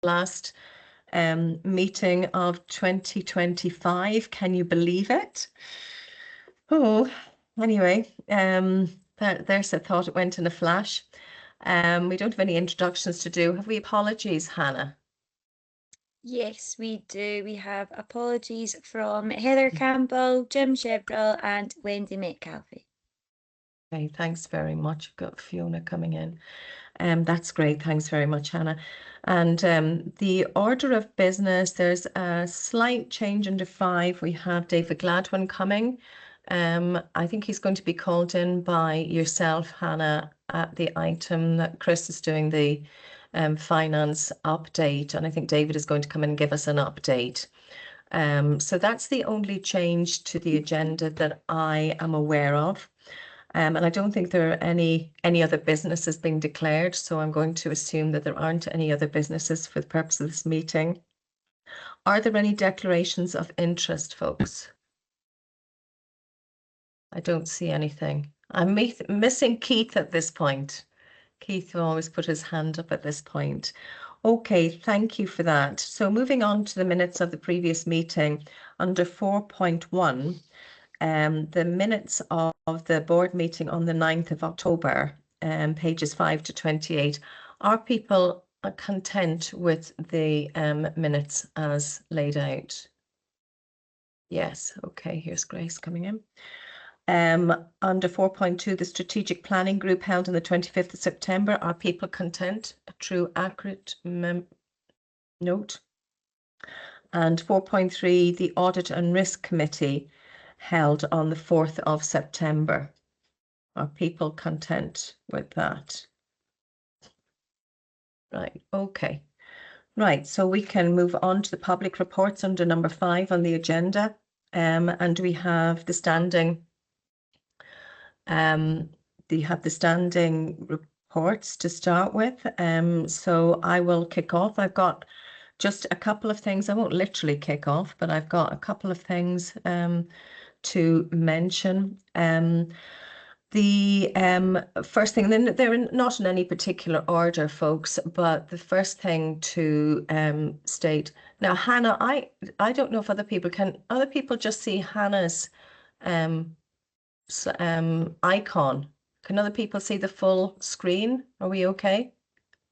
last meeting of 2025. Can you believe it? Oh, anyway, there's a thought. It went in a flash. We don't have any introductions to do. Have we? Apologies, Hannah. Yes, we do. We have apologies from Heather Campbell, Jim Chevroll, and Wendy Metcalfe. Okay, thanks very much. I've got Fiona coming in. That's great. Thanks very much, Hannah. And the order of business, there's a slight change under 5. We have David Gladwin coming. I think he's going to be called in by yourself, Hannah, at the item that Chris is doing the finance update. And I think David is going to come in and give us an update. So that's the only change to the agenda that I am aware of. And I don't think there are any other businesses being declared, so I'm going to assume that there aren't any other businesses for the purpose of this meeting. Are there any declarations of interest, folks? I don't see anything. I'm missing Keith at this point. Keith will always put his hand up at this point. Okay, thank you for that. So moving on to the minutes of the previous meeting, under 4.1, the minutes of the board meeting on the 9th of October, pages 5 to 28. Are people content with the minutes as laid out? Yes, okay, here's Grace coming in. Under 4.2, the strategic planning group held on the 25th of September. Are people content? A true, accurate note. And 4.3, the audit and risk committee held on the 4th of September. Are people content with that? Right, okay. Right, so we can move on to the public reports under number 5 on the agenda. And we have the standing reports to start with. So I will kick off. I've got just a couple of things. I won't literally kick off, but I've got a couple of things to mention. The first thing, then they're not in any particular order, folks, but the first thing to state. Now, Hannah, I don't know if other people just see Hannah's icon. Can other people see the full screen? Are we okay?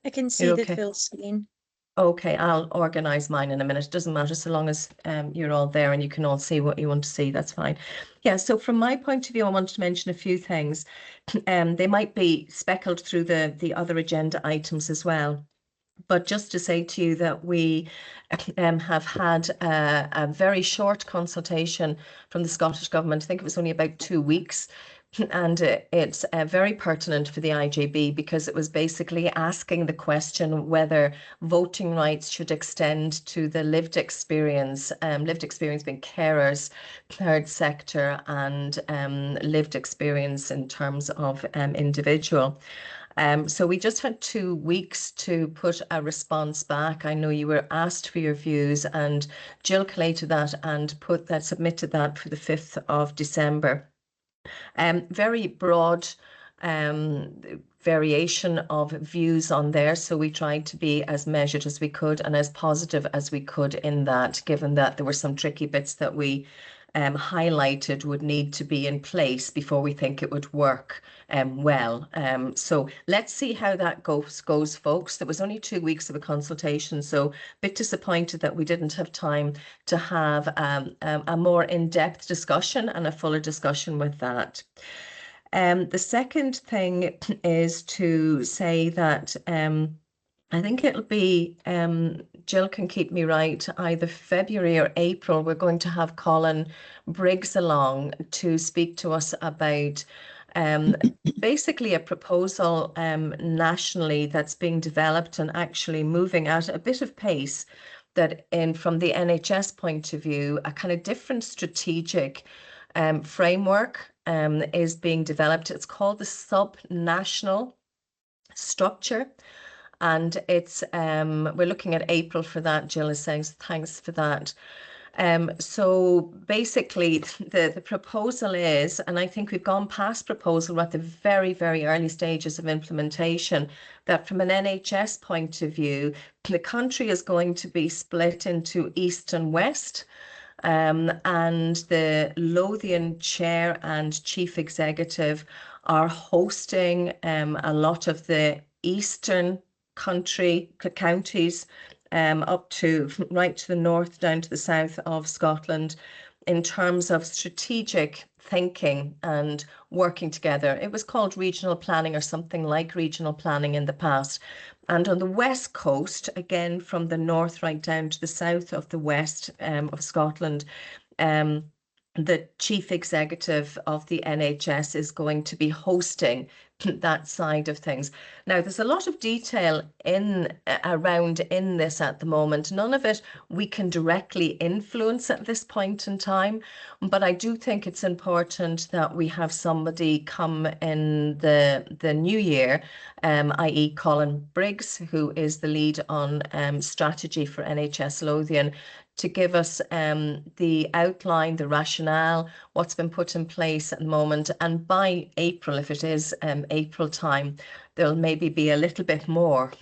I can see the full screen. Okay, I'll organize mine in a minute. It doesn't matter so long as you're all there and you can all see what you want to see. That's fine. Yeah, so from my point of view, I wanted to mention a few things. They might be speckled through the other agenda items as well. But just to say to you that we have had a very short consultation from the Scottish Government. I think it was only about 2 weeks. And it's very pertinent for the IJB because it was basically asking the question whether voting rights should extend to the lived experience being carers, third sector, and lived experience in terms of individual. So we just had 2 weeks to put a response back. I know you were asked for your views, and Jill collated that and submitted that for the 5th of December. Very broad variation of views on there. So we tried to be as measured as we could and as positive as we could in that, given that there were some tricky bits that we highlighted would need to be in place before we think it would work well. So let's see how that goes, folks. There was only 2 weeks of a consultation, so a bit disappointed that we didn't have time to have a more in-depth discussion and a fuller discussion with that. The second thing is to say that I think it'll be, Jill can keep me right, either February or April, we're going to have Colin Briggs along to speak to us about basically a proposal nationally that's being developed and actually moving at a bit of pace, that from the NHS point of view, a kind of different strategic framework is being developed. It's called the sub-national structure. And it's we're looking at April for that. Jill is saying thanks for that. So basically, the proposal is, and I think we've gone past proposal, we're at the very, very early stages of implementation, that from an NHS point of view, the country is going to be split into East and West. And the Lothian chair and chief executive are hosting a lot of the eastern counties up to right to the north, down to the south of Scotland, in terms of strategic thinking and working together. It was called regional planning or something like regional planning in the past. And on the west coast, again from the north right down to the south of the west of Scotland, um, the chief executive of the NHS is going to be hosting that side of things. Now, there's a lot of detail around in this at the moment. None of it we can directly influence at this point in time, but I do think it's important that we have somebody come in the new year, i.e. Colin Briggs, who is the lead on strategy for NHS Lothian, to give us the outline, the rationale, what's been put in place at the moment. And by April, if it is April time, there'll maybe be a little bit more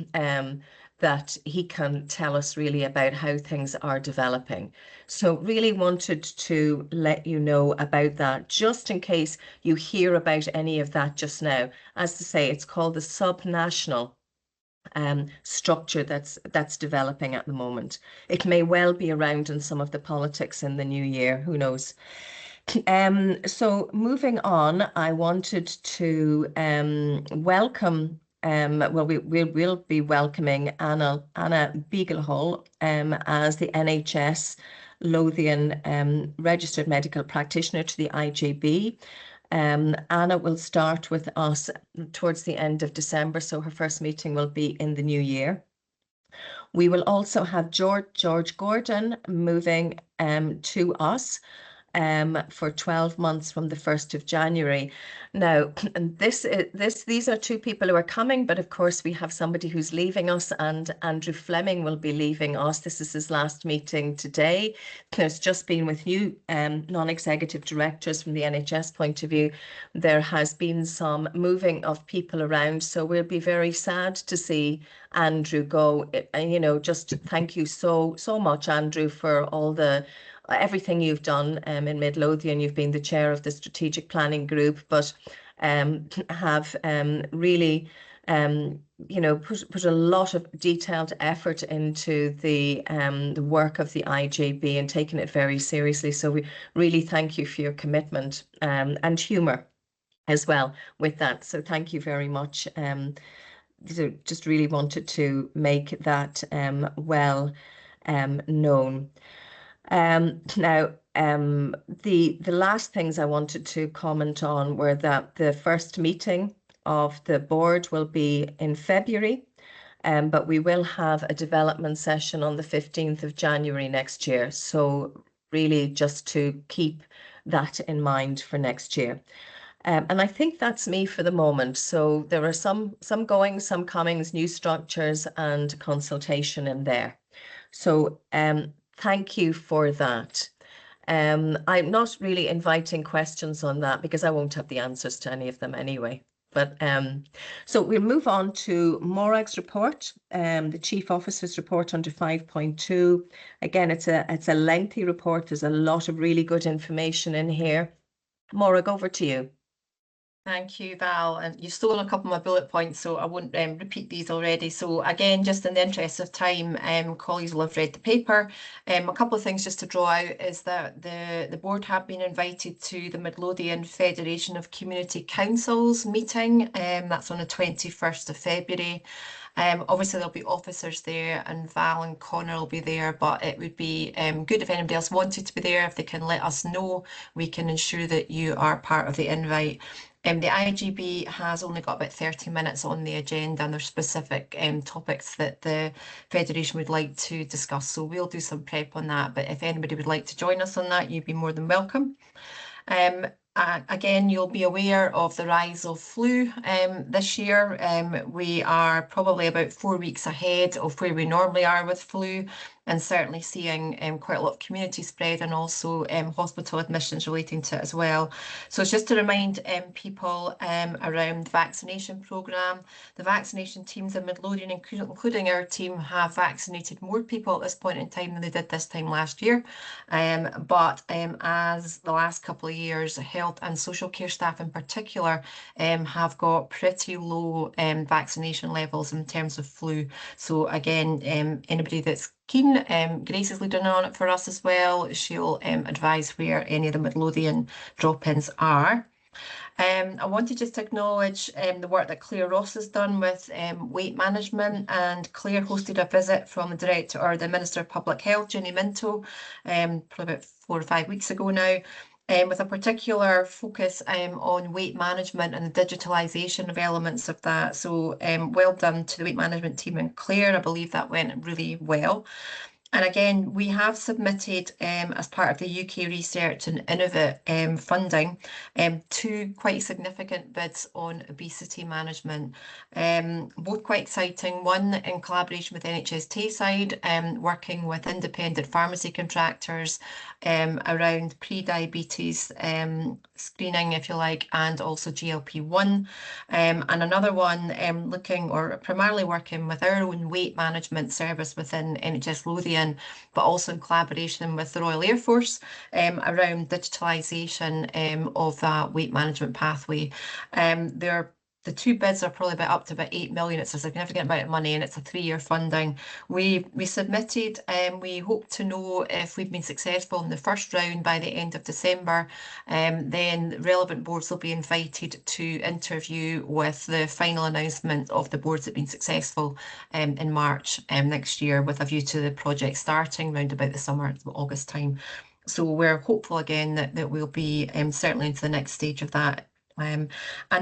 that he can tell us really about how things are developing. So really wanted to let you know about that, just in case you hear about any of that just now. As to say, it's called the subnational structure that's developing at the moment. It may well be around in some of the politics in the new year, who knows? So moving on, I wanted to welcome, well, we'll be welcoming Anna Beaglehall as the NHS Lothian registered medical practitioner to the IJB. Anna will start with us towards the end of December, so her first meeting will be in the new year. We will also have George Gordon moving to us for 12 months from the 1st of January. Now, these are two people who are coming, but of course we have somebody who's leaving us, and Andrew Fleming will be leaving us. This is his last meeting today. There's just been with new non-executive directors from the NHS point of view. There has been some moving of people around, so we'll be very sad to see Andrew go. And just thank you so much, Andrew, for all the everything you've done in Midlothian. You've been the chair of the strategic planning group, but have really put a lot of detailed effort into the work of the IJB and taken it very seriously. So we really thank you for your commitment and humour as well with that. So thank you very much. So just really wanted to make that well known. Now, the last things I wanted to comment on were that the first meeting of the board will be in February, but we will have a development session on the 15th of January next year. So really just to keep that in mind for next year. And I think that's me for the moment. So there are some goings, some comings, new structures and consultation in there. So thank you for that. I'm not really inviting questions on that because I won't have the answers to any of them anyway. But so we'll move on to Morag's report, the Chief Officer's report under 5.2. Again, it's a lengthy report. There's a lot of really good information in here. Morag, over to you. Thank you, Val. And you've stolen a couple of my bullet points, so I won't repeat these already. So again, just in the interest of time, colleagues will have read the paper. A couple of things just to draw out is that the board have been invited to the Midlothian Federation of Community Councils meeting. That's on the 21st of February. Obviously there'll be officers there and Val and Connor will be there, but it would be good if anybody else wanted to be there. If they can let us know, we can ensure that you are part of the invite. The IGB has only got about 30 minutes on the agenda and there's specific topics that the Federation would like to discuss. So we'll do some prep on that, but if anybody would like to join us on that, you'd be more than welcome. Again, you'll be aware of the rise of flu this year. We are probably about 4 weeks ahead of where we normally are with flu. and certainly seeing quite a lot of community spread and also hospital admissions relating to it as well. So it's just to remind people around the vaccination programme. The vaccination teams in Midlothian, including our team, have vaccinated more people at this point in time than they did this time last year. But as the last couple of years, health and social care staff in particular have got pretty low vaccination levels in terms of flu. So again, anybody that's keen, Grace is leading on it for us as well. She'll advise where any of the Midlothian drop-ins are. I wanted just to acknowledge the work that Claire Ross has done with weight management, and Claire hosted a visit from the Director or the Minister of Public Health, Ginny Minto, probably about 4 or 5 weeks ago now, with a particular focus on weight management and the digitalisation of elements of that. So well done to the weight management team and Claire. I believe that went really well. And again, we have submitted as part of the UK Research and Innovate funding 2 quite significant bids on obesity management, both quite exciting. One in collaboration with NHS Tayside, working with independent pharmacy contractors around pre-diabetes screening, if you like, and also GLP-1. And another one looking or primarily working with our own weight management service within NHS Lothian, but also in collaboration with the Royal Air Force around digitalisation of that weight management pathway. The 2 bids are probably up to about 8 million. It's a significant amount of money, and it's a 3-year funding. We submitted, we hope to know if we've been successful in the first round by the end of December. Then relevant boards will be invited to interview with the final announcement of the boards that have been successful in March next year, with a view to the project starting round about the summer, August time. So we're hopeful again that we'll be certainly into the next stage of that. And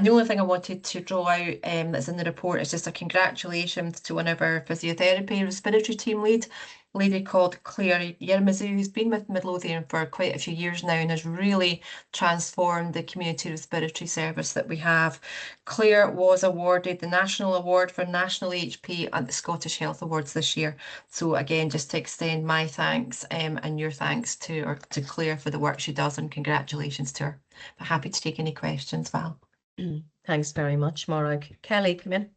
the only thing I wanted to draw out that's in the report is just a congratulations to one of our physiotherapy respiratory team lead, a lady called Claire Yermizu, who's been with Midlothian for quite a few years now and has really transformed the community respiratory service that we have. Claire was awarded the National Award for National EHP at the Scottish Health Awards this year. So again, just to extend my thanks and your thanks to Claire for the work she does, and congratulations to her. But happy to take any questions, Val. Thanks very much, Morag. Kelly, come in.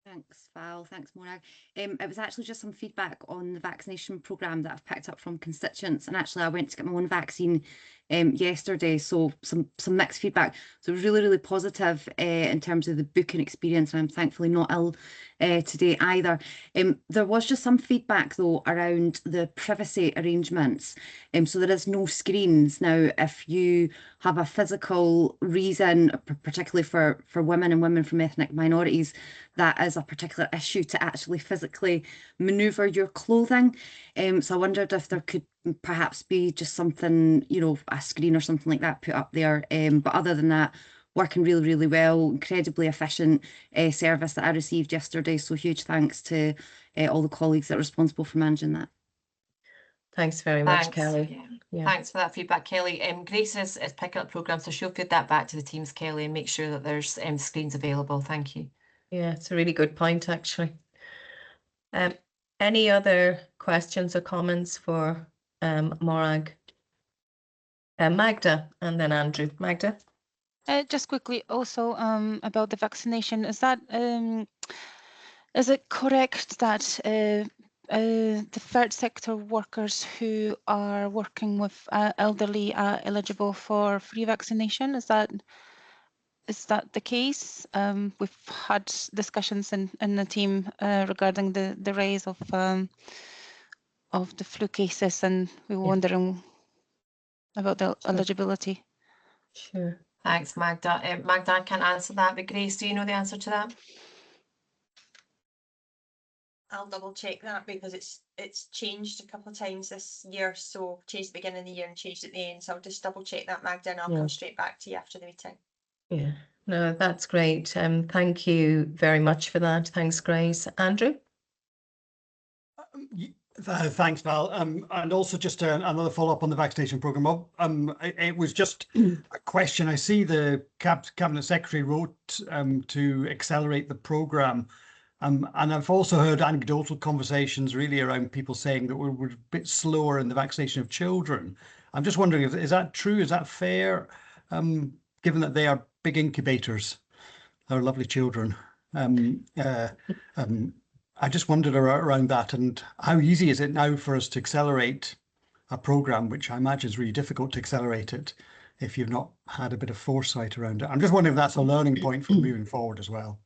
Thanks, Val. Thanks, Morag. It was actually just some feedback on the vaccination programme that I've picked up from constituents, and actually I went to get my own vaccine yesterday, so some mixed feedback. So it was really, really positive in terms of the booking experience, and I'm thankfully not ill today either. There was just some feedback though around the privacy arrangements. So there is no screens now. If you have a physical reason, particularly for women and women from ethnic minorities, that is a particular issue to actually physically manoeuvre your clothing. So I wondered if there could perhaps be just something, you know, a screen or something like that put up there. But other than that, working really, really well, incredibly efficient service that I received yesterday. So huge thanks to all the colleagues that are responsible for managing that. Thanks very much, Thanks. Kelly. Yeah. Thanks for that feedback, Kelly. Grace is picking up the programme, so she'll feed that back to the teams, Kelly, and make sure that there's screens available. Thank you. Yeah, it's a really good point, actually. Any other questions or comments for Morag? Magda, and then Andrew. Magda? Just quickly, also about the vaccination. Is it correct that the third sector workers who are working with elderly are eligible for free vaccination? Is that the case? We've had discussions in the team regarding the rise of the flu cases, and we were wondering about the eligibility. Sure. Thanks, Magda. Magda, I can't answer that, but Grace, do you know the answer to that? I'll double check that because it's changed a couple of times this year. So changed at the beginning of the year and changed at the end. So I'll just double check that, Magda, and I'll come straight back to you after the meeting. Yeah, no, that's great. Thank you very much for that. Thanks, Grace. Andrew? Thanks, Val. And also just another follow-up on the vaccination programme. It was just a question. I see the Cabinet Secretary wrote to accelerate the programme. And I've also heard anecdotal conversations really around people saying that we're a bit slower in the vaccination of children. I'm just wondering, is that true? Is that fair? Given that they are big incubators, our lovely children. I just wondered around that, and how easy is it now for us to accelerate a program, which I imagine is really difficult to accelerate it if you've not had a bit of foresight around it. I'm just wondering if that's a learning point for moving forward as well.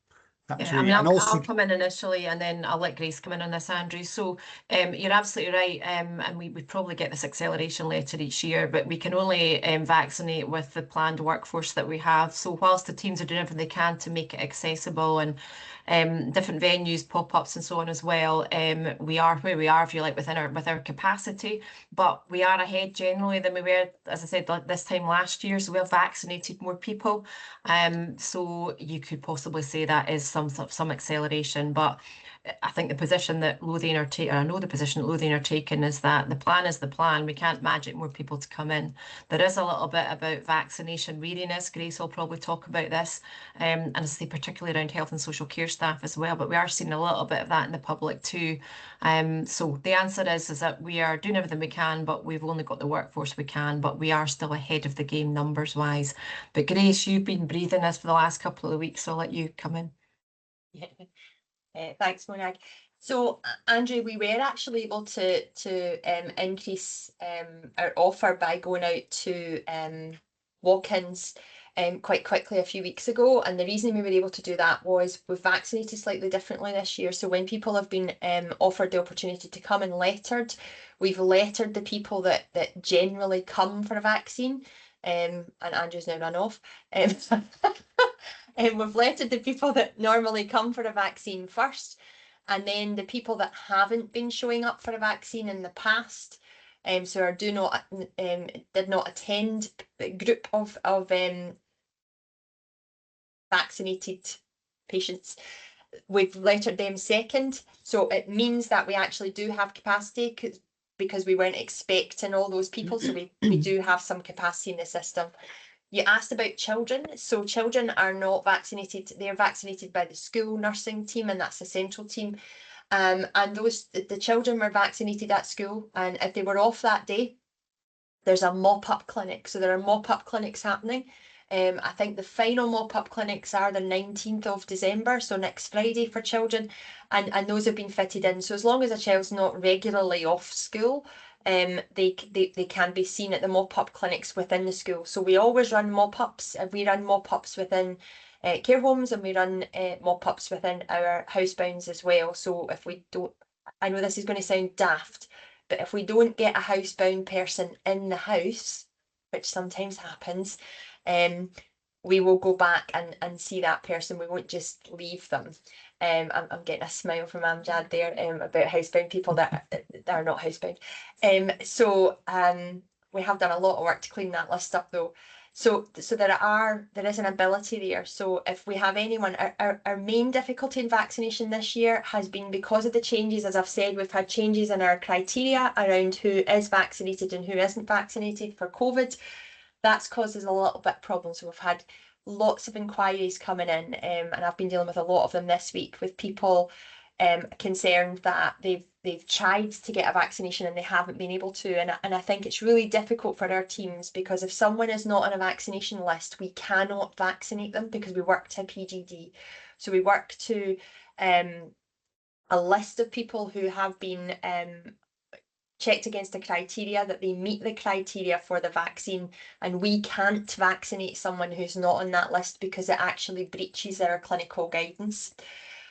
That's Yeah, I really, mean, and I'll also, come in initially and then I'll let Grace come in on this, Andrew. So you're absolutely right. And we probably get this acceleration later each year, but we can only vaccinate with the planned workforce that we have. So whilst the teams are doing everything they can to make it accessible and different venues, pop-ups and so on as well, we are where we are, if you like, with our capacity, but we are ahead generally than we were, as I said, this time last year. So we've vaccinated more people. So you could possibly say that is some acceleration, but I think the position that Lothian are taking, I know the position that Lothian are taking, is that the plan is the plan. We can't magic more people to come in. There is a little bit about vaccination readiness. Grace will probably talk about this, and I say particularly around health and social care staff as well, but we are seeing a little bit of that in the public too. So the answer is that we are doing everything we can, but we've only got the workforce we can, but we are still ahead of the game numbers wise. But Grace, you've been breathing this for the last couple of weeks, so I'll let you come in. Yeah. Thanks, Monag. So, Andrew, we were actually able to increase our offer by going out to walk-ins quite quickly a few weeks ago. And the reason we were able to do that was we've vaccinated slightly differently this year. So when people have been offered the opportunity to come and lettered, we've lettered the people that generally come for a vaccine. And Andrew's now run off. And we've lettered the people that normally come for a vaccine first, and then the people that haven't been showing up for a vaccine in the past, so our did not attend group of vaccinated patients, we've lettered them second. So it means that we actually do have capacity because we weren't expecting all those people. So we do have some capacity in the system. You asked about children. So children are not vaccinated. They're vaccinated by the school nursing team, and that's the central team. And the children were vaccinated at school, and if they were off that day, there's a mop-up clinic. So there are mop-up clinics happening. I think the final mop-up clinics are the 19th of December, so next Friday for children, and those have been fitted in. So as long as a child's not regularly off school, they can be seen at the mop-up clinics within the school. So we always run mop-ups, and we run mop-ups within care homes, and we run mop-ups within our housebounds as well. So if we don't, I know this is going to sound daft, but if we don't get a housebound person in the house, which sometimes happens, we will go back and see that person. We won't just leave them. I'm getting a smile from Amjad there about housebound people that are not housebound. So we have done a lot of work to clean that list up though. So there is an ability there. So if we have anyone, our main difficulty in vaccination this year has been because of the changes. As I've said, we've had changes in our criteria around who is vaccinated and who isn't vaccinated for COVID. That's caused us a little bit of problems. So we've had lots of inquiries coming in, and I've been dealing with a lot of them this week, with people concerned that they've tried to get a vaccination and they haven't been able to. And I think it's really difficult for our teams, because if someone is not on a vaccination list, we cannot vaccinate them because we work to PGD. So we work to a list of people who have been checked against the criteria, that they meet the criteria for the vaccine, and we can't vaccinate someone who's not on that list because it actually breaches our clinical guidance.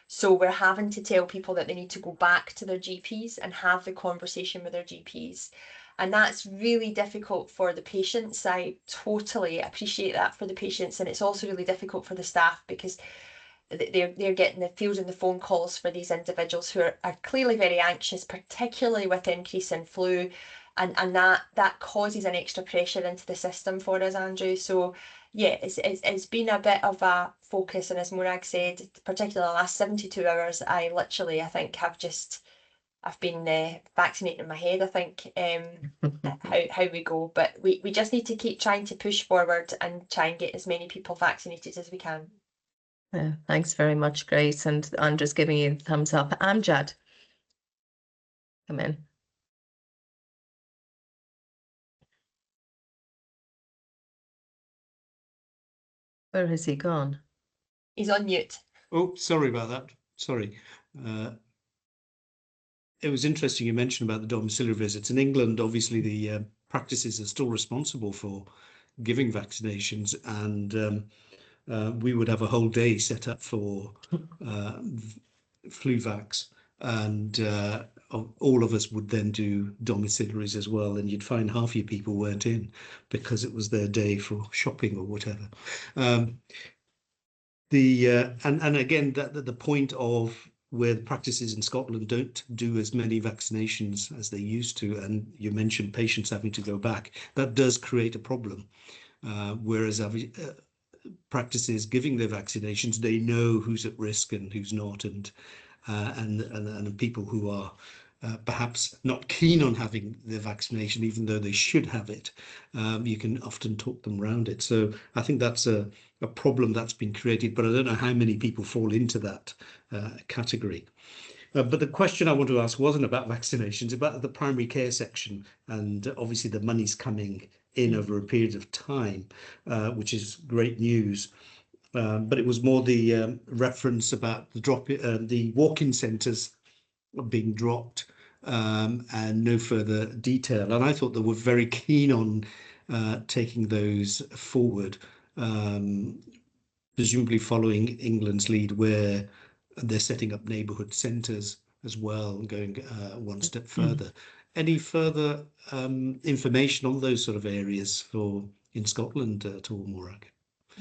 So we're having to tell people that they need to go back to their GPs and have the conversation with their GPs. And that's really difficult for the patients. I totally appreciate that for the patients. And it's also really difficult for the staff, because they're getting the fielding the phone calls for these individuals who are clearly very anxious, particularly with increase in flu, and that causes an extra pressure into the system for us, Andrew. So yeah, it's been a bit of a focus, and as Morag said, particularly the last 72 hours, I think I've been vaccinating in my head, I think, how we go. But we just need to keep trying to push forward and try and get as many people vaccinated as we can. Thanks very much, Grace. And Andrew's giving you a thumbs up. Amjad, come in. Where has he gone? He's on mute. Oh, sorry about that. Sorry. It was interesting you mentioned about the domiciliary visits. In England, obviously, the practices are still responsible for giving vaccinations, and we would have a whole day set up for flu vax, and all of us would then do domiciliaries as well, and you'd find half your people weren't in because it was their day for shopping or whatever. And again, the point of where the practices in Scotland don't do as many vaccinations as they used to, and you mentioned patients having to go back, that does create a problem. Whereas practices giving their vaccinations, they know who's at risk and who's not, and people who are perhaps not keen on having their vaccination, even though they should have it, you can often talk them around it. So I think that's a problem that's been created, but I don't know how many people fall into that category. But the question I want to ask wasn't about vaccinations, about the primary care section, and obviously the money's coming in over a period of time, which is great news. But it was more the reference about the walk-in centres being dropped, and no further detail. And I thought they were very keen on taking those forward, presumably following England's lead, where they're setting up neighbourhood centres as well, going one step further. Any further information on those sort of areas in Scotland at all, Morag?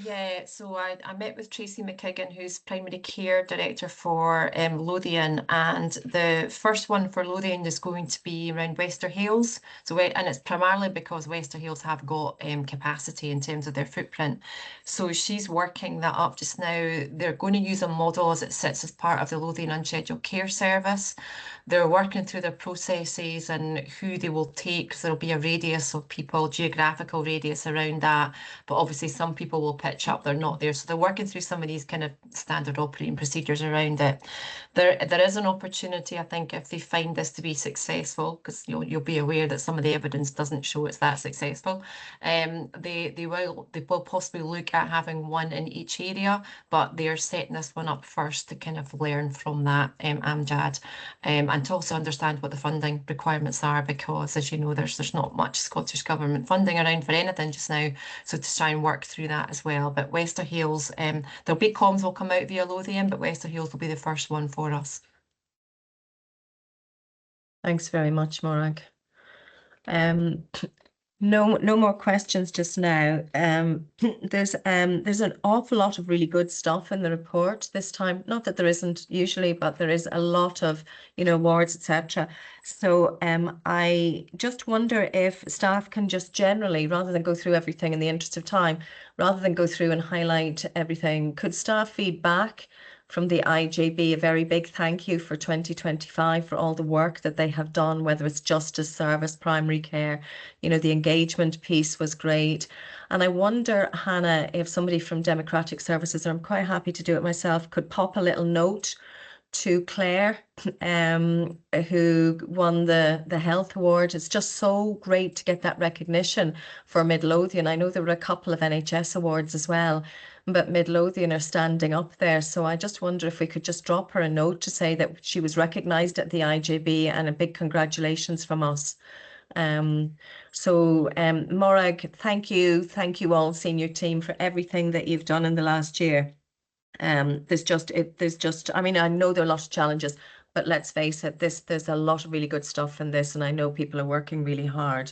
Yeah, so I met with Tracy McKigan, who's Primary Care Director for Lothian, and the first one for Lothian is going to be around Wester Hailes. So, and it's primarily because Wester Hailes have got capacity in terms of their footprint. So she's working that up just now. They're going to use a model as it sits as part of the Lothian Unscheduled Care Service. They're working through their processes and who they will take, because there'll be a radius of people, geographical radius around that. But obviously some people will pitch up, they're not there. So they're working through some of these kind of standard operating procedures around it. There is an opportunity, I think, if they find this to be successful, because you'll be aware that some of the evidence doesn't show it's that successful. They will possibly look at having one in each area, but they're setting this one up first to kind of learn from that, Amjad, and to also understand what the funding requirements are, because as you know, there's not much Scottish Government funding around for anything just now. So to try and work through that as well. But Wester Hailes, there'll be comms will come out via Lothian, but Wester Hailes will be the first one for us. Thanks very much, Morag. No more questions just now. There's an awful lot of really good stuff in the report this time. Not that there isn't usually, but there is a lot of, awards, etc. So I just wonder if staff can just generally, rather than go through everything in the interest of time, rather than go through and highlight everything, could staff feedback from the IJB a very big thank you for 2025 for all the work that they have done, whether it's justice service, primary care, the engagement piece was great. And I wonder, Hannah, if somebody from Democratic Services, and I'm quite happy to do it myself, could pop a little note to Claire, who won the health award. It's just so great to get that recognition for Midlothian. I know there were a couple of NHS awards as well, but Midlothian are standing up there. So I just wonder if we could just drop her a note to say that she was recognised at the IJB, and a big congratulations from us. Morag, thank you all senior team for everything that you've done in the last year. There's just, I mean, I know there are a lot of challenges, but let's face it, there's a lot of really good stuff in this, and I know people are working really hard.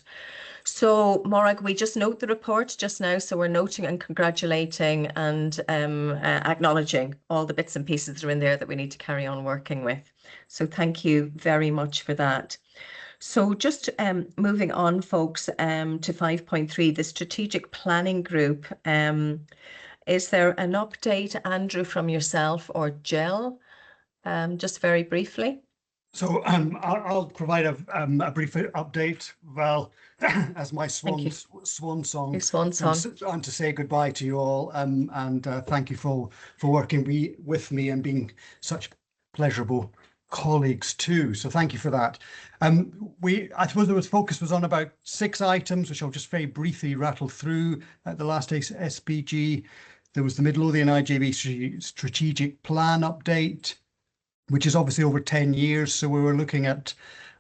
So, Morag, we just note the report just now, so we're noting and congratulating and acknowledging all the bits and pieces that are in there that we need to carry on working with. So thank you very much for that. So just moving on, folks, to 5.3, the strategic planning group. Is there an update, Andrew, from yourself or Jill? Just very briefly. So I'll provide a brief update, Val, as my Thank you. swan song, Your swan song. and to say goodbye to you all. And thank you for working with me and being such pleasurable colleagues too. So thank you for that. I suppose the focus was on about 6 items, which I'll just very briefly rattle through at the last SPG. There was the Midlothian IJB strategic plan update, which is obviously over 10 years. So we were looking at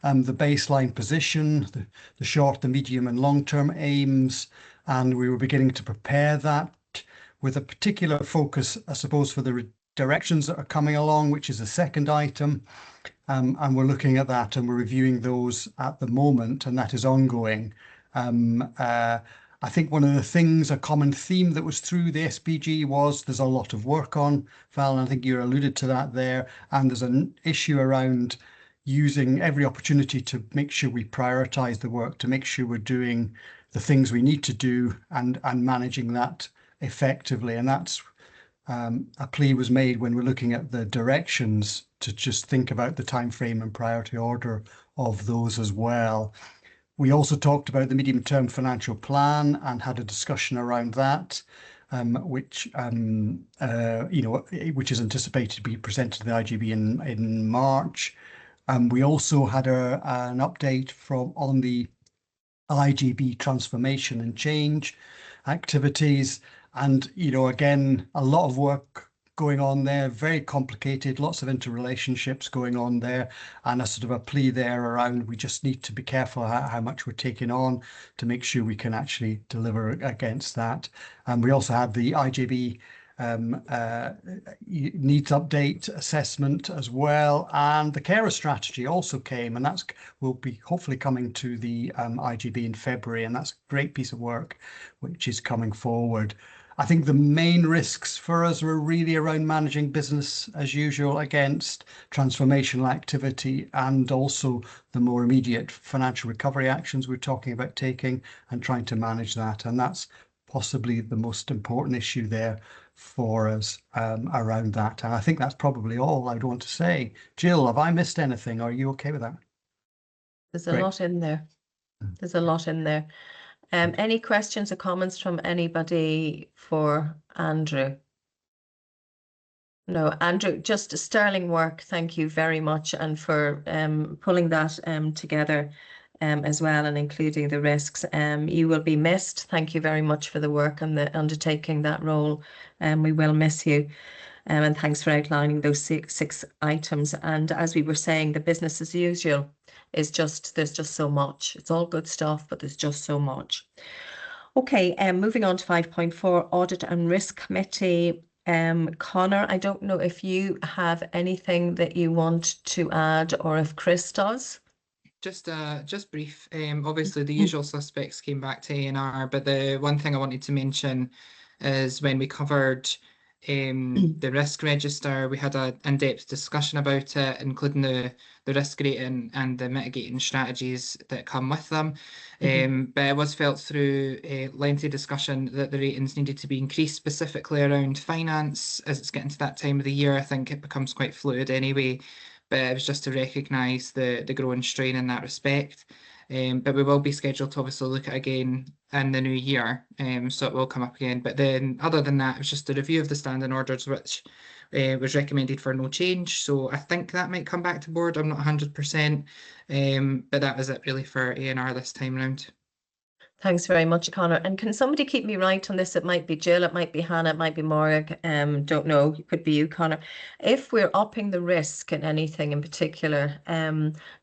the baseline position, the short, the medium and long-term aims, and we were beginning to prepare that with a particular focus, I suppose, for the directions that are coming along, which is the second item. And we're looking at that and we're reviewing those at the moment, and that is ongoing. I think one of the things, a common theme that was through the SPG was there's a lot of work on, Val, and I think you alluded to that there. And there's an issue around using every opportunity to make sure we prioritize the work, to make sure we're doing the things we need to do and managing that effectively. And that's a plea was made when we're looking at the directions to just think about the time frame and priority order of those as well. We also talked about the medium-term financial plan and had a discussion around that, which which is anticipated to be presented to the IGB in March. We also had an update on the IGB transformation and change activities, and again, a lot of work going on there, very complicated, lots of interrelationships going on there, and a sort of a plea there around we just need to be careful how much we're taking on to make sure we can actually deliver against that. And we also had the IJB needs update assessment as well, and the carer strategy also came, and that's will be hopefully coming to the IGB in February, and that's a great piece of work which is coming forward. I think the main risks for us were really around managing business as usual against transformational activity, and also the more immediate financial recovery actions we're talking about taking and trying to manage that. And that's possibly the most important issue there for us around that. And I think that's probably all I'd want to say. Jill, have I missed anything? Are you okay with that? There's a lot in there. There's a lot in there. Any questions or comments from anybody for Andrew? No, Andrew, just sterling work. Thank you very much, and for pulling that together as well, and including the risks. You will be missed. Thank you very much for the work and the undertaking that role. We will miss you. And thanks for outlining those six items. And as we were saying, the business as usual is there's just so much. It's all good stuff, but there's just so much. Okay, moving on to 5.4, Audit and Risk Committee. Connor, I don't know if you have anything that you want to add, or if Chris does. Just brief. Obviously the usual suspects came back to A&R, but the one thing I wanted to mention is when we covered the risk register, we had an in-depth discussion about it, including the risk rating and the mitigating strategies that come with them. But it was felt through a lengthy discussion that the ratings needed to be increased, specifically around finance. As it's getting to that time of the year, I think it becomes quite fluid anyway, but it was just to recognise the growing strain in that respect. But we will be scheduled to obviously look at it again in the new year, so it will come up again. But then other than that, it was just a review of the standing orders, which was recommended for no change. So I think that might come back to board. I'm not 100%, but that was it really for A&R this time round. Thanks very much, Connor. And can somebody keep me right on this? It might be Jill, it might be Hannah, it might be Morag. Don't know. It could be you, Connor. If we're upping the risk in anything in particular,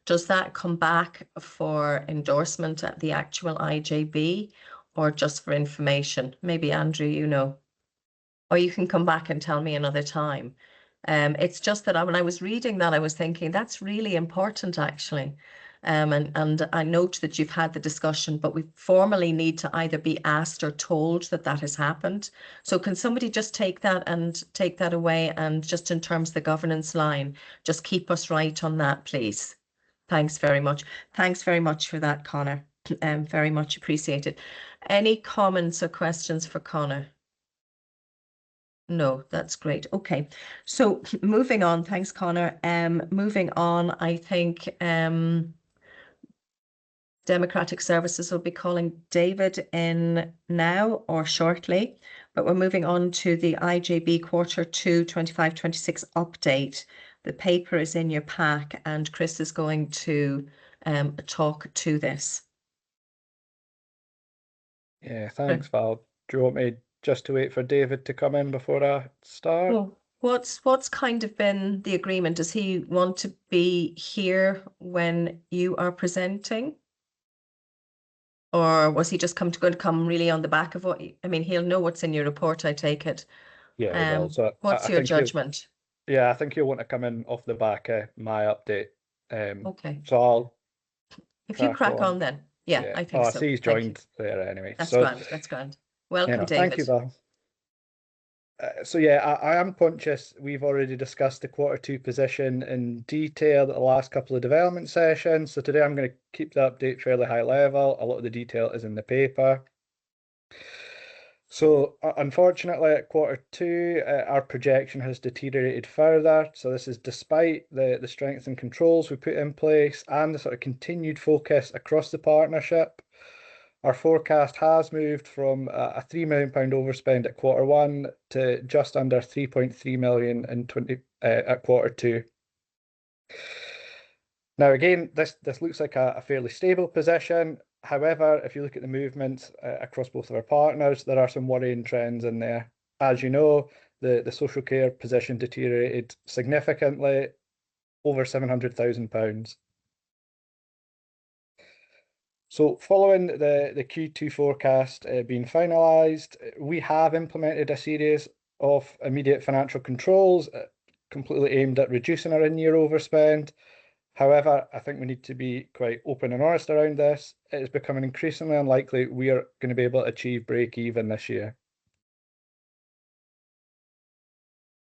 does that come back for endorsement at the actual IJB, or just for information? Maybe Andrew, you know, or you can come back and tell me another time. It's just that when I was reading that, I was thinking that's really important, actually. And I note that you've had the discussion, but we formally need to either be asked or told that that has happened. So can somebody just take that away, and just in terms of the governance line, just keep us right on that, please. Thanks very much. Thanks very much for that, Connor. Very much appreciated. Any comments or questions for Connor? No, that's great. Okay. So moving on, thanks, Connor. Moving on, I think Democratic Services will be calling David in now or shortly, but we're moving on to the IJB Q2 25-26 update. The paper is in your pack and Chris is going to talk to this. Yeah, thanks, Val. Do you want me just to wait for David to come in before I start? Well, what's kind of been the agreement? Does he want to be here when you are presenting? Or was he just going to come really on the back of what, I mean, he'll know what's in your report, I take it. Yeah, well, so What's I your think he'll, judgment? yeah, I think you'll want to come in off the back of my update. Okay. So I'll If you crack on. on then. Yeah, Yeah. I think I so. see he's Thank you. joined there anyway. That's So, grand. That's grand. Welcome, thank you, David. Val. So yeah, I am conscious we've already discussed the Q2 position in detail at the last couple of development sessions. So today I'm going to keep the update fairly high level. A lot of the detail is in the paper. So unfortunately, at Q2, our projection has deteriorated further. So this is despite the strength and controls we put in place and the sort of continued focus across the partnership. Our forecast has moved from a £3 million overspend at Q1 to just under 3.3 million at Q2. Now, again, this looks like a fairly stable position. However, if you look at the movements across both of our partners, there are some worrying trends in there. As you know, the social care position deteriorated significantly, over £700,000. So following the Q2 forecast being finalised, we have implemented a series of immediate financial controls completely aimed at reducing our in-year overspend. However, I think we need to be quite open and honest around this. It is becoming increasingly unlikely we are going to be able to achieve break even this year.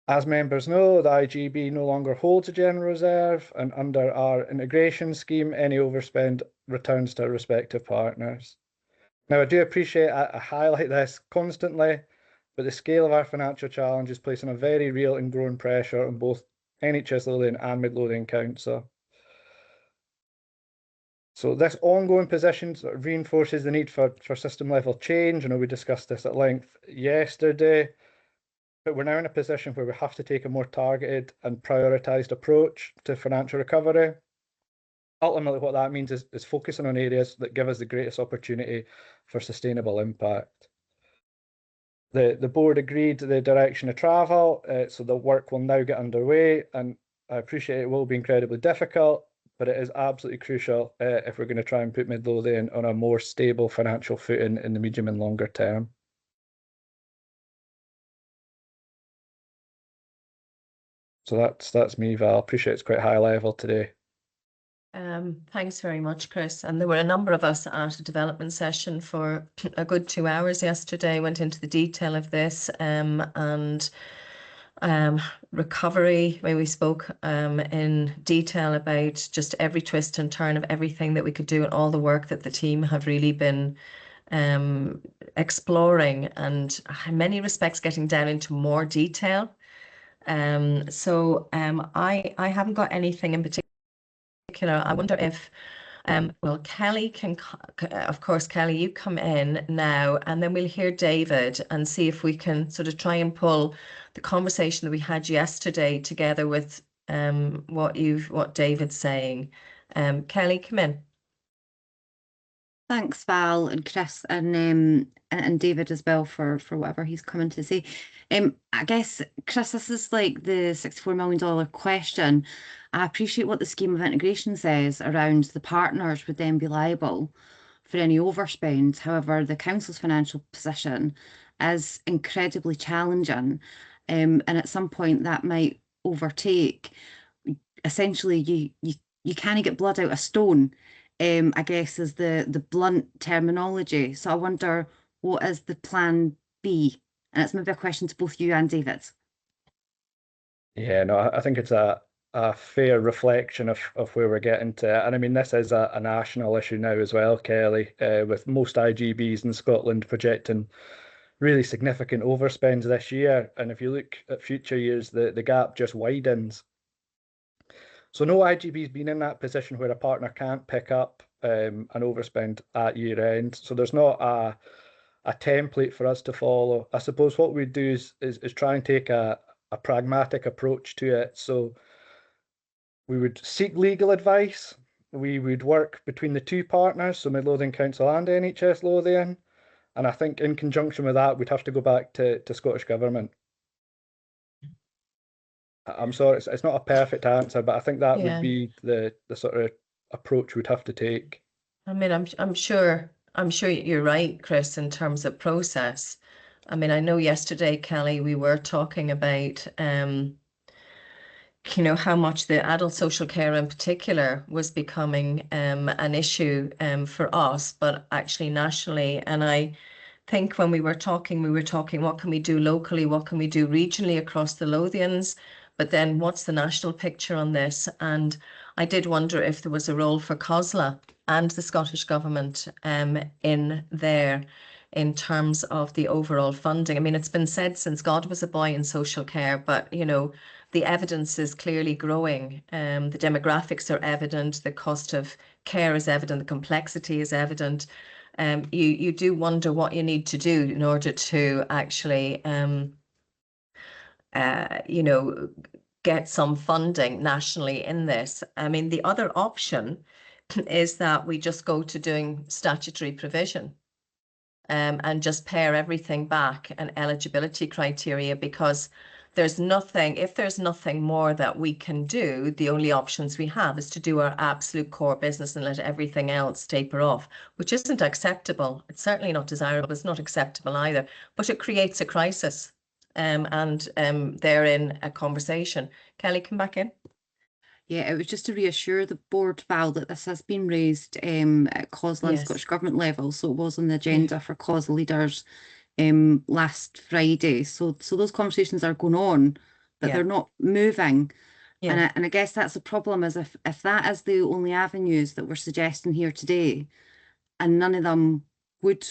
As members know, the IGB no longer holds a general reserve, and under our integration scheme, any overspend returns to our respective partners. Now, I do appreciate I highlight this constantly, but the scale of our financial challenge is placing a very real and growing pressure on both NHS Lothian and Midlothian Council. So this ongoing position sort of reinforces the need for system level change. I know we discussed this at length yesterday, but we're now in a position where we have to take a more targeted and prioritised approach to financial recovery. Ultimately, what that means is focusing on areas that give us the greatest opportunity for sustainable impact. The board agreed the direction of travel, so the work will now get underway, and I appreciate it will be incredibly difficult, but it is absolutely crucial if we're going to try and put Midlothian on a more stable financial footing in the medium and longer term. So that's me, Val. Appreciate it's quite high level today. Thanks very much, Chris. And there were a number of us at a development session for a good 2 hours yesterday, went into the detail of this and recovery, where we spoke in detail about just every twist and turn of everything that we could do and all the work that the team have really been exploring and in many respects getting down into more detail. I haven't got anything in particular. I wonder if well, Kelly can, of course, Kelly, you come in now, and then we'll hear David and see if we can sort of try and pull the conversation that we had yesterday together with what David's saying. Kelly, come in. Thanks, Val and Chris and David as well for whatever he's coming to say. I guess, Chris, this is like the $64 million question. I appreciate what the scheme of integration says around the partners would then be liable for any overspend. However, the council's financial position is incredibly challenging, and at some point that might overtake. Essentially, you can't get blood out of stone. I guess is the blunt terminology. So I wonder, what is the plan B? And it's maybe a question to both you and David. Yeah, no, I think it's a fair reflection of where we're getting to. And I mean, this is a national issue now as well, Kelly, with most IGBs in Scotland projecting really significant overspends this year, and if you look at future years, the gap just widens. So no IGB's been in that position where a partner can't pick up an overspend at year end. So there's not a template for us to follow. I suppose what we do is try and take a pragmatic approach to it. So we would seek legal advice. We would work between the two partners, so Midlothian Council and NHS Lothian. And I think in conjunction with that, we'd have to go back to Scottish Government. I'm sorry, it's not a perfect answer, but I think that would be the sort of approach we'd have to take. I mean, I'm sure you're right, Chris, in terms of process. I mean, I know yesterday, Kelly, we were talking about how much the adult social care in particular was becoming an issue for us, but actually nationally. And I think when we were talking, what can we do locally? What can we do regionally across the Lothians? But then what's the national picture on this? And I did wonder if there was a role for COSLA and the Scottish Government in there in terms of the overall funding. I mean, it's been said since God was a boy in social care, but, the evidence is clearly growing. The demographics are evident, the cost of care is evident, the complexity is evident. You do wonder what you need to do in order to actually get some funding nationally in this. I mean, the other option is that we just go to doing statutory provision and just pare everything back and eligibility criteria, because if there's nothing more that we can do, the only options we have is to do our absolute core business and let everything else taper off, which isn't acceptable. It's certainly not desirable. It's not acceptable either, but it creates a crisis. And therein a conversation. Kelly, come back in. Yeah, it was just to reassure the board, Val, that this has been raised at COSLA and Scottish Government level. So it was on the agenda for COSLA leaders last Friday. So those conversations are going on, but they're not moving. And I guess that's the problem, is if that is the only avenues that we're suggesting here today, and none of them would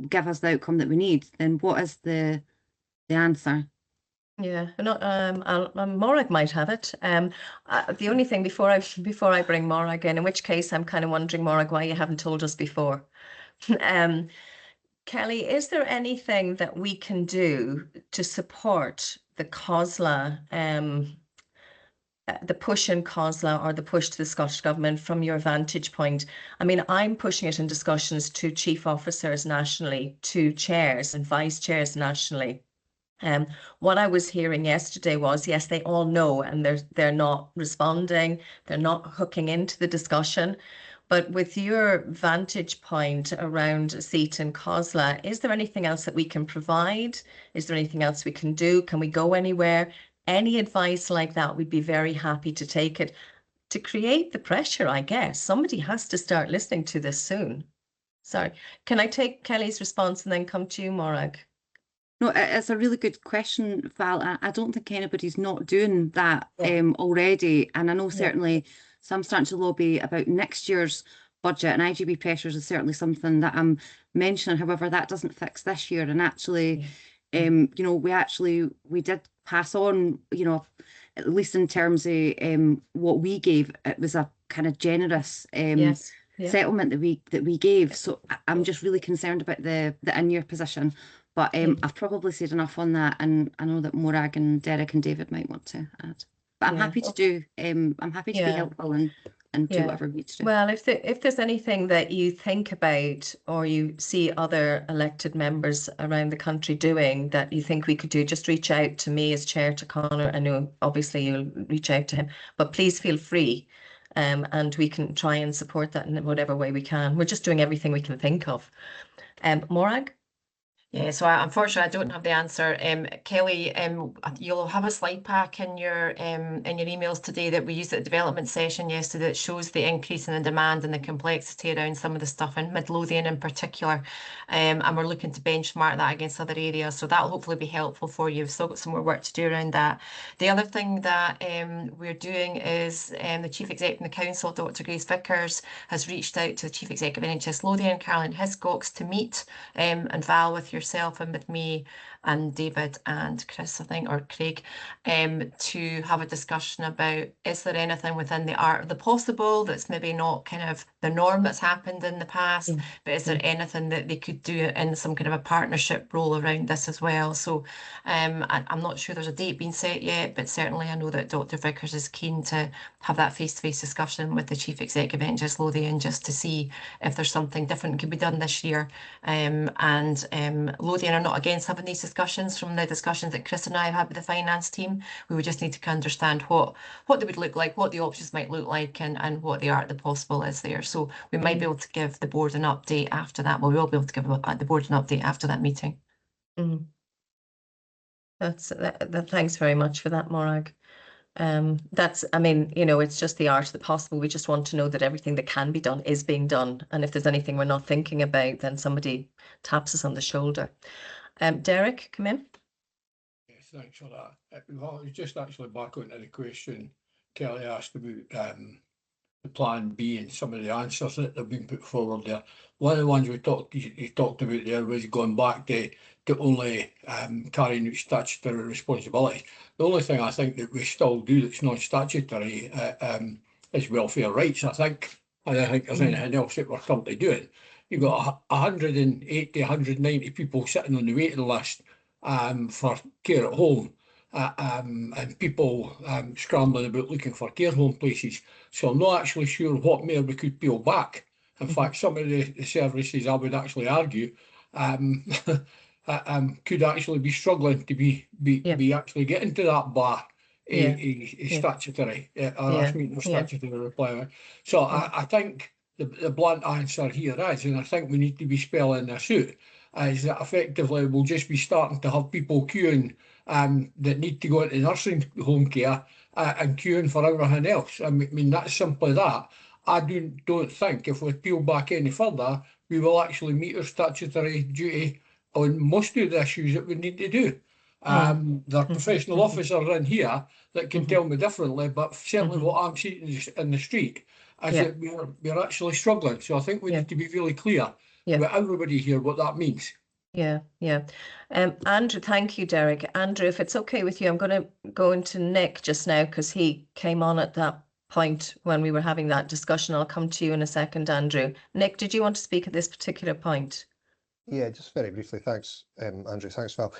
give us the outcome that we need, then what is the answer? Yeah, Morag might have it. The only thing before I bring Morag in which case I'm kind of wondering, Morag, why you haven't told us before. Kelly, is there anything that we can do to support the COSLA, the push in COSLA, or the push to the Scottish Government from your vantage point? I mean, I'm pushing it in discussions to chief officers nationally, to chairs and vice chairs nationally. What I was hearing yesterday was, yes, they all know, and they're not responding, they're not hooking into the discussion. But with your vantage point around a seat in COSLA, is there anything else that we can provide? Is there anything else we can do? Can we go anywhere? Any advice like that, we'd be very happy to take it, to create the pressure, I guess. Somebody has to start listening to this soon. Sorry, can I take Kelly's response and then come to you, Morag? No, it's a really good question, Val. I don't think anybody's not doing that already. And I know certainly some starting to lobby about next year's budget, and IGB pressures is certainly something that I'm mentioning. However, that doesn't fix this year. And actually, we did pass on, at least in terms of what we gave, it was a kind of generous settlement that we gave. So I'm just really concerned about the in-year position. But I've probably said enough on that, and I know that Morag and Derek and David might want to add. But I'm happy to do. I'm happy to be helpful and do whatever we need to do. Well, if there's anything that you think about, or you see other elected members around the country doing that you think we could do, just reach out to me as chair, to Conor. I know obviously you'll reach out to him, but please feel free, and we can try and support that in whatever way we can. We're just doing everything we can think of. Morag? Yeah, so unfortunately I don't have the answer. Kelly, you'll have a slide pack in your emails today that we used at the development session yesterday that shows the increase in the demand and the complexity around some of the stuff in Midlothian in particular. And we're looking to benchmark that against other areas. So that'll hopefully be helpful for you. We've still got some more work to do around that. The other thing that we're doing is the Chief Executive of the Council, Dr. Grace Vickers, has reached out to the Chief Executive of NHS Lothian, Caroline Hiscox, to meet and Val with yourself and with me and David and Chris, I think, or Craig, to have a discussion about, is there anything within the art of the possible that's maybe not kind of the norm that's happened in the past, but is there anything that they could do in some kind of a partnership role around this as well? So I'm not sure there's a date being set yet, but certainly I know that Dr. Vickers is keen to have that face-to-face discussion with the Chief Executive of NHS Lothian just to see if there's something different that could be done this year. Lothian are not against having these discussions. From the discussions that Chris and I have had with the finance team, we would just need to understand what they would look like, what the options might look like, and what the art of the possible is there. So we might be able to give the board an update after that. Well, we will be able to give the board an update after that meeting. Thanks very much for that, Morag. I mean, you know, it's just the art of the possible. We just want to know that everything that can be done is being done. And if there's anything we're not thinking about, then somebody taps us on the shoulder. Derek, come in. Yes, thanks for that. Well, it's just actually back onto the question Kelly asked about the plan B and some of the answers that have been put forward there. One of the ones he talked about there was going back to only carrying out statutory responsibility. The only thing I think that we still do that's non-statutory is welfare rights, I think. I don't think there's anything else that we're currently doing. You've got 180, 190 people sitting on the waiting list for care at home. And people scrambling about looking for care home places. So I'm not actually sure what more we could peel back. In fact, some of the services, I would actually argue, could actually be struggling to be actually getting to that bar statutory, statutory requirement. So I think the blunt answer here is, and I think we need to be spelling this out, is that effectively we'll just be starting to have people queuing that need to go into nursing home care and queuing for everything else. I mean, that's simply that. I don't think if we peel back any further, we will actually meet our statutory duty on most of the issues that we need to do. There are professional officers in here that can tell me differently, but certainly what I'm seeing in the street is that we're actually struggling. So I think we need to be really clear with everybody here what that means. Yeah. Andrew, thank you, Derek. Andrew, if it's okay with you, I'm going to go into Nick just now because he came on at that point when we were having that discussion. I'll come to you in a second, Andrew. Nick, did you want to speak at this particular point? Yeah, just very briefly. Thanks, Andrew. Thanks, Val.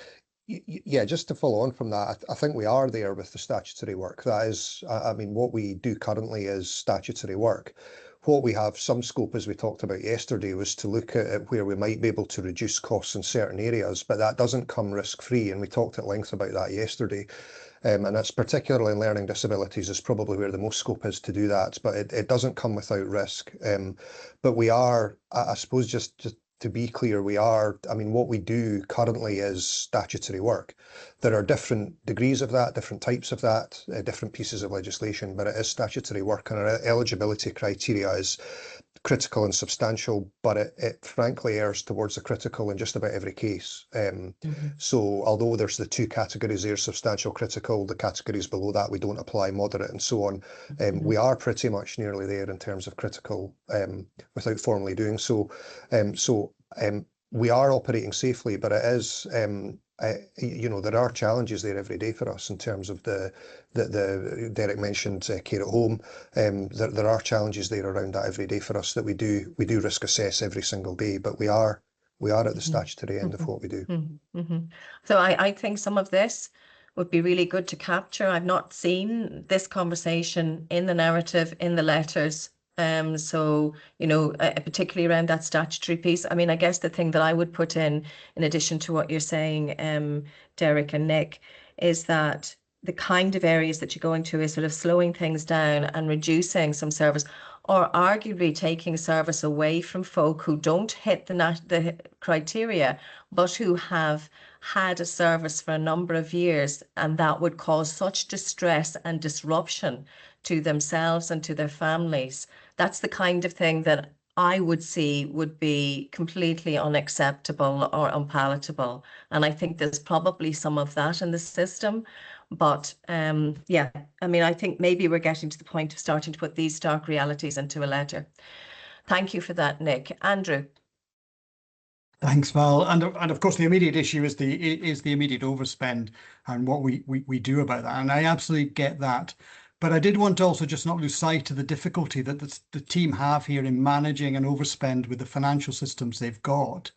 Yeah, just to follow on from that, I think we are there with the statutory work. That is, I mean, what we do currently is statutory work. What we have some scope, as we talked about yesterday, was to look at where we might be able to reduce costs in certain areas, but that doesn't come risk-free, and we talked at length about that yesterday. And it's particularly in learning disabilities is probably where the most scope is to do that, but it doesn't come without risk. But we are, I suppose, just to be clear, I mean, what we do currently is statutory work. There are different degrees of that, different types of that, different pieces of legislation, but it is statutory work, and our eligibility criteria is critical and substantial, but it frankly errs towards the critical in just about every case. So although there's the two categories there, substantial, critical, the categories below that we don't apply, moderate and so on, we are pretty much nearly there in terms of critical without formally doing so. We are operating safely, but it is you know, there are challenges there every day for us in terms of the Derek mentioned care at home. There are challenges there around that every day for us that we do risk assess every single day, but we are at the statutory end of what we do. So I think some of this would be really good to capture. I've not seen this conversation in the narrative, in the letters. So, you know, particularly around that statutory piece. I mean, I guess the thing that I would put in addition to what you're saying, Derek and Nick, is that the kind of areas that you're going to is sort of slowing things down and reducing some service. or arguably taking service away from folk who don't hit the criteria, but who have had a service for a number of years, and that would cause such distress and disruption to themselves and to their families. That's the kind of thing that I would see would be completely unacceptable or unpalatable. And I think there's probably some of that in the system. But yeah, I mean, I think maybe we're getting to the point of starting to put these stark realities into a letter. Thank you for that, Nick. Andrew. Thanks, Val. And of course, the immediate issue is the immediate overspend and what we do about that. And I absolutely get that. But I did want to also just not lose sight of the difficulty that the team have here in managing an overspend with the financial systems they've got.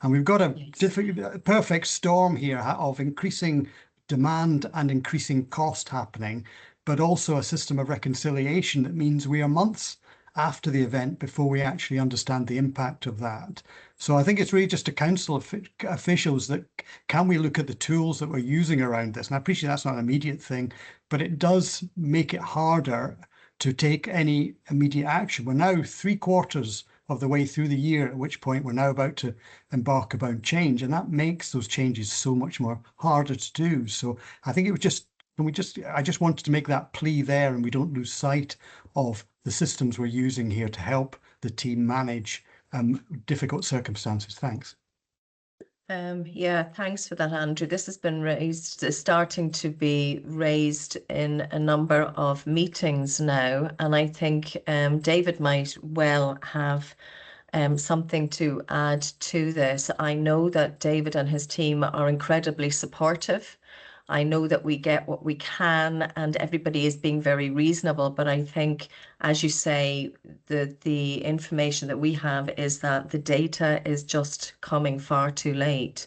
And we've got a perfect storm here of increasing demand and increasing cost happening, but also a system of reconciliation that means we are months after the event before we actually understand the impact of that. So I think it's really just to council officials that can we look at the tools that we're using around this? And I appreciate that's not an immediate thing, but it does make it harder to take any immediate action. We're now 3/4 of the way through the year, at which point we're now about to embark about change. And that makes those changes so much more harder to do. So I think it was just, I just wanted to make that plea there, and we don't lose sight of the systems we're using here to help the team manage difficult circumstances. Thanks. Yeah, thanks for that, Andrew. This has been raised, starting to be raised in a number of meetings now, and I think David might well have something to add to this. I know that David and his team are incredibly supportive. I know that we get what we can and everybody is being very reasonable, but I think, as you say, the information that we have is that the data is just coming far too late.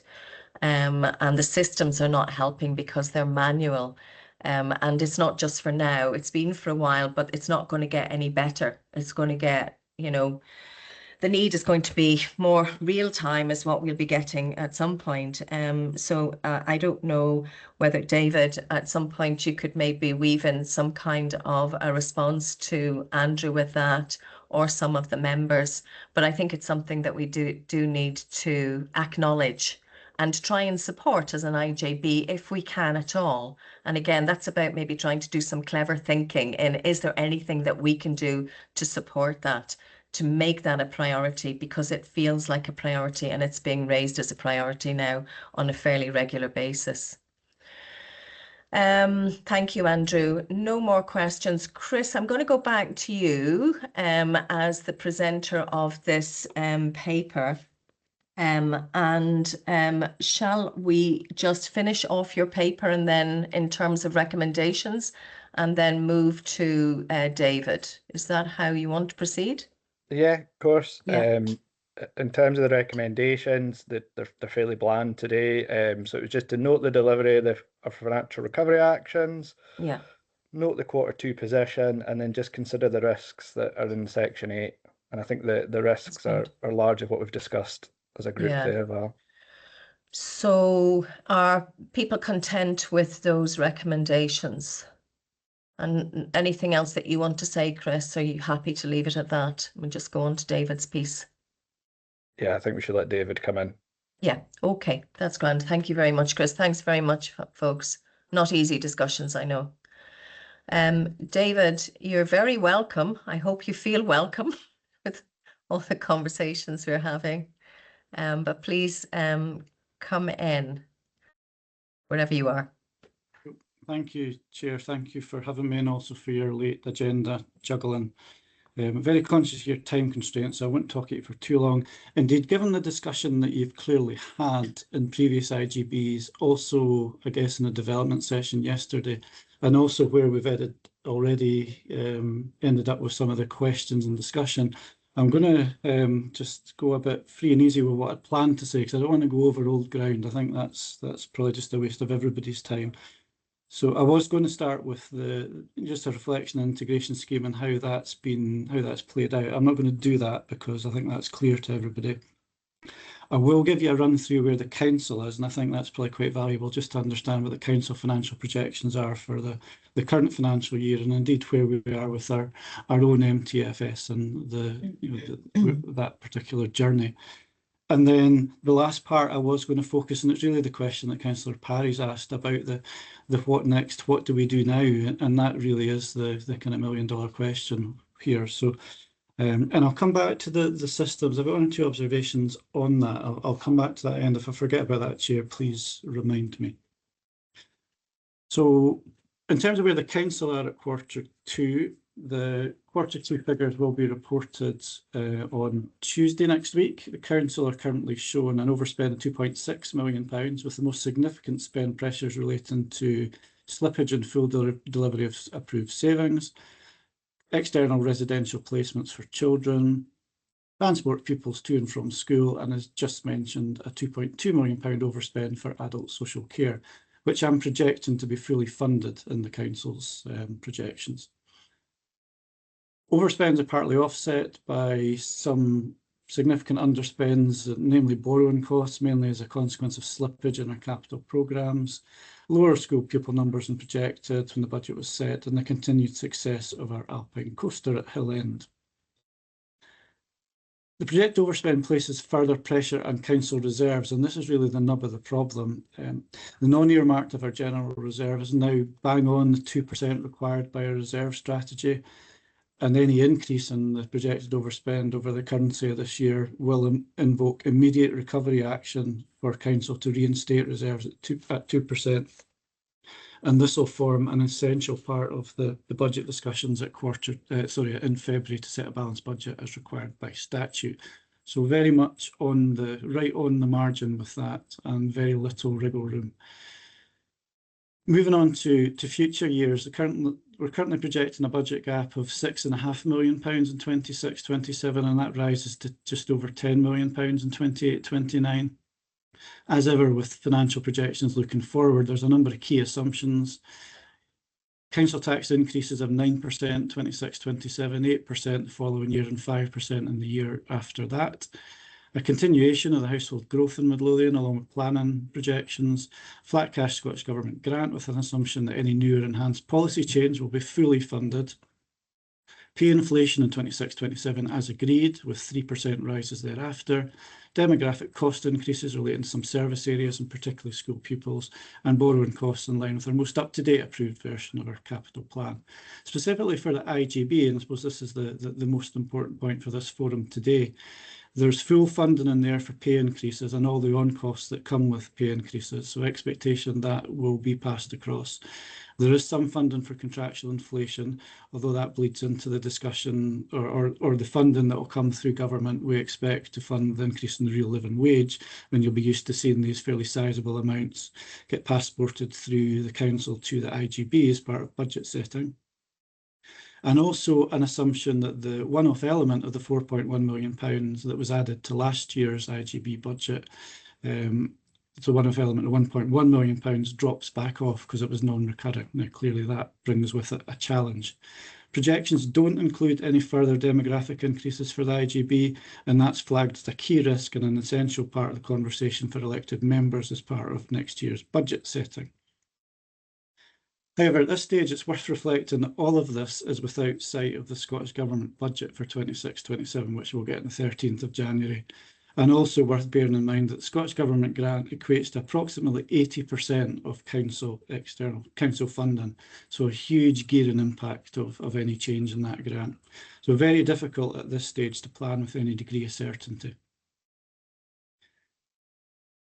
And the systems are not helping because they're manual. And it's not just for now, it's been for a while, but it's not going to get any better. It's going to get, you know, the need is going to be more real time is what we'll be getting at some point. So I don't know whether, David, at some point you could maybe weave in some kind of a response to Andrew with that, or some of the members. But I think it's something that we do need to acknowledge and try and support as an IJB if we can at all. And again, that's about maybe trying to do some clever thinking in, is there anything that we can do to support that, to make that a priority, because it feels like a priority and it's being raised as a priority now on a fairly regular basis. Thank you, Andrew. No more questions. Chris, I'm going to go back to you as the presenter of this paper. Shall we just finish off your paper and then in terms of recommendations and then move to David? Is that how you want to proceed? Yeah, of course. Yeah. In terms of the recommendations, they're fairly bland today. So it was just to note the delivery of financial recovery actions. Yeah. Note the Q2 position, and then just consider the risks that are in Section 8. And I think the risks are largely what we've discussed as a group there, Val. So are people content with those recommendations? And anything else that you want to say, Chris? Are you happy to leave it at that? We'll just go on to David's piece. Yeah, I think we should let David come in. Yeah, okay, that's grand. Thank you very much, Chris. Thanks very much, folks. Not easy discussions, I know. David, you're very welcome. I hope you feel welcome with all the conversations we're having. But please come in wherever you are. Thank you, Chair. Thank you for having me and also for your late agenda juggling. I'm very conscious of your time constraints, so I won't talk at you for too long. Indeed, given the discussion that you've clearly had in previous IGBs, also, I guess, in the development session yesterday, and also where we've already ended up with some of the questions and discussion, I'm going to just go a bit free and easy with what I plan to say, because I don't want to go over old ground. I think that's probably just a waste of everybody's time. So I was going to start with just a reflection on integration scheme and how that's played out. I'm not going to do that because I think that's clear to everybody. I will give you a run through where the council is, and I think that's probably quite valuable just to understand what the council financial projections are for the current financial year, and indeed where we are with our own MTFS and that particular journey. And then the last part I was going to focus, and it's really the question that Councillor Parry's asked about the what next, what do we do now? And that really is the kind of $1 million question here. So, and I'll come back to the systems. I've got 1 or 2 observations on that. I'll come back to that end. If I forget about that, Chair, please remind me. So in terms of where the council are at Q2, the Q2 figures will be reported on Tuesday next week. The council are currently showing an overspend of £2.6 million, with the most significant spend pressures relating to slippage and full delivery of approved savings, external residential placements for children, transport pupils to and from school, and as just mentioned, a £2.2 million overspend for adult social care, which I'm projecting to be fully funded in the council's projections. Overspends are partly offset by some significant underspends, namely borrowing costs, mainly as a consequence of slippage in our capital programmes, lower school pupil numbers than projected when the budget was set, and the continued success of our Alpine coaster at Hill End. The project overspend places further pressure on council reserves, and this is really the nub of the problem. The non-earmarked of our general reserve is now bang on the 2% required by our reserve strategy, and any increase in the projected overspend over the currency of this year will invoke immediate recovery action for council to reinstate reserves at 2%. And this will form an essential part of the budget discussions at in February to set a balanced budget as required by statute. So very much right on the margin with that, and very little wriggle room. Moving on to future years, we're currently projecting a budget gap of £6.5 million in 26-27, and that rises to just over £10 million in 28-29. As ever with financial projections looking forward, there's a number of key assumptions. Council tax increases of 9%, 26-27, 8% the following year, and 5% in the year after that. A continuation of the household growth in Midlothian, along with planning projections, flat cash Scottish Government grant with an assumption that any new or enhanced policy change will be fully funded. Pay inflation in 26-27 as agreed, with 3% rises thereafter. Demographic cost increases relating to some service areas, and particularly school pupils, and borrowing costs in line with our most up-to-date approved version of our capital plan. Specifically for the IGB, and I suppose this is the most important point for this forum today, there's full funding in there for pay increases and all the on-costs that come with pay increases, so expectation that will be passed across. There is some funding for contractual inflation, although that bleeds into the discussion or the funding that will come through government. We expect to fund the increase in the real living wage, when you'll be used to seeing these fairly sizable amounts get passported through the council to the IGB as part of budget setting. And also an assumption that the one-off element of the £4.1 million that was added to last year's IGB budget, so one-off element of £1.1 million drops back off because it was non-recurring. Now, clearly that brings with it a challenge. Projections don't include any further demographic increases for the IGB, and that's flagged as a key risk and an essential part of the conversation for elected members as part of next year's budget setting. However, at this stage, it's worth reflecting that all of this is without sight of the Scottish Government budget for 26-27, which we'll get on the 13th of January. And also worth bearing in mind that the Scottish Government grant equates to approximately 80% of external council funding. So a huge gearing impact of any change in that grant. So very difficult at this stage to plan with any degree of certainty.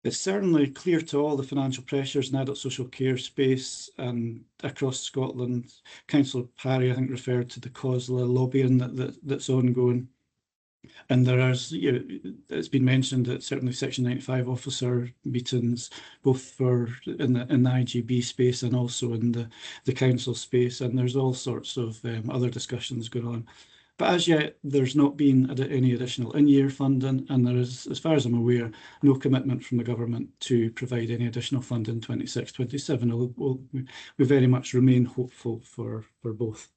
It's certainly clear to all the financial pressures in adult social care space and across Scotland. Councillor Parry, I think, referred to the COSLA lobbying that's ongoing. And there is, it's been mentioned that certainly Section 95 officer meetings, both in the IGB space and also in the council space, and there's all sorts of other discussions going on. But as yet, there's not been any additional in-year funding, and there is, as far as I'm aware, no commitment from the government to provide any additional funding in 26-27. We very much remain hopeful for both.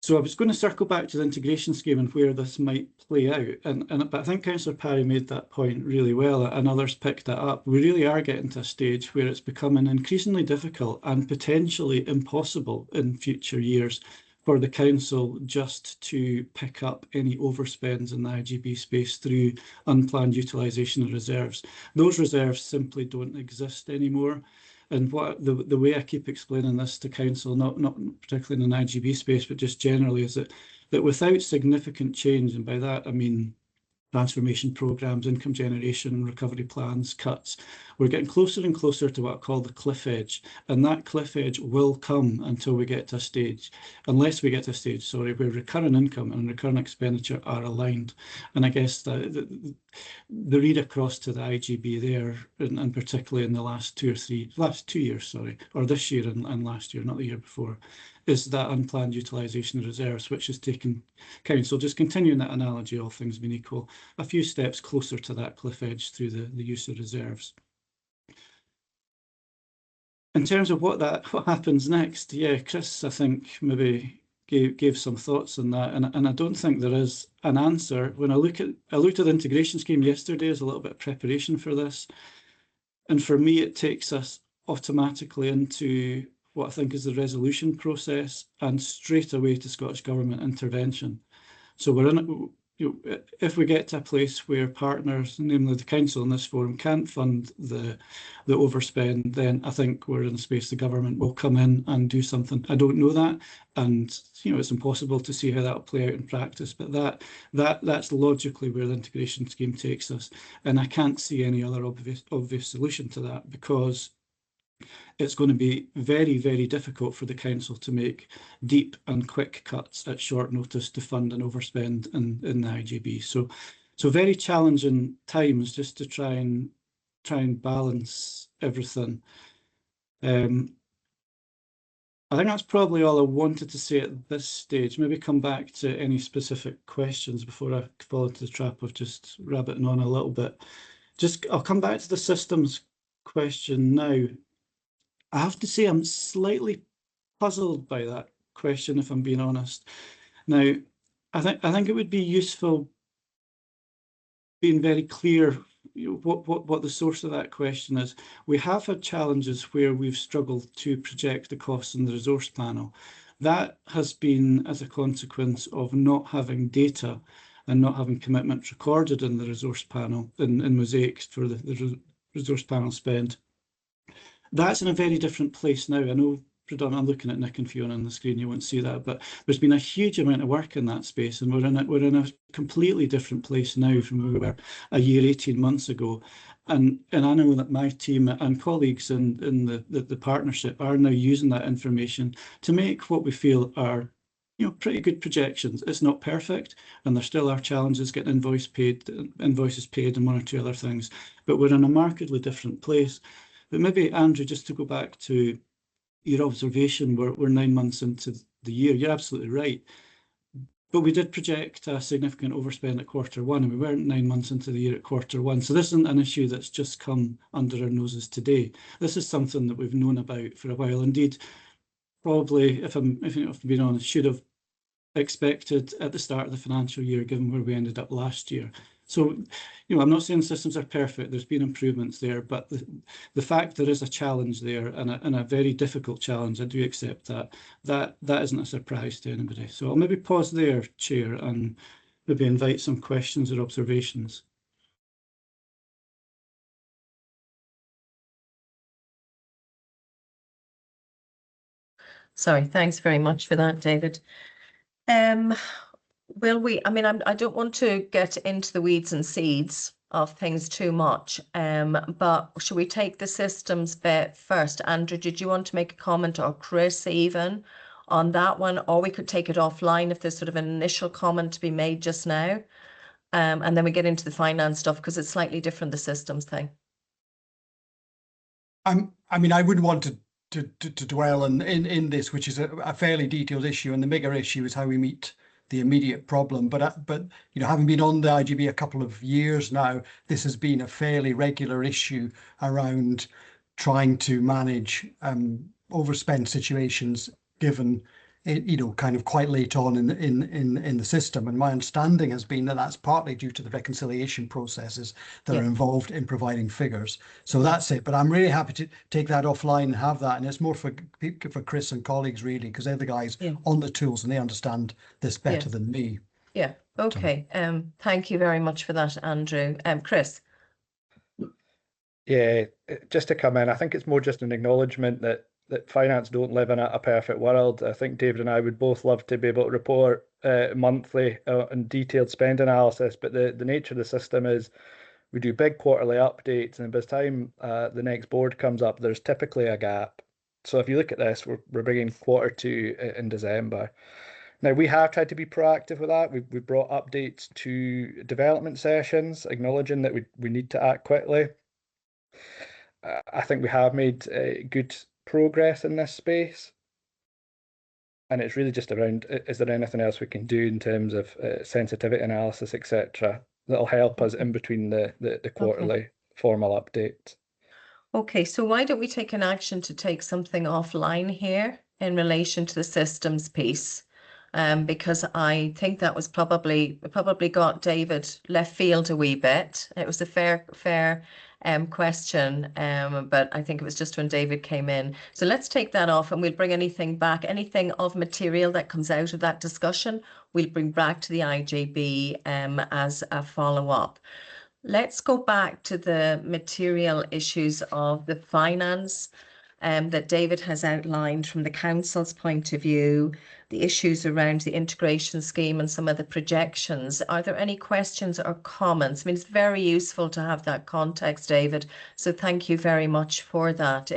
So I was going to circle back to the integration scheme and where this might play out. But I think Councillor Parry made that point really well, and others picked that up. We really are getting to a stage where it's becoming increasingly difficult and potentially impossible in future years for the council just to pick up any overspends in the IGB space through unplanned utilisation of reserves. Those reserves simply don't exist anymore. And what the way I keep explaining this to council, not particularly in an IGB space, but just generally, is that without significant change, and by that I mean transformation programs, income generation, recovery plans, cuts, we're getting closer and closer to what I call the cliff edge. And that cliff edge will come until we get to a stage, unless we get to a stage, sorry, where recurrent income and recurrent expenditure are aligned. And I guess the read across to the IGB there, and particularly in the last 2 years, sorry, or this year and last year, not the year before, is that unplanned utilisation of reserves, which has taken council, just continuing that analogy, all things being equal, a few steps closer to that cliff edge through the use of reserves. In terms of what happens next, yeah, Chris, I think maybe gave some thoughts on that, and I don't think there is an answer. When I looked at the integration scheme yesterday as a little bit of preparation for this, and for me it takes us automatically into what I think is the resolution process and straight away to Scottish Government intervention. So we're in, if we get to a place where partners, namely the council in this forum, can't fund the overspend, then I think we're in a space the government will come in and do something. I don't know that, and it's impossible to see how that will play out in practice. But that's logically where the integration scheme takes us, and I can't see any other obvious solution to that, because it's going to be very, very difficult for the council to make deep and quick cuts at short notice to fund an overspend in the IGB. So very challenging times just to try and balance everything. I think that's probably all I wanted to say at this stage. Maybe come back to any specific questions before I fall into the trap of just rabbiting on a little bit. I'll come back to the systems question now. I have to say I'm slightly puzzled by that question, if I'm being honest. Now, I think it would be useful being very clear what the source of that question is. We have had challenges where we've struggled to project the costs in the resource panel. That has been as a consequence of not having data and not having commitments recorded in the resource panel, in Mosaic for the resource panel spend. That's in a very different place now. I know predominantly I'm looking at Nick and Fiona on the screen, you won't see that, but there's been a huge amount of work in that space, and we're in a completely different place now from where we were a year, 18 months ago. And I know that my team and colleagues in the partnership are now using that information to make what we feel are pretty good projections. It's not perfect, and there still are challenges getting invoices paid and one or two other things, but we're in a markedly different place. But maybe, Andrew, just to go back to your observation, we're 9 months into the year. You're absolutely right. But we did project a significant overspend at Q1, and we weren't 9 months into the year at Q1. So this isn't an issue that's just come under our noses today. This is something that we've known about for a while. Indeed, probably, if I'm being honest, should have expected at the start of the financial year, given where we ended up last year. So, I'm not saying systems are perfect. There's been improvements there, but the fact there is a challenge there, and a very difficult challenge, I do accept that isn't a surprise to anybody. So I'll maybe pause there, Chair, and maybe invite some questions or observations. Sorry, thanks very much for that, David. Will we, I don't want to get into the weeds and seeds of things too much, but should we take the systems bit first? Andrew, did you want to make a comment, or Chris even, on that one? Or we could take it offline if there's sort of an initial comment to be made just now, and then we get into the finance stuff, because it's slightly different, the systems thing. I wouldn't want to dwell in this, which is a fairly detailed issue, and the bigger issue is how we meet the immediate problem. But having been on the IGB a couple of years now, this has been a fairly regular issue around trying to manage overspend situations, given you know, kind of quite late on in the system. And my understanding has been that that's partly due to the reconciliation processes that are involved in providing figures. So that's it. But I'm really happy to take that offline and have that. And it's more for Chris and colleagues, really, because they're the guys on the tools and they understand this better than me. Yeah. Okay. Thank you very much for that, Andrew. Chris. Yeah, just to come in, I think it's more just an acknowledgement that finance don't live in a perfect world. I think David and I would both love to be able to report monthly and detailed spend analysis, but the nature of the system is we do big quarterly updates, and by the time the next board comes up, there's typically a gap. So if you look at this, we're bringing Q2 in December. Now, we have tried to be proactive with that. We've brought updates to development sessions, acknowledging that we need to act quickly. I think we have made good progress in this space. And it's really just around, is there anything else we can do in terms of sensitivity analysis, etc., that'll help us in between the quarterly formal updates? Okay, so why don't we take an action to take something offline here in relation to the systems piece? Because I think that was probably got David left field a wee bit. It was a fair question, but I think it was just when David came in. So let's take that off and we'll bring anything back, anything of material that comes out of that discussion, we'll bring back to the IGB as a follow-up. Let's go back to the material issues of the finance that David has outlined from the council's point of view, the issues around the integration scheme and some of the projections. Are there any questions or comments? I mean, it's very useful to have that context, David. So thank you very much for that.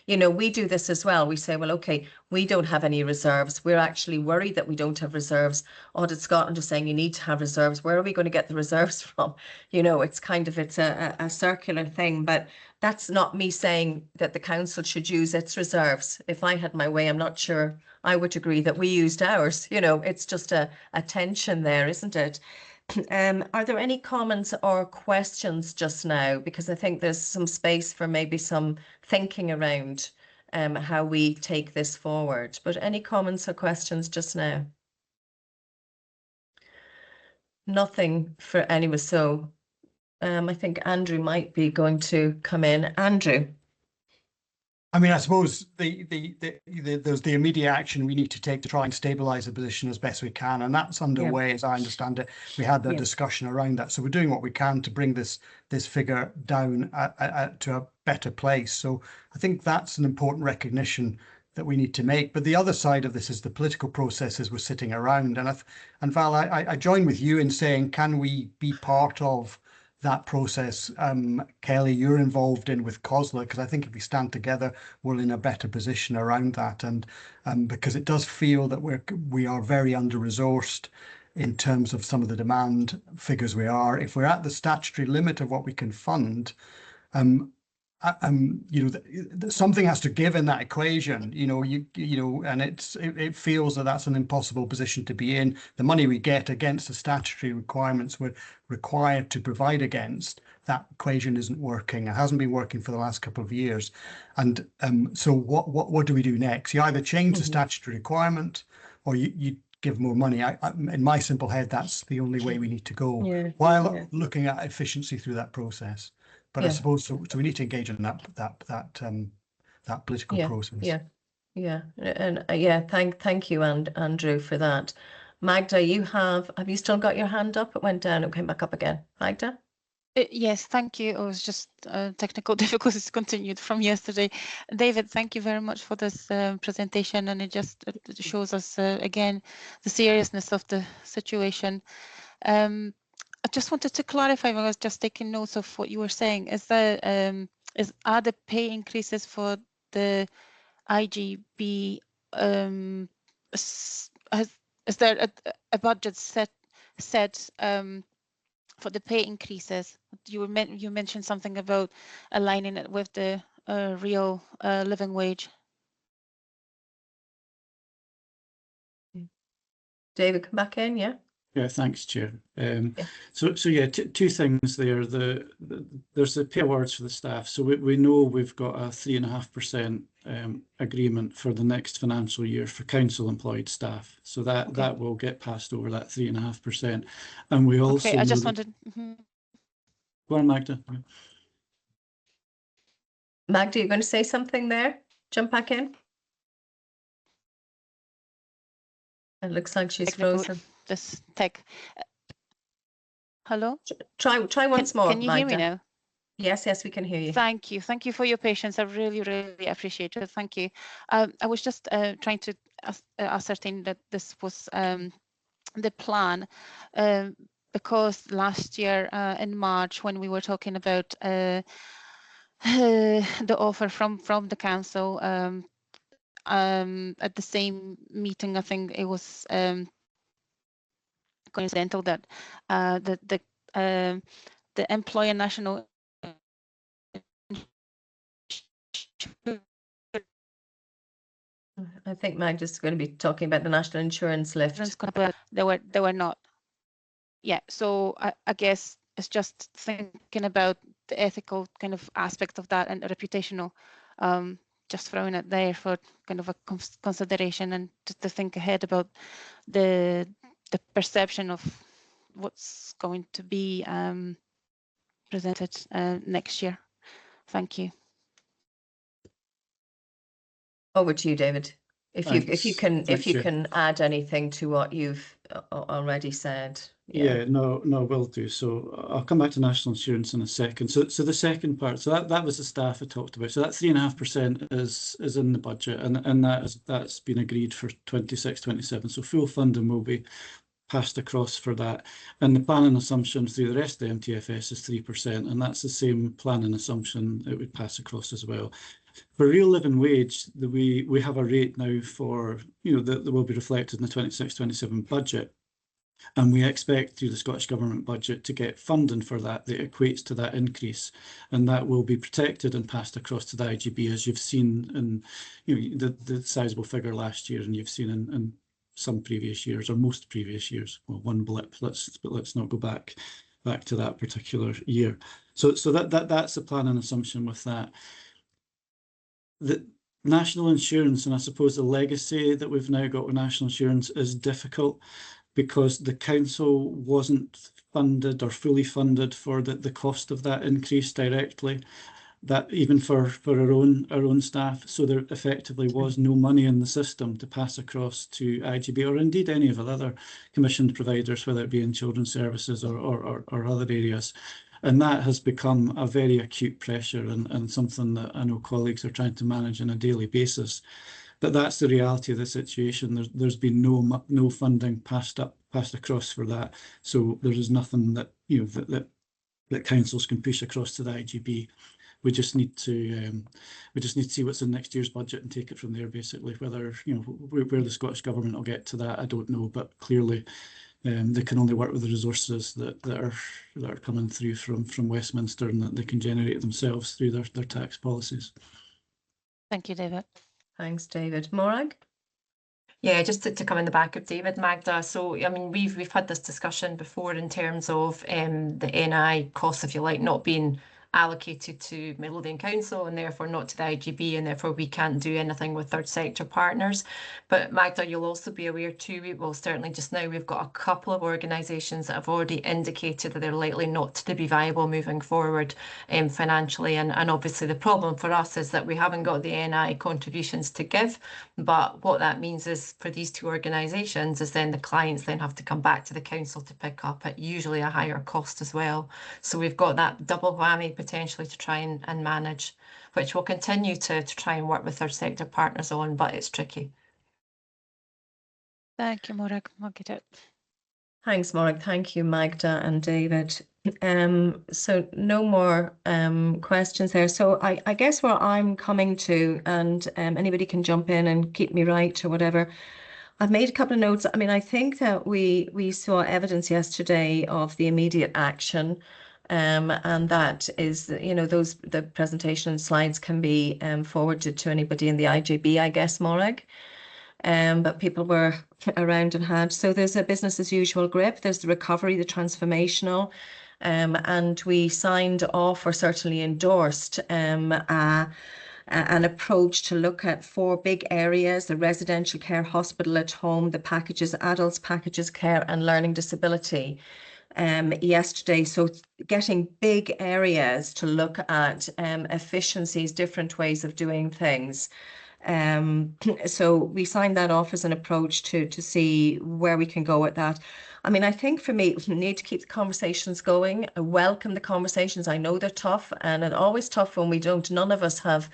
You know, we do this as well. We say, well, okay, we don't have any reserves. We're actually worried that we don't have reserves. Audit Scotland is saying you need to have reserves. Where are we going to get the reserves from? You know, it's a circular thing, but that's not me saying that the council should use its reserves. If I had my way, I'm not sure I would agree that we used ours. You know, it's just a tension there, isn't it? Are there any comments or questions just now? Because I think there's some space for maybe some thinking around how we take this forward. But any comments or questions just now? Nothing for anyone. So I think Andrew might be going to come in. Andrew. I mean, I suppose there's the immediate action we need to take to try and stabilise the position as best we can, and that's underway, as I understand it. We had that discussion around that, so we're doing what we can to bring this figure down to a better place. So I think that's an important recognition that we need to make. But the other side of this is the political processes we're sitting around, and Val, I join with you in saying, can we be part of that process? Kelly, you're involved in with COSLA, because I think if we stand together, we're in a better position around that. And because it does feel that we are very under-resourced in terms of some of the demand figures we are. If we're at the statutory limit of what we can fund, you know, something has to give in that equation, you know, and it feels that that's an impossible position to be in. The money we get against the statutory requirements we're required to provide against, that equation isn't working. It hasn't been working for the last couple of years. And so what do we do next? You either change the statutory requirement or you give more money. In my simple head, that's the only way we need to go, while looking at efficiency through that process. But I suppose so we need to engage in that political process. And thank you, Andrew, for that. Magda, have you still got your hand up? It went down, it came back up again. Magda? Yes, thank you. It was just technical difficulties continued from yesterday. David, thank you very much for this presentation, and it shows us again the seriousness of the situation. I just wanted to clarify, I was just taking notes of what you were saying. Are the pay increases for the IGB, is there a budget set for the pay increases? You mentioned something about aligning it with the real living wage. David, come back in, yeah? Yeah, thanks, Chair. Yeah. So yeah, two things there. There's the pay awards for the staff. So we know we've got a 3.5% agreement for the next financial year for council employed staff. So that will get passed over, that 3.5%. And we also Okay, I just know that- wanted. Go on, Magda. Magda, you're going to say something there? Jump back in. It looks like she's Technical- frozen. This tech. Hello? Try once more, Can you hear me Magda. now? Yes, we can hear you. Thank you. Thank you for your patience. I really, really appreciate it. Thank you. I was just trying to ascertain that this was the plan, because last year in March, when we were talking about the offer from the council, at the same meeting, I think it was coincidental that the employer national I think Magda's going to be talking about the national insurance lift. they were not. Yeah, so I guess it's just thinking about the ethical kind of aspect of that and reputational, just throwing it there for kind of a consideration and to think ahead about the perception of what's going to be presented next year. Thank you. Over to you, David. If you Thanks, can add anything to what you've already said. Yeah, no, will do. So I'll come back to national insurance in a second. So the second part, so that was the staff I talked about. So that 3.5% is in the budget, and that's been agreed for 26-27. So full funding will be passed across for that. And the planning assumption through the rest of the MTFS is 3%, and that's the same planning assumption it would pass across as well. For real living wage, we have a rate now for, that will be reflected in the 26-27 budget. And we expect through the Scottish Government budget to get funding for that equates to that increase. And that will be protected and passed across to the IGB, as you've seen in the sizable figure last year, and you've seen in some previous years, or most previous years. Well, one blip, but let's not go back to that particular year. So that's the planning assumption with that. The national insurance, and I suppose the legacy that we've now got with national insurance, is difficult because the council wasn't funded or fully funded for the cost of that increase directly, that even for our own staff. So there effectively was no money in the system to pass across to IGB, or indeed any of the other commissioned providers, whether it be in children's services or other areas. And that has become a very acute pressure and something that I know colleagues are trying to manage on a daily basis. But that's the reality of the situation. There's been no funding passed across for that. So there is nothing that that councils can push across to the IGB. We just need to see what's in next year's budget and take it from there. Basically, whether where the Scottish Government will get to that, I don't know. But clearly, they can only work with the resources that are coming through from Westminster, and that they can generate themselves through their tax policies. Thank you, David. Thanks, David. Morag? Yeah, just to come in the back of David, Magda. So, I mean, we've had this discussion before in terms of the NI costs, if you like, not being allocated to Midlothian Council and therefore not to the IGB, and therefore we can't do anything with third sector partners. But Magda, you'll also be aware too, well, certainly just now we've got a couple of organisations that have already indicated that they're likely not to be viable moving forward financially. And obviously the problem for us is that we haven't got the NI contributions to give. But what that means is for these two organisations is then the clients then have to come back to the council to pick up at usually a higher cost as well. So we've got that double whammy potentially to try and manage, which we'll continue to try and work with third sector partners on, but it's tricky. Thank you, Morag. I'll get it. Thanks, Morag. Thank you, Magda and David. So no more questions there. So I guess where I'm coming to, and anybody can jump in and keep me right or whatever. I've made a couple of notes. I mean, I think that we saw evidence yesterday of the immediate action. And that is, the presentation slides can be forwarded to anybody in the IGB, I guess, Morag. but people were around and had. So there's a business as usual grip, there's the recovery, the transformational, and we signed off or certainly endorsed an approach to look at 4 big areas: the residential care, hospital at home, the packages, adults packages, care and learning disability. Yesterday, so getting big areas to look at efficiencies, different ways of doing things. So we signed that off as an approach to see where we can go with that. I mean, I think for me, we need to keep the conversations going. I welcome the conversations. I know they're tough, and it's always tough when we don't. None of us have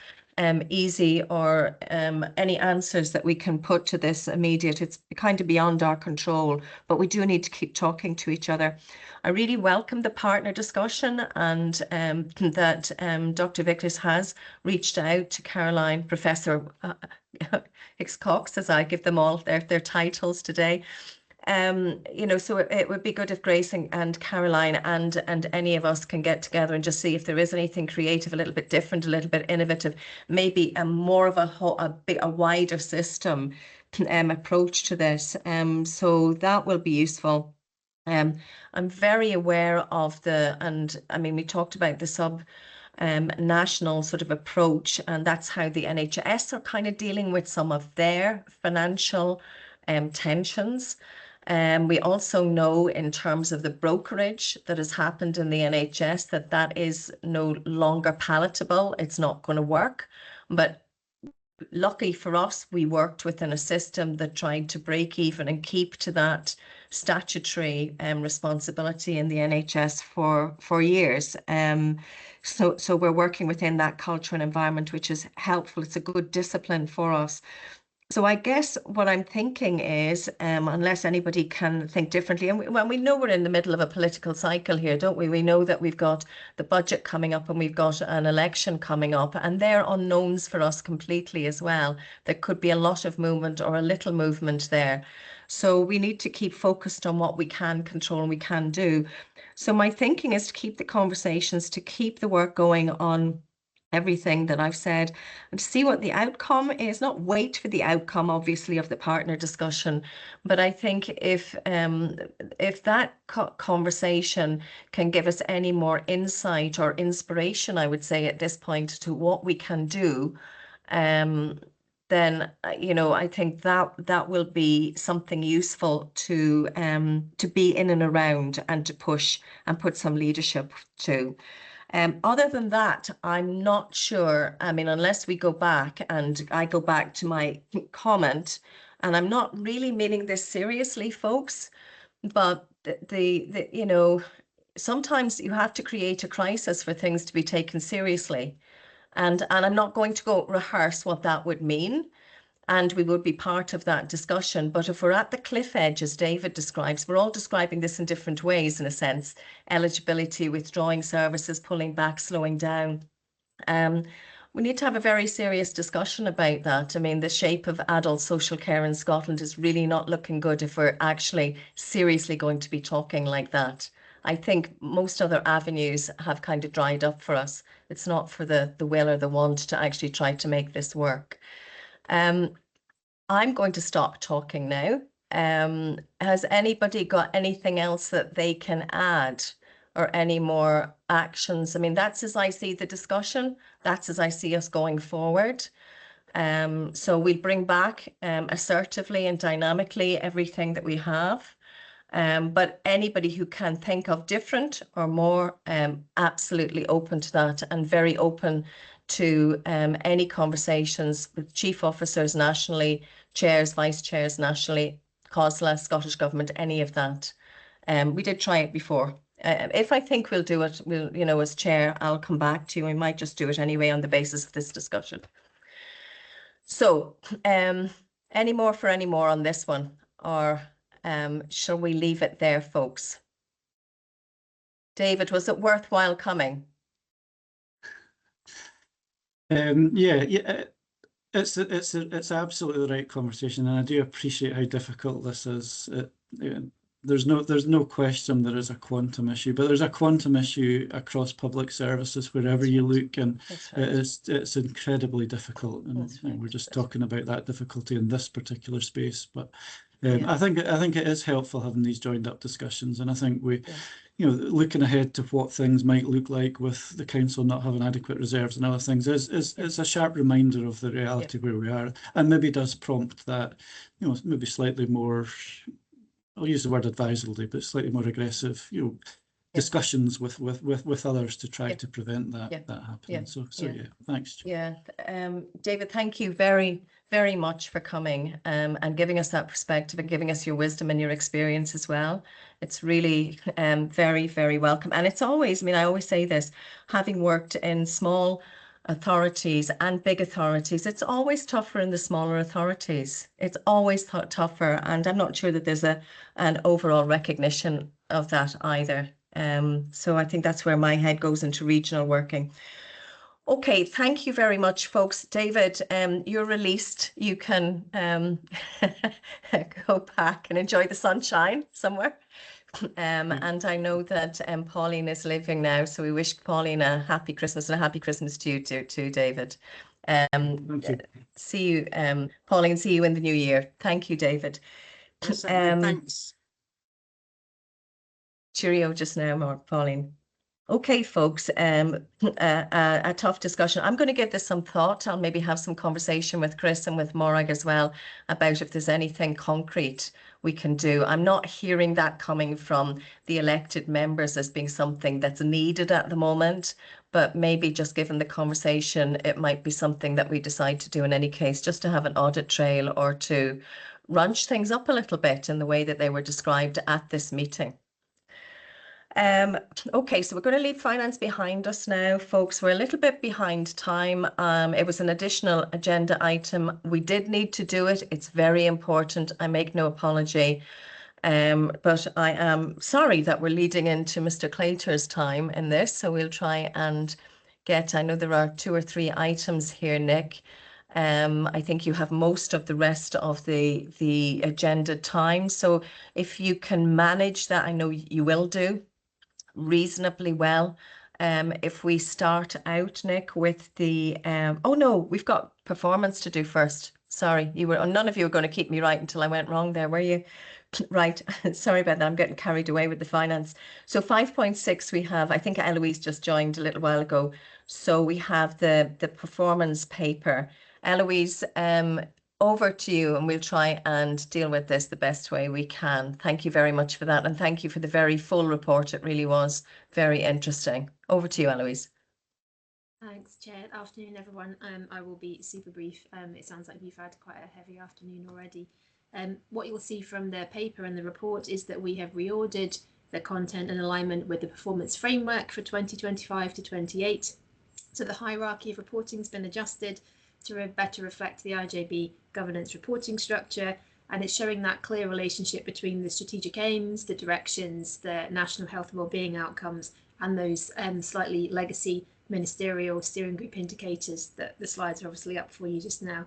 easy or any answers that we can put to this immediate. It's kind of beyond our control, but we do need to keep talking to each other. I really welcome the partner discussion, and that Dr. Vickers has reached out to Caroline, Professor Hicks-Cox, as I give them all their titles today. You know, so it would be good if Grace and Caroline and any of us can get together and just see if there is anything creative, a little bit different, a little bit innovative, maybe more of a wider system approach to this. So that will be useful. I'm very aware of and I mean, we talked about the national sort of approach, and that's how the NHS are kind of dealing with some of their financial tensions. We also know, in terms of the brokerage that has happened in the NHS, that is no longer palatable. It's not going to work. But lucky for us, we worked within a system that tried to break even and keep to that statutory responsibility in the NHS for years. So we're working within that culture and environment, which is helpful. It's a good discipline for us. So I guess what I'm thinking is, unless anybody can think differently, and we know we're in the middle of a political cycle here, don't we? We know that we've got the budget coming up and we've got an election coming up, and they're unknowns for us completely as well. There could be a lot of movement or a little movement there. So we need to keep focused on what we can control and we can do. So my thinking is to keep the conversations, to keep the work going on everything that I've said, and see what the outcome is. Not wait for the outcome, obviously, of the partner discussion, but I think if that conversation can give us any more insight or inspiration, I would say at this point, to what we can do, then you know, I think that will be something useful to be in and around, and to push and put some leadership to. Other than that, I'm not sure. I mean, unless we go back, and I go back to my comment, and I'm not really meaning this seriously, folks, but the you know, sometimes you have to create a crisis for things to be taken seriously. And I'm not going to go rehearse what that would mean. And we would be part of that discussion. But if we're at the cliff edge, as David describes, we're all describing this in different ways, in a sense: eligibility, withdrawing services, pulling back, slowing down. We need to have a very serious discussion about that. I mean, the shape of adult social care in Scotland is really not looking good if we're actually seriously going to be talking like that. I think most other avenues have kind of dried up for us. It's not for the will or the want to actually try to make this work. I'm going to stop talking now. Has anybody got anything else that they can add, or any more actions? I mean, that's as I see the discussion. That's as I see us going forward. So we'll bring back assertively and dynamically everything that we have. But anybody who can think of different or more, absolutely open to that, and very open to any conversations with chief officers nationally, chairs, vice chairs nationally, COSLA, Scottish Government, any of that. We did try it before. If I think we'll do it, we'll, you know, as chair, I'll come back to you. We might just do it anyway on the basis of this discussion. So, any more on this one, or shall we leave it there, folks? David, was it worthwhile coming? Yeah, it's absolutely the right conversation, and I do appreciate how difficult this is. there's no question there is a quantum issue, but there's a quantum issue across public services wherever you look, and it's incredibly difficult. And we're just talking about that difficulty in this particular space. But I think it is helpful having these joined up discussions, and I think we, looking ahead to what things might look like with the council not having adequate reserves and other things is a sharp reminder of the reality where we are, and maybe does prompt that, maybe slightly more, I'll use the word advisedly, but slightly more aggressive, discussions with others to try to prevent that happening. So yeah, thanks. Yeah, David, thank you very, very much for coming and giving us that perspective and giving us your wisdom and your experience as well. It's really very, very welcome. And it's always, I always say this, having worked in small authorities and big authorities, it's always tougher in the smaller authorities. It's always tougher, and I'm not sure that there's an overall recognition of that either. So I think that's where my head goes into regional working. Okay, thank you very much, folks. David, you're released. You can go back and enjoy the sunshine somewhere. And I know that Pauline is leaving now, so we wish Pauline a happy Christmas and a happy Christmas to you too, David. Thank you. See you, Pauline, see you in the new year. Thank you, David. Thanks. Cheerio just now, Pauline. Okay, folks, a tough discussion. I'm going to give this some thought. I'll maybe have some conversation with Chris and with Morag as well about if there's anything concrete we can do. I'm not hearing that coming from the elected members as being something that's needed at the moment, but maybe just given the conversation, it might be something that we decide to do in any case, just to have an audit trail or to runch things up a little bit in the way that they were described at this meeting. Okay, so we're going to leave finance behind us now, folks. We're a little bit behind time. It was an additional agenda item. We did need to do it. It's very important. I make no apology. But I am sorry that we're leading into Mr. Claytor's time in this. So we'll try and get, I know there are 2 or 3 items here, Nick. I think you have most of the rest of the agenda time. So if you can manage that, I know you will do reasonably well. If we start out, Nick, with the oh no, we've got performance to do first. Sorry, none of you were going to keep me right until I went wrong there, were you? Right, sorry about that. I'm getting carried away with the finance. So 5.6 we have, I think Eloise just joined a little while ago. So we have the performance paper. Eloise, over to you, and we'll try and deal with this the best way we can. Thank you very much for that, and thank you for the very full report. It really was very interesting. Over to you, Eloise. Thanks, Chair. Afternoon, everyone. I will be super brief. It sounds like you've had quite a heavy afternoon already. What you'll see from the paper and the report is that we have reordered the content in alignment with the performance framework for 2025 to 28. So the hierarchy of reporting has been adjusted to better reflect the IJB governance reporting structure, and it's showing that clear relationship between the strategic aims, the directions, the national health and wellbeing outcomes, and those slightly legacy ministerial steering group indicators that the slides are obviously up for you just now.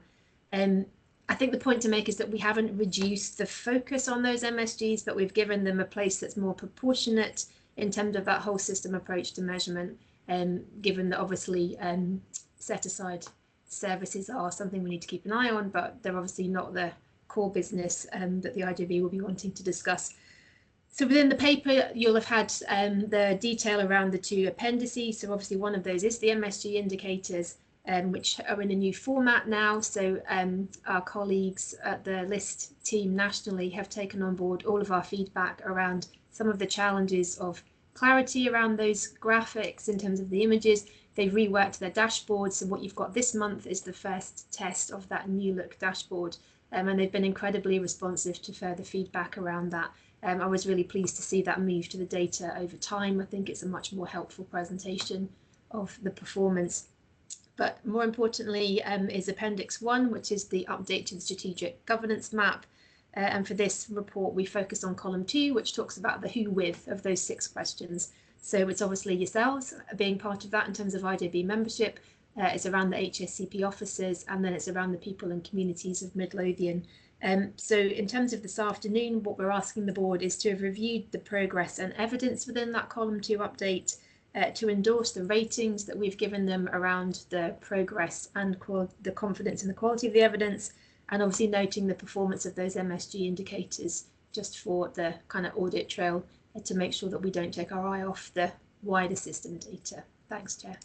I think the point to make is that we haven't reduced the focus on those MSGs, but we've given them a place that's more proportionate in terms of that whole system approach to measurement, given that obviously set aside services are something we need to keep an eye on, but they're obviously not the core business that the IJB will be wanting to discuss. So within the paper, you'll have had the detail around the 2 appendices. So obviously one of those is the MSG indicators, which are in a new format now. So our colleagues at the LIST team nationally have taken on board all of our feedback around some of the challenges of clarity around those graphics in terms of the images. They've reworked their dashboard, so what you've got this month is the first test of that new look dashboard, and they've been incredibly responsive to further feedback around that. I was really pleased to see that move to the data over time. I think it's a much more helpful presentation of the performance. But more importantly is Appendix 1, which is the update to the strategic governance map. And for this report, we focus on column 2, which talks about the who with of those 6 questions. So it's obviously yourselves being part of that in terms of IJB membership. It's around the HSCP officers, and then it's around the people and communities of Midlothian. So in terms of this afternoon, what we're asking the board is to have reviewed the progress and evidence within that column 2 update, to endorse the ratings that we've given them around the progress and the confidence in the quality of the evidence, and obviously noting the performance of those MSG indicators just for the kind of audit trail, to make sure that we don't take our eye off the wider system data. Thanks, Chair.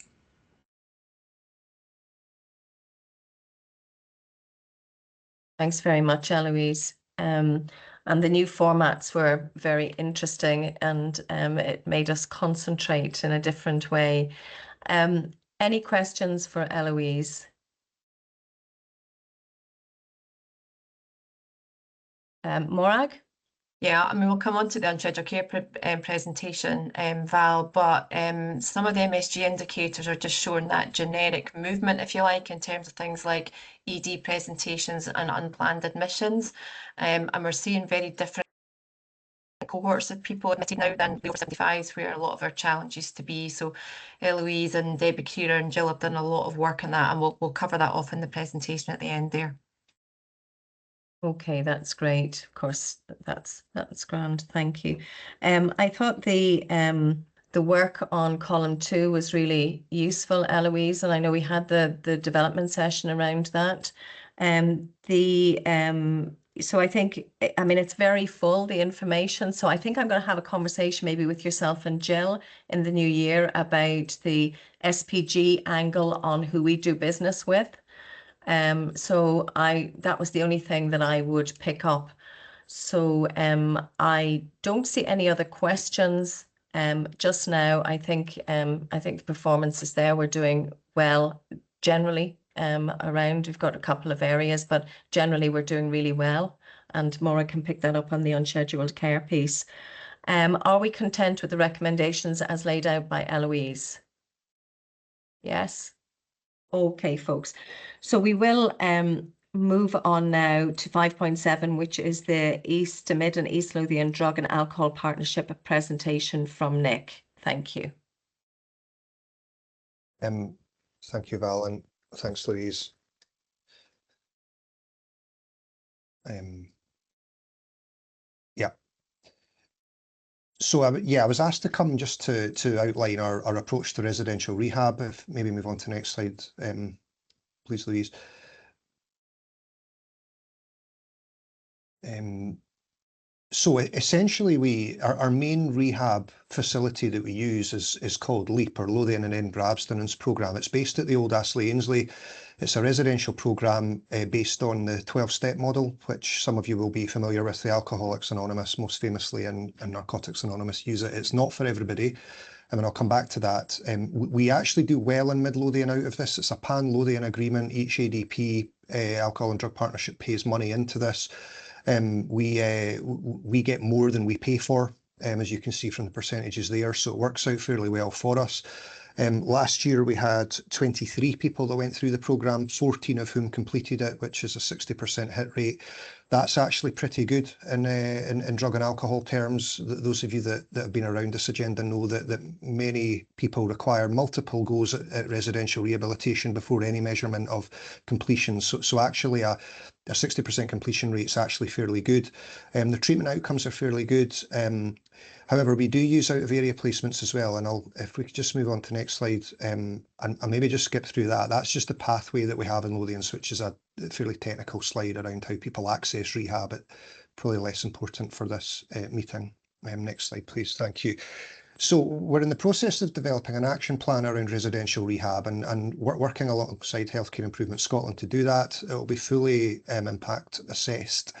Thanks very much, Eloise. And the new formats were very interesting, and it made us concentrate in a different way. Any questions for Eloise? Morag? Yeah, I mean, we'll come on to the unscheduled care presentation, Val, but some of the MSG indicators are just showing that generic movement, if you like, in terms of things like ED presentations and unplanned admissions. And we're seeing very different cohorts of people admitted now than the over 75s, where a lot of our challenge used to be. So Eloise and Debbie Kira and Jill have done a lot of work on that, and we'll cover that off in the presentation at the end there. Okay, that's great. Of course, that's grand. Thank you. I thought the work on column 2 was really useful, Eloise, and I know we had the development session around that. So I think, I mean, it's very full, the information. So I think I'm going to have a conversation maybe with yourself and Jill in the new year about the SPG angle on who we do business with. So that was the only thing that I would pick up. So I don't see any other questions just now. I think the performance is there. We're doing well generally around. We've got a couple of areas, but generally we're doing really well. And Maura can pick that up on the unscheduled care piece. Are we content with the recommendations as laid out by Eloise? Yes. Okay, folks. So we will move on now to 5.7, which is the East to Mid and East Lothian Drug and Alcohol Partnership presentation from Nick. Thank you. Thank you, Val, and thanks, Louise. Yeah. So I was asked to come just to outline our approach to residential rehab. If maybe move on to the next slide, please, Louise. So essentially, our main rehab facility that we use is called LEAP, or Lothian and Edinburgh Abstinence Programme. It's based at the old Astley Ainsley. It's a residential programme based on the 12-step model, which some of you will be familiar with. The Alcoholics Anonymous, most famously, and Narcotics Anonymous use it. It's not for everybody. I mean, I'll come back to that. We actually do well in Midlothian out of this. It's a pan-Lothian agreement. Each ADP, Alcohol and Drug Partnership, pays money into this. We get more than we pay for, as you can see from the percentages there, so it works out fairly well for us. Last year we had 23 people that went through the programme, 14 of whom completed it, which is a 60% hit rate. That's actually pretty good in drug and alcohol terms. Those of you that have been around this agenda know that many people require multiple goes at residential rehabilitation before any measurement of completion. So actually a 60% completion rate is actually fairly good. The treatment outcomes are fairly good. However, we do use out-of-area placements as well, and if we could just move on to the next slide, and maybe just skip through that. That's just the pathway that we have in Lothians, which is a fairly technical slide around how people access rehab, but probably less important for this meeting. Next slide, please. Thank you. So we're in the process of developing an action plan around residential rehab, and we're working alongside Healthcare Improvement Scotland to do that. It will be fully impact assessed.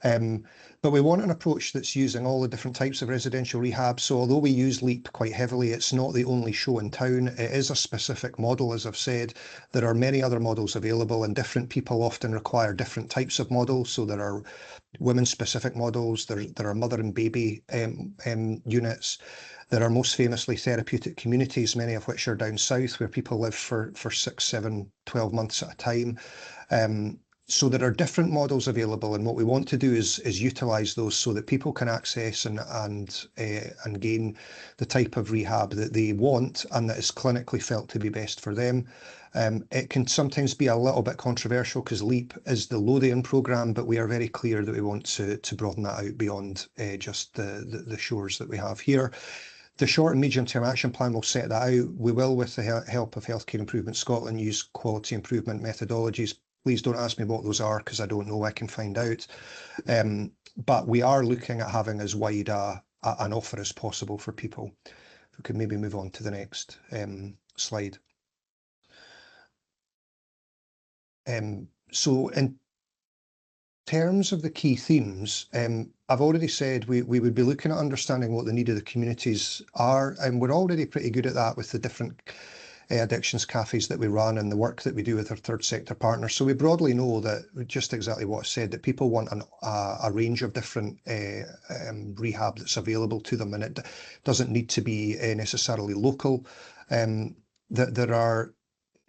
But we want an approach that's using all the different types of residential rehab. So although we use LEAP quite heavily, it's not the only show in town. It is a specific model, as I've said. There are many other models available, and different people often require different types of models. So there are women-specific models, there are mother and baby units. There are most famously therapeutic communities, many of which are down south, where people live for 6, 7, 12 months at a time. So there are different models available, and what we want to do is utilise those so that people can access and gain the type of rehab that they want and that is clinically felt to be best for them. It can sometimes be a little bit controversial because LEAP is the Lothian programme, but we are very clear that we want to broaden that out beyond just the shores that we have here. The short and medium term action plan will set that out. We will, with the help of Healthcare Improvement Scotland, use quality improvement methodologies. Please don't ask me what those are because I don't know. I can find out. But we are looking at having as wide an offer as possible for people. If we could maybe move on to the next slide. So in terms of the key themes, I've already said we would be looking at understanding what the need of the communities are, and we're already pretty good at that with the different addictions cafes that we run and the work that we do with our third sector partners. So we broadly know that just exactly what I said, that people want a range of different rehab that's available to them, and it doesn't need to be necessarily local. There are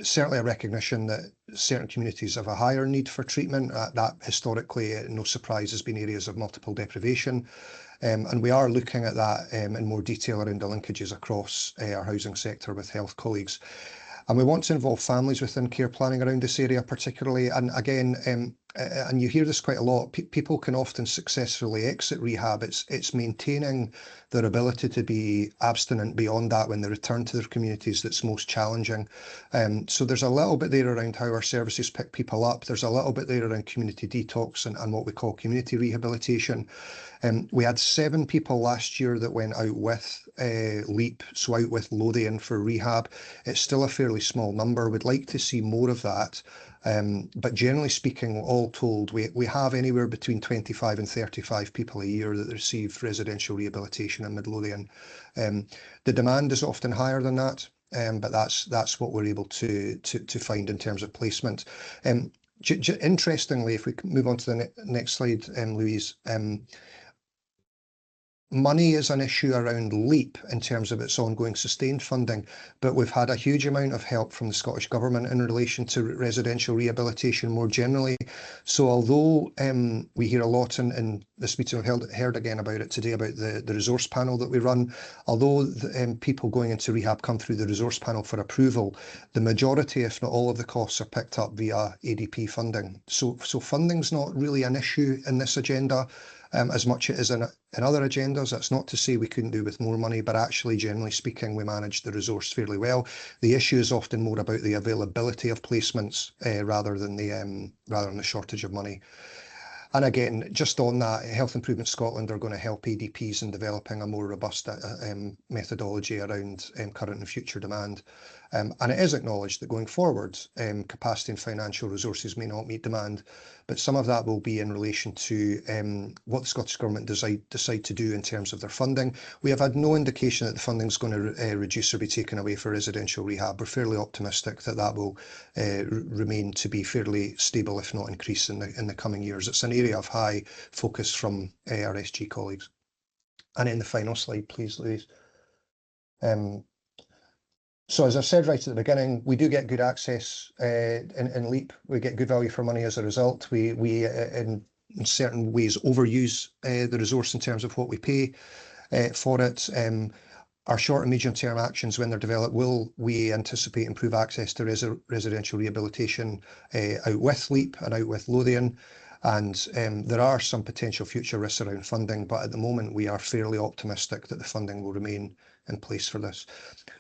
certainly a recognition that certain communities have a higher need for treatment. That historically, no surprise, has been areas of multiple deprivation. And we are looking at that in more detail around the linkages across our housing sector with health colleagues. And we want to involve families within care planning around this area particularly. And again, and you hear this quite a lot, people can often successfully exit rehab. It's maintaining their ability to be abstinent beyond that when they return to their communities that's most challenging. So there's a little bit there around how our services pick people up. There's a little bit there around community detox and what we call community rehabilitation. We had 7 people last year that went out with LEAP, so out with Lothian for rehab. It's still a fairly small number. We'd like to see more of that. But generally speaking, all told, we have anywhere between 25 and 35 people a year that receive residential rehabilitation in Midlothian. The demand is often higher than that, but that's what we're able to find in terms of placement. Interestingly, if we move on to the next slide, Louise, money is an issue around LEAP in terms of its ongoing sustained funding, but we've had a huge amount of help from the Scottish Government in relation to residential rehabilitation more generally. So although we hear a lot in this meeting, we've heard again about it today, about the resource panel that we run, although people going into rehab come through the resource panel for approval, the majority, if not all of the costs, are picked up via ADP funding. So funding's not really an issue in this agenda. As much as in other agendas. That's not to say we couldn't do with more money, but actually, generally speaking, we manage the resource fairly well. The issue is often more about the availability of placements rather than the shortage of money. And again, just on that, Health Improvement Scotland are going to help ADPs in developing a more robust methodology around current and future demand. And it is acknowledged that going forward, capacity and financial resources may not meet demand, but some of that will be in relation to what the Scottish Government decide to do in terms of their funding. We have had no indication that the funding is going to reduce or be taken away for residential rehab. We're fairly optimistic that that will remain to be fairly stable, if not increase in the coming years. It's an area of high focus from our SG colleagues. And in the final slide, please, Louise. So as I said right at the beginning, we do get good access in LEAP. We get good value for money as a result. We in certain ways overuse the resource in terms of what we pay for it. Our short and medium term actions, when they're developed, we anticipate improve access to residential rehabilitation out with LEAP and out with Lothian. And there are some potential future risks around funding, but at the moment we are fairly optimistic that the funding will remain in place for this.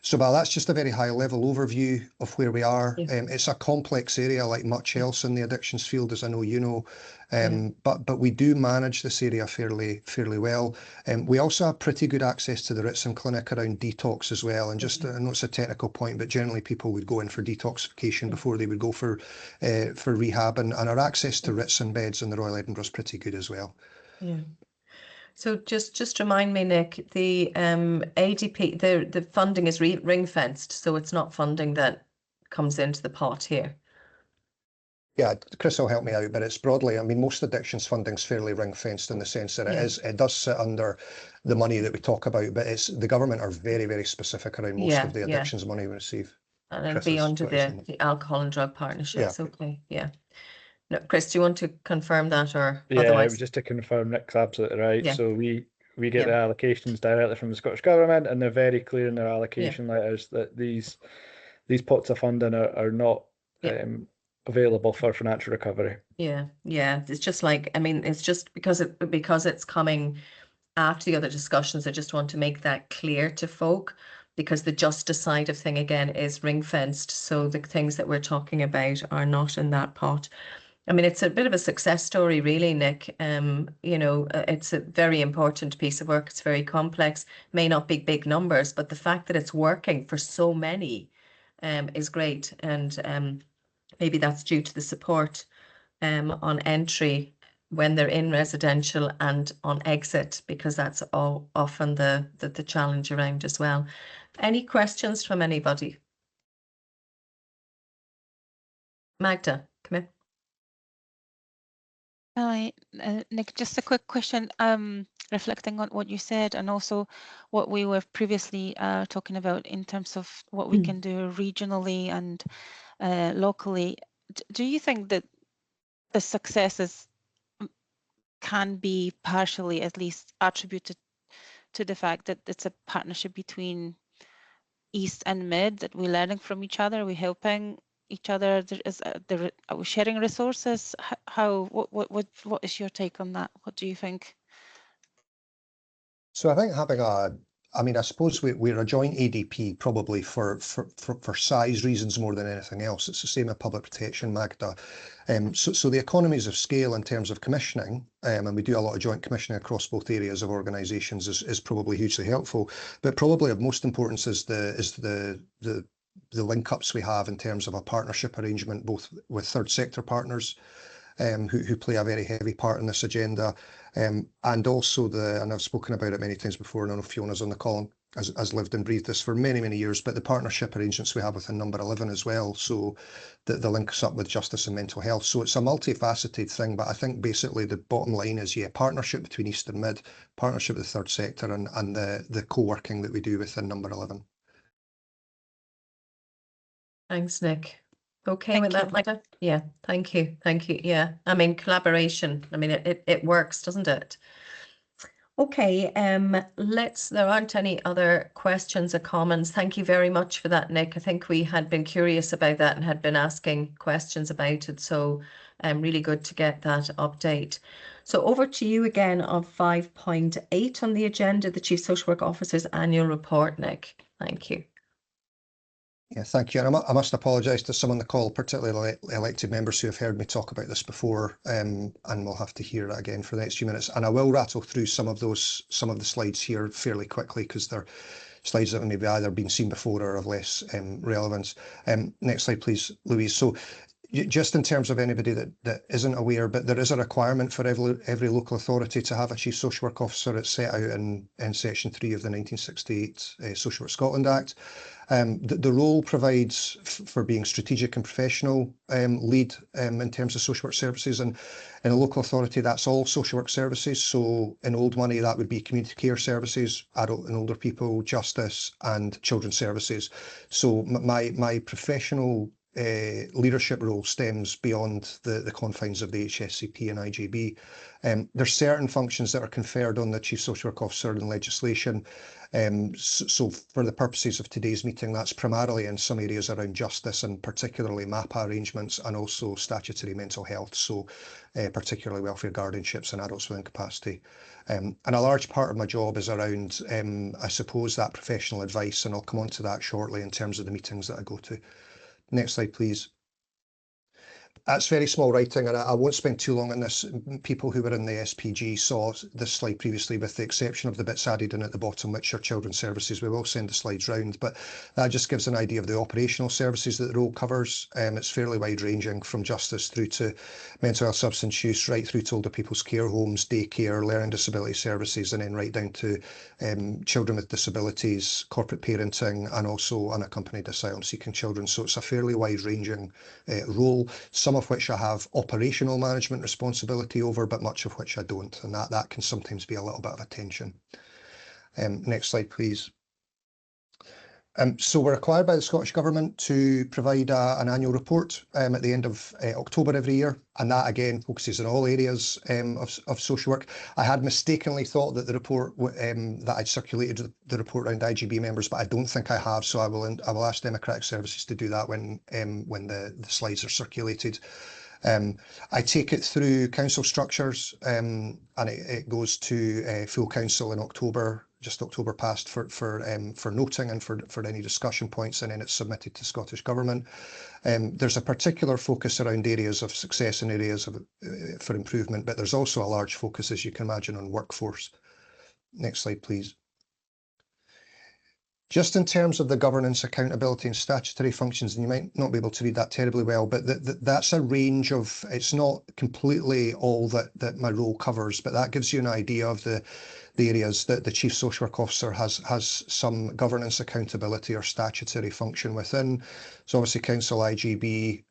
So that's just a very high level overview of where we are. It's a complex area like much else in the addictions field, as I know you know, but we do manage this area fairly well. We also have pretty good access to the Ritson clinic around detox as well. And just, I know it's a technical point, but generally people would go in for detoxification before they would go for rehab, and our access to Ritson beds in the Royal Edinburgh is pretty good as well. Yeah. So just remind me, Nick, the ADP, the funding is ring fenced, so it's not funding that comes into the pot here. Yeah, Chris will help me out, but it's broadly, I mean, most addictions funding is fairly ring fenced in the sense that it does sit under the money that we talk about, but the government are very, very specific around most of the addictions money we receive. And it'll be under the alcohol and drug partnerships. Okay, yeah. No, Chris, do you want to confirm that or Yeah, otherwise? just to confirm, Nick's absolutely right. Yeah. So we get Yeah. the allocations directly from the Scottish Government, and they're very clear in their allocation letters that these pots of funding are not available for financial recovery. Yeah, it's just like, I mean, it's just because it's coming after the other discussions. I just want to make that clear to folk, because the justice side of thing again is ring fenced. So the things that we're talking about are not in that pot. I mean, it's a bit of a success story, really, Nick. It's a very important piece of work. It's very complex, may not be big numbers, but the fact that it's working for so many is great. And maybe that's due to the support on entry when they're in residential and on exit, because that's all often the challenge around as well. Any questions from anybody? Magda, come in. Hi, Nick, just a quick question, reflecting on what you said and also what we were previously talking about in terms of what we can do regionally and locally. Do you think that the successes can be partially at least attributed to the fact that it's a partnership between East and Mid, that we're learning from each other, we're helping each other, are we sharing resources? What is your take on that? What do you think? So I think having I suppose we're a joint ADP probably for size reasons more than anything else. It's the same with public protection, Magda. So the economies of scale in terms of commissioning, and we do a lot of joint commissioning across both areas of organisations, is probably hugely helpful. But probably of most importance is the link-ups we have in terms of a partnership arrangement, both with third sector partners, who play a very heavy part in this agenda, and also and I've spoken about it many times before, and I know Fiona's on the call, has lived and breathed this for many, many years, but the partnership arrangements we have within Number 11 as well, so the links up with justice and mental health. So it's a multifaceted thing, but I think basically the bottom line is, partnership between East and Mid, partnership with the third sector, and the co-working that we do within Number 11. Thanks, Nick. Okay with that, Magda? Yeah, thank you. Yeah, I mean, collaboration, I mean, it works, doesn't it? Okay, there aren't any other questions or comments. Thank you very much for that, Nick. I think we had been curious about that and had been asking questions about it, so really good to get that update. So over to you again on 5.8 on the agenda, the Chief Social Work Officer's annual report, Nick. Thank you. Yeah, thank you. And I must apologise to some on the call, particularly elected members who have heard me talk about this before, and we'll have to hear it again for the next few minutes. And I will rattle through some of the slides here fairly quickly, because they're slides that have maybe either been seen before or of less relevance. Next slide, please, Louise. So just in terms of anybody that isn't aware, but there is a requirement for every local authority to have a Chief Social Work Officer. It's set out in Section 3 of the 1968 Social Work Scotland Act. The role provides for being strategic and professional lead in terms of social work services, and in a local authority that's all social work services. So in old money that would be community care services, adult and older people, justice and children's services. So my professional leadership role stems beyond the confines of the HSCP and IJB. There's certain functions that are conferred on the Chief Social Work Officer in legislation. So for the purposes of today's meeting, that's primarily in some areas around justice, and particularly MAPA arrangements, and also statutory mental health, so particularly welfare guardianships and adults with incapacity. And a large part of my job is around, I suppose, that professional advice, and I'll come on to that shortly in terms of the meetings that I go to. Next slide, please. That's very small writing, and I won't spend too long on this. People who were in the SPG saw this slide previously, with the exception of the bits added in at the bottom, which are children's services. We will send the slides round, but that just gives an idea of the operational services that the role covers. It's fairly wide-ranging, from justice through to mental health, substance use, right through to older people's care homes, daycare, learning disability services, and then right down to children with disabilities, corporate parenting, and also unaccompanied asylum-seeking children. So it's a fairly wide-ranging role. Some of which I have operational management responsibility over, but much of which I don't, and that can sometimes be a little bit of a tension. Next slide, please. So we're required by the Scottish Government to provide an annual report at the end of October every year, and that again focuses on all areas of social work. I had mistakenly thought that the report that I'd circulated the report around IGB members, but I don't think I have. So I will ask Democratic Services to do that when the slides are circulated. I take it through council structures, and it goes to full council in October, just October past, for noting and for any discussion points, and then it's submitted to Scottish Government. There's a particular focus around areas of success and areas for improvement, but there's also a large focus, as you can imagine, on workforce. Next slide, please. Just in terms of the governance, accountability and statutory functions, and you might not be able to read that terribly well, but that's a range of, it's not completely all that my role covers, but that gives you an idea of the areas that the Chief Social Work Officer has some governance, accountability or statutory function within. So obviously Council IGB,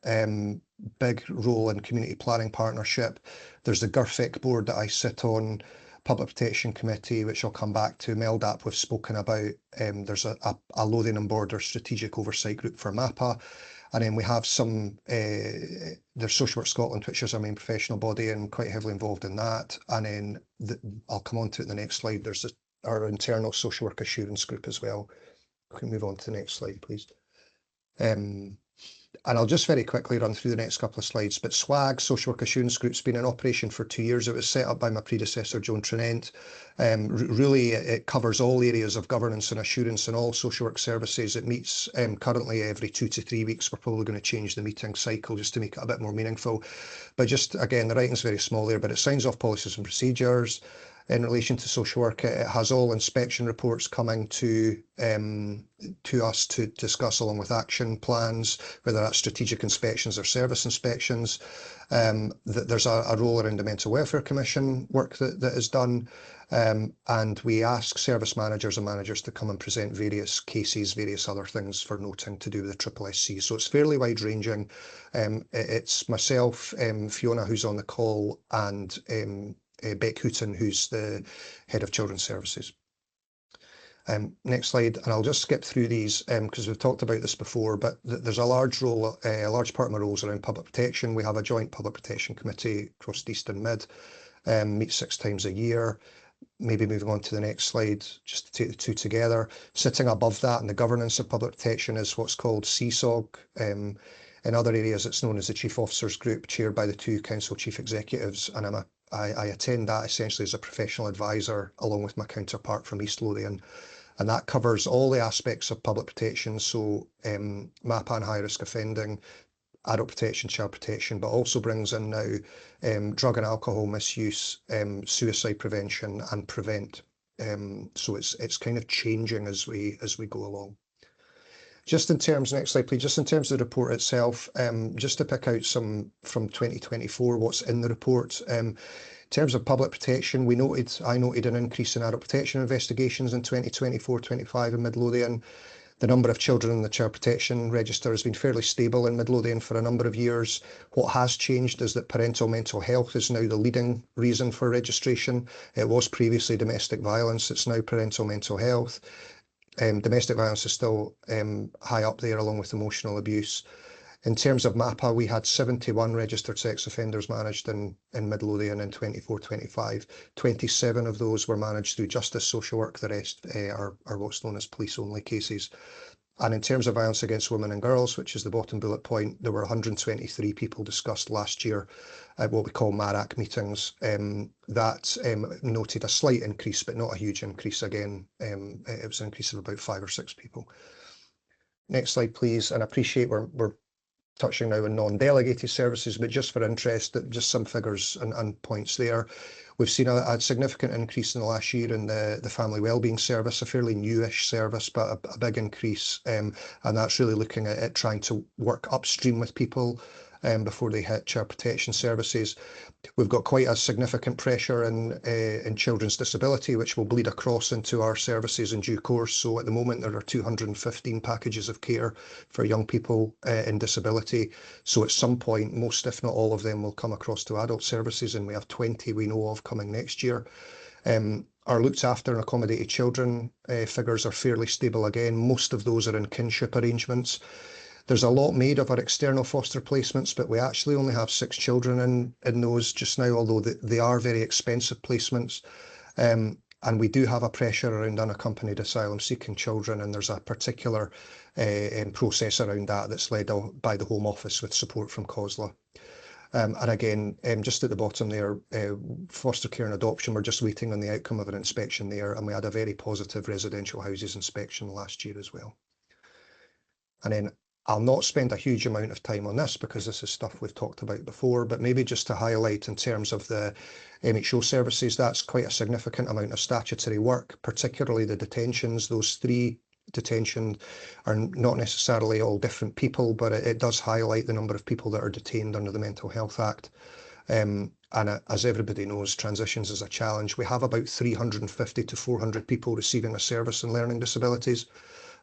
big role in community planning partnership. There's the GIRFEC board that I sit on, Public Protection Committee, which I'll come back to. MELDAP we've spoken about. There's a Lothian and Border Strategic Oversight Group for MAPA. And then we have some, there's Social Work Scotland, which is our main professional body and quite heavily involved in that. And then I'll come on to it in the next slide. There's our internal Social Work Assurance Group as well. We can move on to the next slide, please. And I'll just very quickly run through the next couple of slides, but SWAG, Social Work Assurance Group's been in operation for 2 years. It was set up by my predecessor, Joan Trinent. Really, it covers all areas of governance and assurance in all social work services. It meets currently every 2 to 3 weeks. We're probably going to change the meeting cycle just to make it a bit more meaningful. But just, again, the writing's very small there, but it signs off policies and procedures. In relation to social work, it has all inspection reports coming to us to discuss along with action plans, whether that's strategic inspections or service inspections. There's a role around the Mental Welfare Commission work that is done. And we ask service managers and managers to come and present various cases, various other things for noting to do with the SSSC. So it's fairly wide ranging. It's myself, Fiona, who's on the call, and Beck Hooton, who's the Head of Children's Services. Next slide, and I'll just skip through these because we've talked about this before, but there's a large role, a large part of my roles around public protection. We have a joint public protection committee across East and Mid, meets 6 times a year. Maybe moving on to the next slide, just to take the two together. Sitting above that in the governance of public protection is what's called CSOG. In other areas, it's known as the Chief Officers Group, chaired by the 2 Council Chief Executives, and I attend that essentially as a professional advisor along with my counterpart from East Lothian, and that covers all the aspects of public protection, so MAPA and high risk offending, adult protection, child protection, but also brings in now drug and alcohol misuse, suicide prevention and prevent. So it's kind of changing as we go along. Just in terms, next slide please, just in terms of the report itself, just to pick out some from 2024, what's in the report. In terms of public protection, I noted an increase in adult protection investigations in 2024-25 in Midlothian. The number of children in the Child Protection Register has been fairly stable in Midlothian for a number of years. What has changed is that parental mental health is now the leading reason for registration. It was previously domestic violence, it's now parental mental health. Domestic violence is still high up there along with emotional abuse. In terms of MAPA, we had 71 registered sex offenders managed in Midlothian in 24-25. 27 of those were managed through justice social work. The rest are what's known as police-only cases. And in terms of violence against women and girls, which is the bottom bullet point, there were 123 people discussed last year at what we call MARAC meetings. That noted a slight increase, but not a huge increase. Again, it was an increase of about 5 or 6 people. Next slide, please. And I appreciate we're touching now on non-delegated services, but just for interest, just some figures and points there. We've seen a significant increase in the last year in the family wellbeing service, a fairly newish service, but a big increase. And that's really looking at it, trying to work upstream with people before they hit child protection services. We've got quite a significant pressure in children's disability, which will bleed across into our services in due course. So at the moment, there are 215 packages of care for young people in disability. So at some point, most, if not all of them, will come across to adult services, and we have 20 we know of coming next year. Our looked after and accommodated children figures are fairly stable again. Most of those are in kinship arrangements. There's a lot made of our external foster placements, but we actually only have 6 children in those just now, although they are very expensive placements. And we do have a pressure around unaccompanied asylum seeking children, and there's a particular process around that that's led by the Home Office with support from COSLA. And again, just at the bottom there, foster care and adoption, we're just waiting on the outcome of an inspection there, and we had a very positive residential houses inspection last year as well. And then I'll not spend a huge amount of time on this because this is stuff we've talked about before, but maybe just to highlight in terms of the MHO services, that's quite a significant amount of statutory work, particularly the detentions. Those 3 detention are not necessarily all different people, but it does highlight the number of people that are detained under the Mental Health Act. And as everybody knows, transitions is a challenge. We have about 350 to 400 people receiving a service in learning disabilities.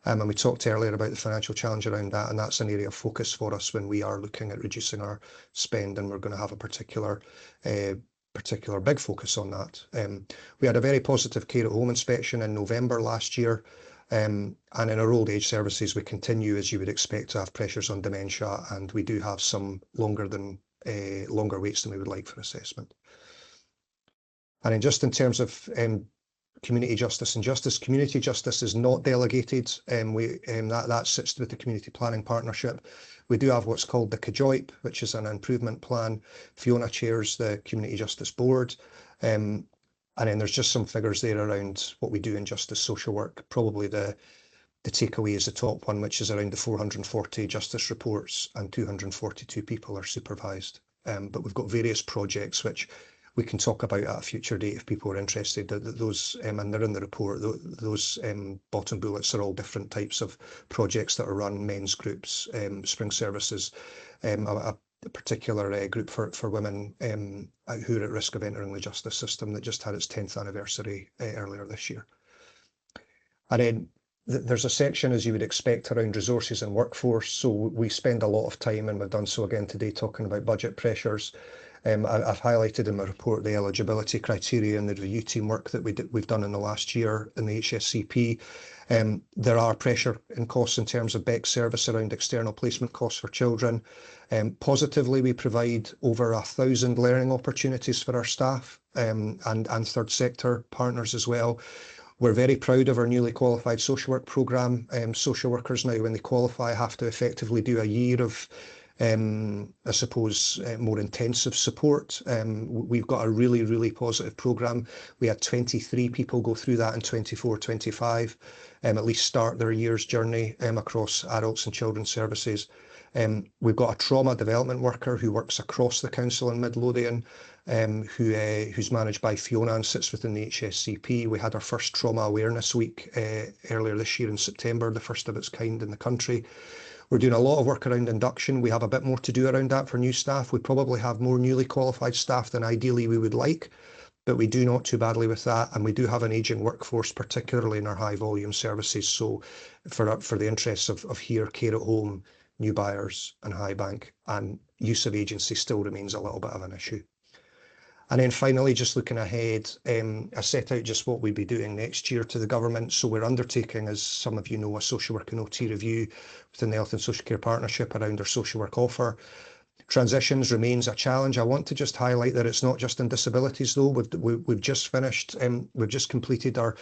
And we talked earlier about the financial challenge around that, and that's an area of focus for us when we are looking at reducing our spend, and we're going to have a particular big focus on that. We had a very positive care at home inspection in November last year, and in our old age services we continue, as you would expect, to have pressures on dementia, and we do have some longer waits than we would like for assessment. And then just in terms of community justice and justice. Community justice is not delegated. That sits with the Community Planning Partnership. We do have what's called the CJOIP, which is an improvement plan. Fiona chairs the Community Justice Board. And then there's just some figures there around what we do in justice social work. Probably the takeaway is the top one, which is around the 440 justice reports and 242 people are supervised. But we've got various projects which we can talk about at a future date if people are interested. Those, and they're in the report, those bottom bullets are all different types of projects that are run, men's groups, spring services, a particular group for women who are at risk of entering the justice system that just had its 10th anniversary earlier this year. And then there's a section, as you would expect, around resources and workforce. So we spend a lot of time, and we've done so again today, talking about budget pressures. I've highlighted in my report the eligibility criteria and the review team work that we've done in the last year in the HSCP. There are pressure in costs in terms of BEC service around external placement costs for children. Positively, we provide over 1,000 learning opportunities for our staff and third sector partners as well. We're very proud of our newly qualified social work programme. Social workers now, when they qualify, have to effectively do a year of I suppose, more intensive support. We've got a really, really positive programme. We had 23 people go through that in 24-25, at least start their year's journey across adults and children's services. We've got a trauma development worker who works across the council in Midlothian, who's managed by Fiona and sits within the HSCP. We had our first Trauma Awareness Week earlier this year in September, the first of its kind in the country. We're doing a lot of work around induction. We have a bit more to do around that for new staff. We probably have more newly qualified staff than ideally we would like, but we do not too badly with that. And we do have an ageing workforce, particularly in our high volume services. So for the interests of here, care at home, new buyers and high bank, and use of agency still remains a little bit of an issue. And then finally, just looking ahead, I set out just what we'd be doing next year to the government. So we're undertaking, as some of you know, a social work and OT review within the Health and Social Care Partnership around our social work offer. Transitions remains a challenge. I want to just highlight that it's not just in disabilities though. We've just finished, we've just completed our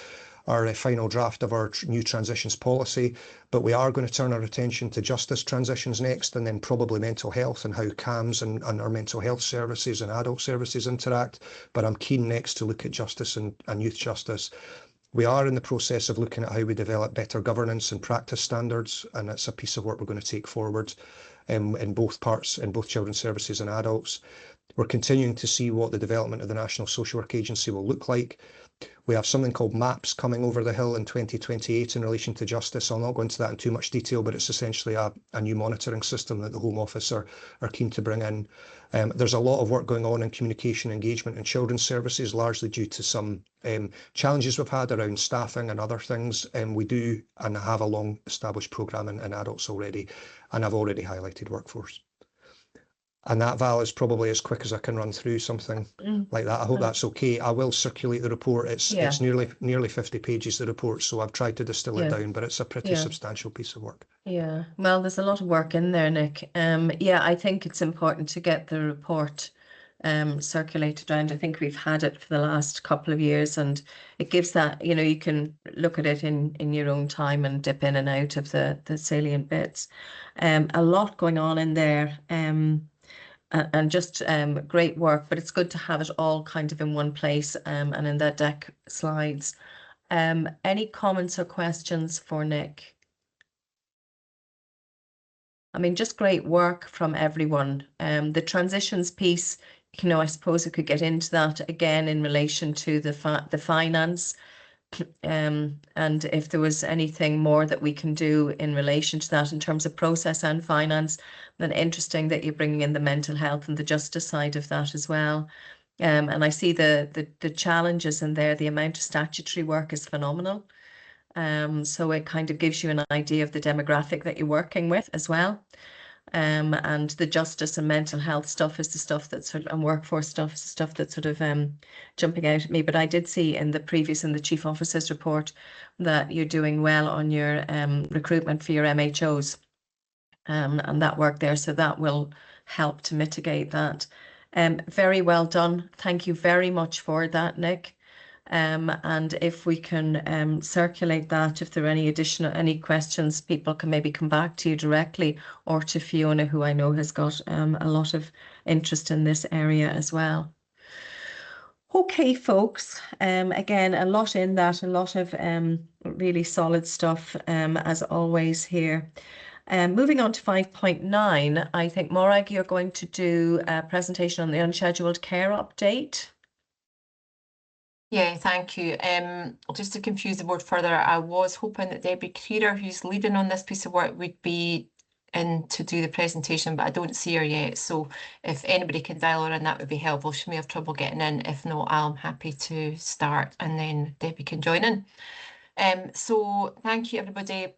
final draft of our new transitions policy, but we are going to turn our attention to justice transitions next, and then probably mental health and how CAMS and our mental health services and adult services interact. But I'm keen next to look at justice and youth justice. We are in the process of looking at how we develop better governance and practice standards, and that's a piece of work we're going to take forward in both parts, in both children's services and adults. We're continuing to see what the development of the National Social Work Agency will look like. We have something called MAPS coming over the hill in 2028 in relation to justice. I'll not go into that in too much detail, but it's essentially a new monitoring system that the Home Office are keen to bring in. There's a lot of work going on in communication engagement and children's services, largely due to some challenges we've had around staffing and other things. We do and have a long established programme in adults already, and I've already highlighted workforce. And that, Val, is probably as quick as I can run through something like that. I hope that's okay. I will circulate the report. It's nearly 50 pages, the report, so I've tried to distill it down, but it's a pretty substantial piece of work. Yeah, well, there's a lot of work in there, Nick. Yeah, I think it's important to get the report circulated around. I think we've had it for the last couple of years, and it gives that, you know, you can look at it in your own time and dip in and out of the salient bits. A lot going on in there. And just great work, but it's good to have it all kind of in one place and in that deck slides. Any comments or questions for Nick? I mean, just great work from everyone. The transitions piece, you know, I suppose we could get into that again in relation to the finance. And if there was anything more that we can do in relation to that in terms of process and finance, then interesting that you're bringing in the mental health and the justice side of that as well. And I see the challenges in there. The amount of statutory work is phenomenal. So it kind of gives you an idea of the demographic that you're working with as well. And the justice and mental health stuff is the stuff that's sort of, and workforce stuff is the stuff that's sort of jumping out at me. But I did see in the Chief Officer's report that you're doing well on your recruitment for your MHOs and that work there. So that will help to mitigate that. Very well done. Thank you very much for that, Nick. And if we can circulate that, if there are any questions, people can maybe come back to you directly or to Fiona, who I know has got a lot of interest in this area as well. Okay, folks, again, a lot in that, a lot of really solid stuff as always here. Moving on to 5.9, I think, Morag, you're going to do a presentation on the unscheduled care update. Yeah, thank you. Just to confuse the board further, I was hoping that Debbie Creeder, who's leading on this piece of work, would be in to do the presentation, but I don't see her yet. So if anybody can dial her in, that would be helpful. She may have trouble getting in. If not, I'm happy to start and then Debbie can join in. So thank you, everybody.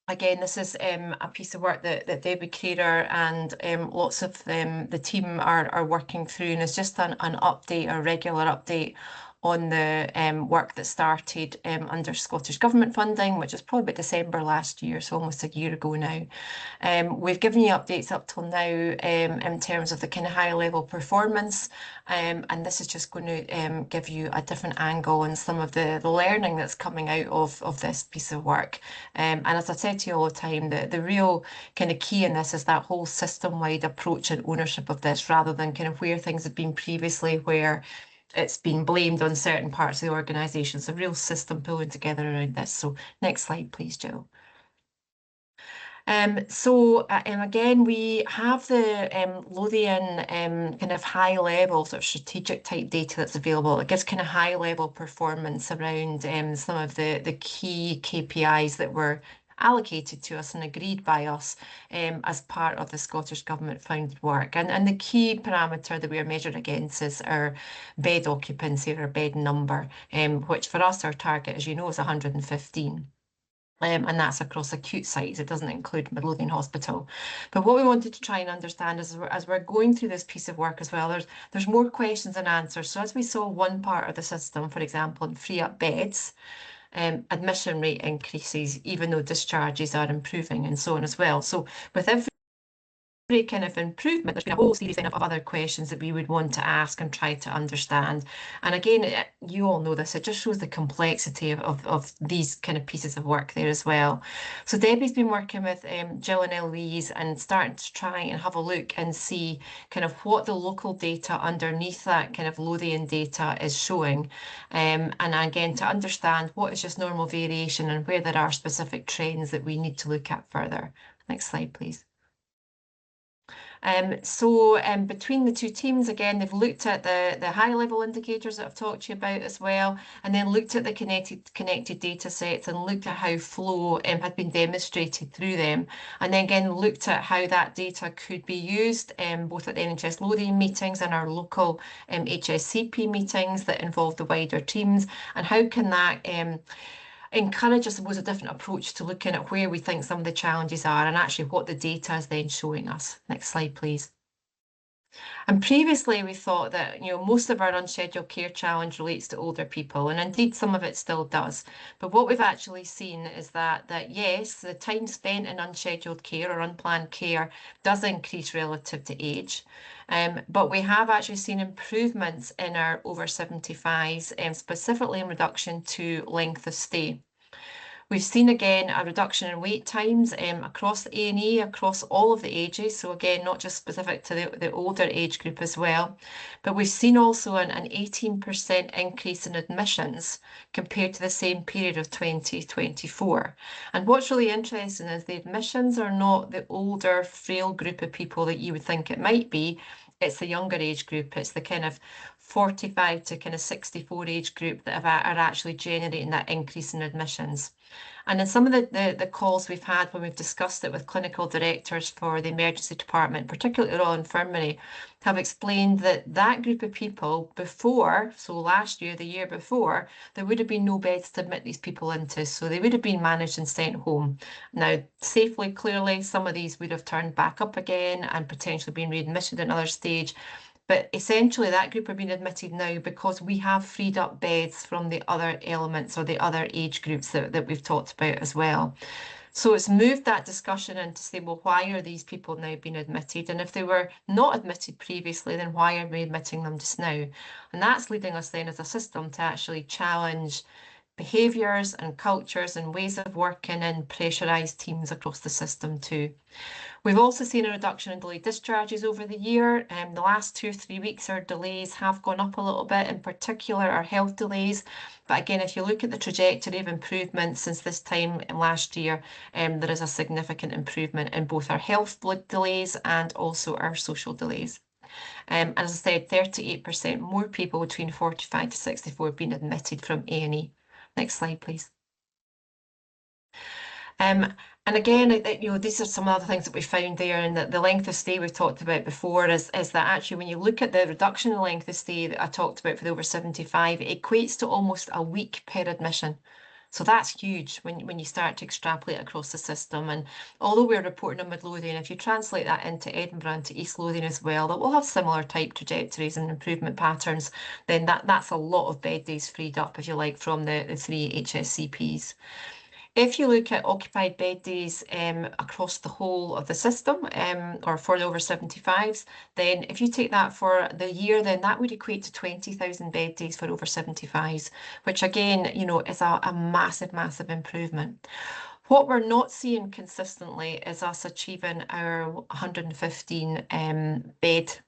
Again, this is a piece of work that Debbie Creeder and lots of the team are working through, and it's just an update, a regular update on the work that started under Scottish Government funding, which is probably December last year, so almost a year ago now. We've given you updates up till now in terms of the kind of high level performance, and this is just going to give you a different angle on some of the learning that's coming out of this piece of work. And as I said to you all the time, the real kind of key in this is that whole system-wide approach and ownership of this, rather than kind of where things have been previously, where it's been blamed on certain parts of the organisation. So real system pulling together around this. So next slide, please, Jill. Again, we have the Lothian kind of high level sort of strategic type data that's available. It gives kind of high level performance around some of the key KPIs that were allocated to us and agreed by us as part of the Scottish Government funded work. And the key parameter that we are measured against is our bed occupancy, or bed number, which for us, our target, as you know, is 115. And that's across acute sites. It doesn't include Midlothian Hospital. But what we wanted to try and understand is, as we're going through this piece of work as well, there's more questions than answers. So as we saw one part of the system, for example, in free up beds, admission rate increases, even though discharges are improving, and so on as well. So with every kind of improvement, there's been a whole series of other questions that we would want to ask and try to understand. And again, you all know this, it just shows the complexity of these kind of pieces of work there as well. So Debbie's been working with Jill and Eloise and starting to try and have a look and see kind of what the local data underneath that kind of Lothian data is showing. And again, to understand what is just normal variation and where there are specific trends that we need to look at further. Next slide, please. Between the two teams, again, they've looked at the high level indicators that I've talked to you about as well, and then looked at the connected data sets and looked at how flow had been demonstrated through them, and then again looked at how that data could be used both at the NHS Lothian meetings and our local HSCP meetings that involve the wider teams, and how can that encourage, I suppose, a different approach to looking at where we think some of the challenges are and actually what the data is then showing us. Next slide, please. And previously we thought that, you know, most of our unscheduled care challenge relates to older people, and indeed some of it still does. But what we've actually seen is that yes, the time spent in unscheduled care or unplanned care does increase relative to age. But we have actually seen improvements in our over 75s, specifically in reduction to length of stay. We've seen again a reduction in wait times across the A&E, across all of the ages. So again, not just specific to the older age group as well. But we've seen also an 18% increase in admissions compared to the same period of 2024. And what's really interesting is the admissions are not the older, frail group of people that you would think it might be. It's the younger age group. It's the kind of 45 to kind of 64 age group that are actually generating that increase in admissions. And in some of the calls we've had when we've discussed it with clinical directors for the emergency department, particularly the Royal Infirmary, have explained that that group of people before, so last year, the year before, there would have been no beds to admit these people into. So they would have been managed and sent home. Now, safely, clearly, some of these would have turned back up again and potentially been readmitted at another stage. But essentially that group are being admitted now because we have freed up beds from the other elements or the other age groups that we've talked about as well. So it's moved that discussion in to say, well, why are these people now being admitted? And if they were not admitted previously, then why are we admitting them just now? And that's leading us then as a system to actually challenge behaviours and cultures and ways of working in pressurised teams across the system too. We've also seen a reduction in delayed discharges over the year. The last 2 or 3 weeks, our delays have gone up a little bit, in particular our health delays. But again, if you look at the trajectory of improvement since this time last year, there is a significant improvement in both our health delays and also our social delays. As I said, 38% more people between 45 to 64 have been admitted from A&E. Next slide, please. And again, you know, these are some other things that we found there, and the length of stay we've talked about before is that actually when you look at the reduction in length of stay that I talked about for the over 75, it equates to almost a week per admission. So that's huge when you start to extrapolate across the system. And although we're reporting on Midlothian, if you translate that into Edinburgh and to East Lothian as well, that will have similar type trajectories and improvement patterns, then that's a lot of bed days freed up, if you like, from the 3 HSCPs. If you look at occupied bed days across the whole of the system, or for the over 75s, then if you take that for the year, then that would equate to 20,000 bed days for over 75s, which again, you know, is a massive, massive improvement. What we're not seeing consistently is us achieving our 115 bed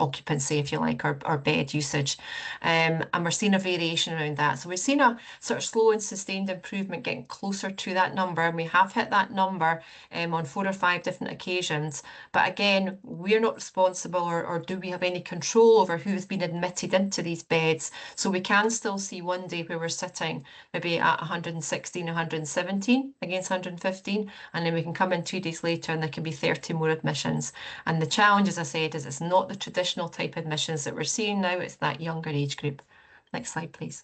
occupancy, if you like, or bed usage. And we're seeing a variation around that. So we've seen a sort of slow and sustained improvement getting closer to that number. And we have hit that number on 4 or 5 different occasions. But again, we're not responsible or do we have any control over who's been admitted into these beds. So we can still see one day where we're sitting maybe at 116, 117 against 115. And then we can come in 2 days later and there can be 30 more admissions. And the challenge, as I said, is it's not the traditional type admissions that we're seeing now, it's that younger age group. Next slide, please.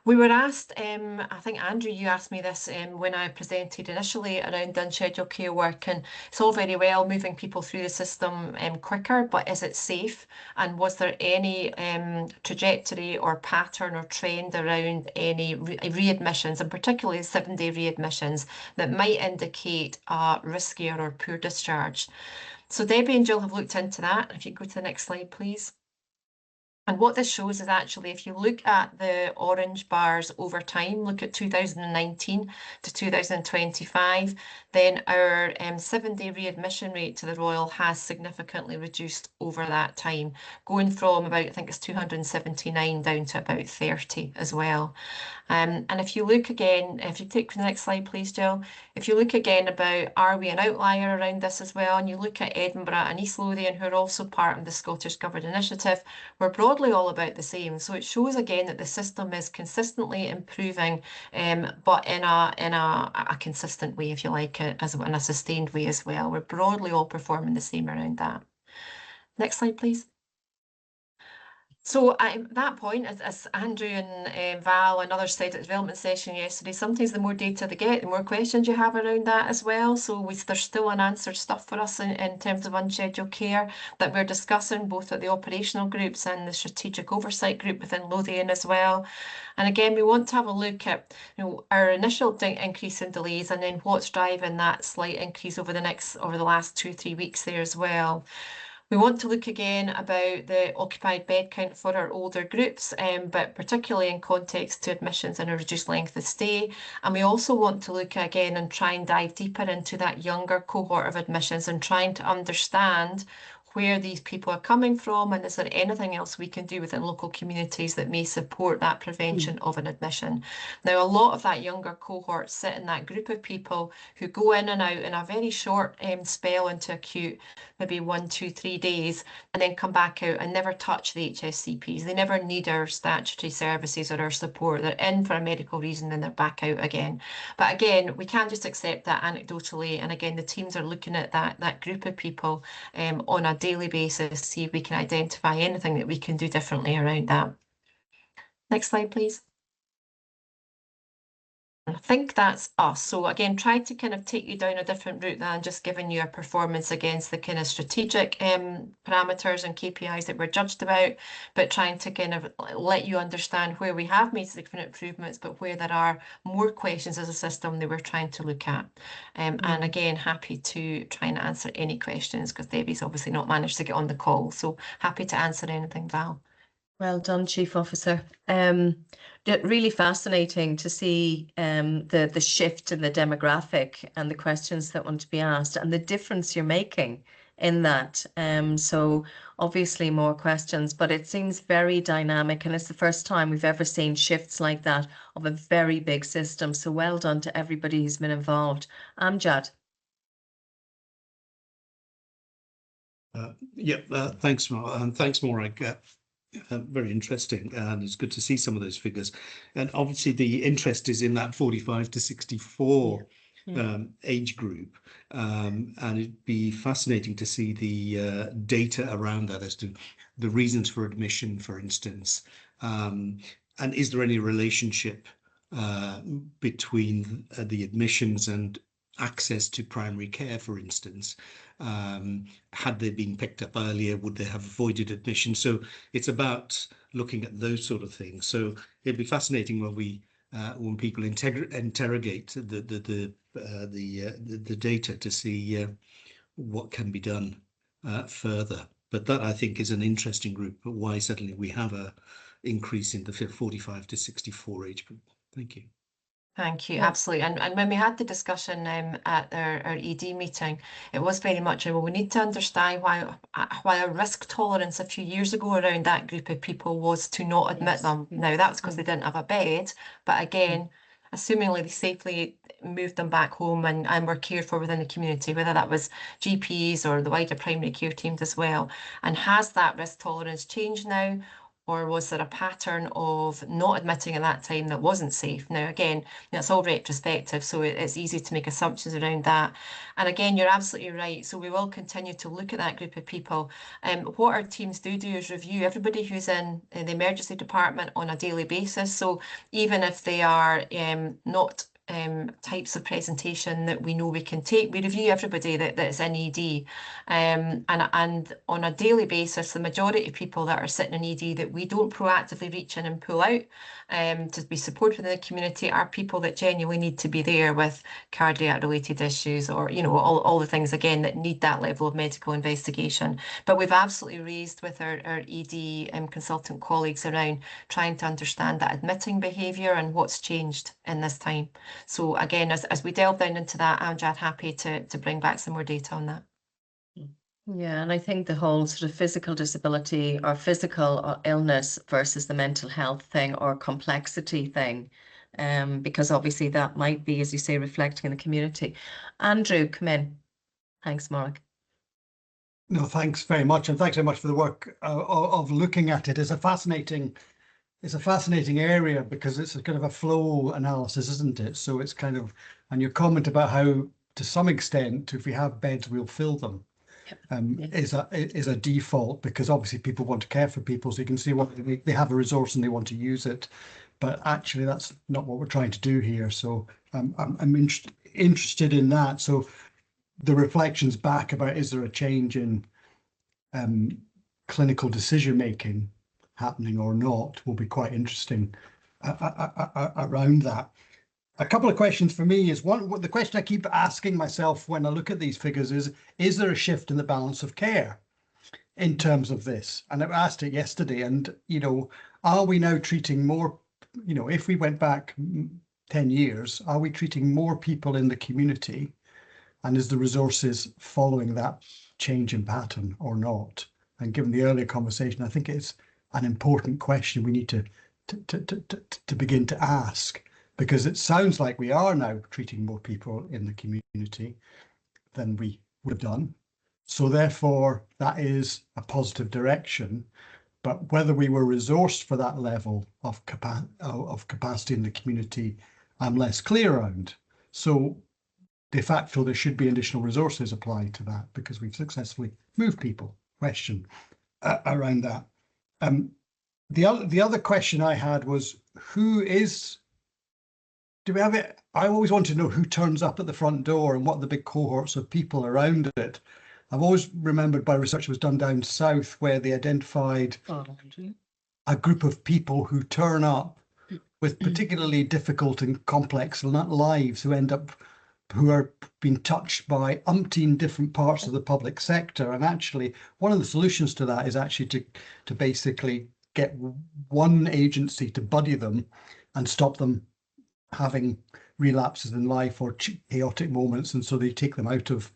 We were asked, I think Andrew, you asked me this when I presented initially around unscheduled care work, and it's all very well moving people through the system quicker, but is it safe? And was there any trajectory or pattern or trend around any readmissions, and particularly 7-day readmissions, that might indicate a riskier or poor discharge? So Debbie and Jill have looked into that. If you go to the next slide, please. And what this shows is actually, if you look at the orange bars over time, look at 2019 to 2025, then our 7-day readmission rate to the Royal has significantly reduced over that time, going from about, I think it's 279 down to about 30 as well. And if you look again, if you take the next slide, please, Jill, if you look again about, are we an outlier around this as well? And you look at Edinburgh and East Lothian, who are also part of the Scottish Governed Initiative, we're broadly all about the same. So it shows again that the system is consistently improving, but in a consistent way, if you like, as in a sustained way as well. We're broadly all performing the same around that. Next slide, please. So at that point, as Andrew and Val and others said at the development session yesterday, sometimes the more data they get, the more questions you have around that as well. So there's still unanswered stuff for us in terms of unscheduled care that we're discussing, both at the operational groups and the strategic oversight group within Lothian as well. And again, we want to have a look at our initial increase in delays and then what's driving that slight increase over the last 2-3 weeks there as well. We want to look again about the occupied bed count for our older groups, but particularly in context to admissions and a reduced length of stay. And we also want to look again and try and dive deeper into that younger cohort of admissions and trying to understand where these people are coming from, and is there anything else we can do within local communities that may support that prevention of an admission. Now, a lot of that younger cohort sit in that group of people who go in and out in a very short spell into acute, maybe 1, 2, 3 days, and then come back out and never touch the HSCPs. They never need our statutory services or our support. They're in for a medical reason and they're back out again. But again, we can't just accept that anecdotally. And again, the teams are looking at that group of people on a daily basis, see if we can identify anything that we can do differently around that. Next slide, please. I think that's us. So again, try to kind of take you down a different route than just giving you a performance against the kind of strategic parameters and KPIs that we're judged about, but trying to kind of let you understand where we have made significant improvements, but where there are more questions as a system that we're trying to look at. And again, happy to try and answer any questions because Debbie's obviously not managed to get on the call. So happy to answer anything, Val. Well done, Chief Officer. Really fascinating to see the shift in the demographic and the questions that want to be asked and the difference you're making in that. So obviously more questions, but it seems very dynamic, and it's the first time we've ever seen shifts like that of a very big system. So well done to everybody who's been involved. Amjad. Thanks, Mark, and thanks, Morag. Very interesting, and it's good to see some of those figures. And obviously the interest is in that 45 to 64 age group, and it'd be fascinating to see the data around that as to the reasons for admission, for instance, and is there any relationship between the admissions and access to primary care, for instance. Had they been picked up earlier, would they have avoided admission? So it's about looking at those sort of things. So it'd be fascinating when people interrogate the data to see what can be done further. But that, I think, is an interesting group. But why suddenly we have a increase in the 45 to 64 age group? Thank you. Thank you, absolutely. And when we had the discussion at our ED meeting, it was very much, well, we need to understand why our risk tolerance a few years ago around that group of people was to not admit them. Now, that was because they didn't have a bed, but again, assumingly they safely moved them back home and were cared for within the community, whether that was GPs or the wider primary care teams as well. And has that risk tolerance changed now? Or was there a pattern of not admitting at that time that wasn't safe? Now, again, it's all retrospective, so it's easy to make assumptions around that. And again, you're absolutely right. So we will continue to look at that group of people. What our teams do is review everybody who's in the emergency department on a daily basis. So even if they are not types of presentation that we know we can take, we review everybody that's in ED, and on a daily basis, the majority of people that are sitting in ED that we don't proactively reach in and pull out to be supported in the community are people that genuinely need to be there with cardiac related issues, or all the things again that need that level of medical investigation. But we've absolutely raised with our ED consultant colleagues around trying to understand that admitting behaviour and what's changed in this time. So again, as we delve down into that, Amjad, happy to bring back some more data on that. Yeah, and I think the whole sort of physical disability or physical illness versus the mental health thing or complexity thing, because obviously that might be, as you say, reflecting in the community. Andrew, come in. Thanks, Mark. No, thanks very much, and thanks very much for the work of looking at it. It's a fascinating area because it's a kind of a flow analysis, isn't it? So it's kind of, and your comment about how, to some extent, if we have beds, we'll fill them. is a default, because obviously people want to care for people, so you can see what they have a resource and they want to use it, but actually that's not what we're trying to do here. So I'm interested in that. So the reflections back about, is there a change in clinical decision making happening or not, will be quite interesting around that. A couple of questions for me is, the question I keep asking myself when I look at these figures is there a shift in the balance of care in terms of this? And I asked it yesterday, and, you know, are we now treating more, you know, if we went back 10 years, are we treating more people in the community, and is the resources following that change in pattern or not? And given the earlier conversation, I think it's an important question we need to begin to ask, because it sounds like we are now treating more people in the community than we would have done. So therefore, that is a positive direction. But whether we were resourced for that level of capacity in the community, I'm less clear around. So de facto, there should be additional resources applied to that, because we've successfully moved people. Question around that. The other question I had was, do we have it? I always want to know who turns up at the front door and what the big cohorts of people around it. I've always remembered by research that was done down south, where they identified a group of people who turn up with particularly difficult and complex lives, who are being touched by umpteen different parts of the public sector. And actually, one of the solutions to that is actually to basically get one agency to buddy them and stop them having relapses in life or chaotic moments, and so they take them out of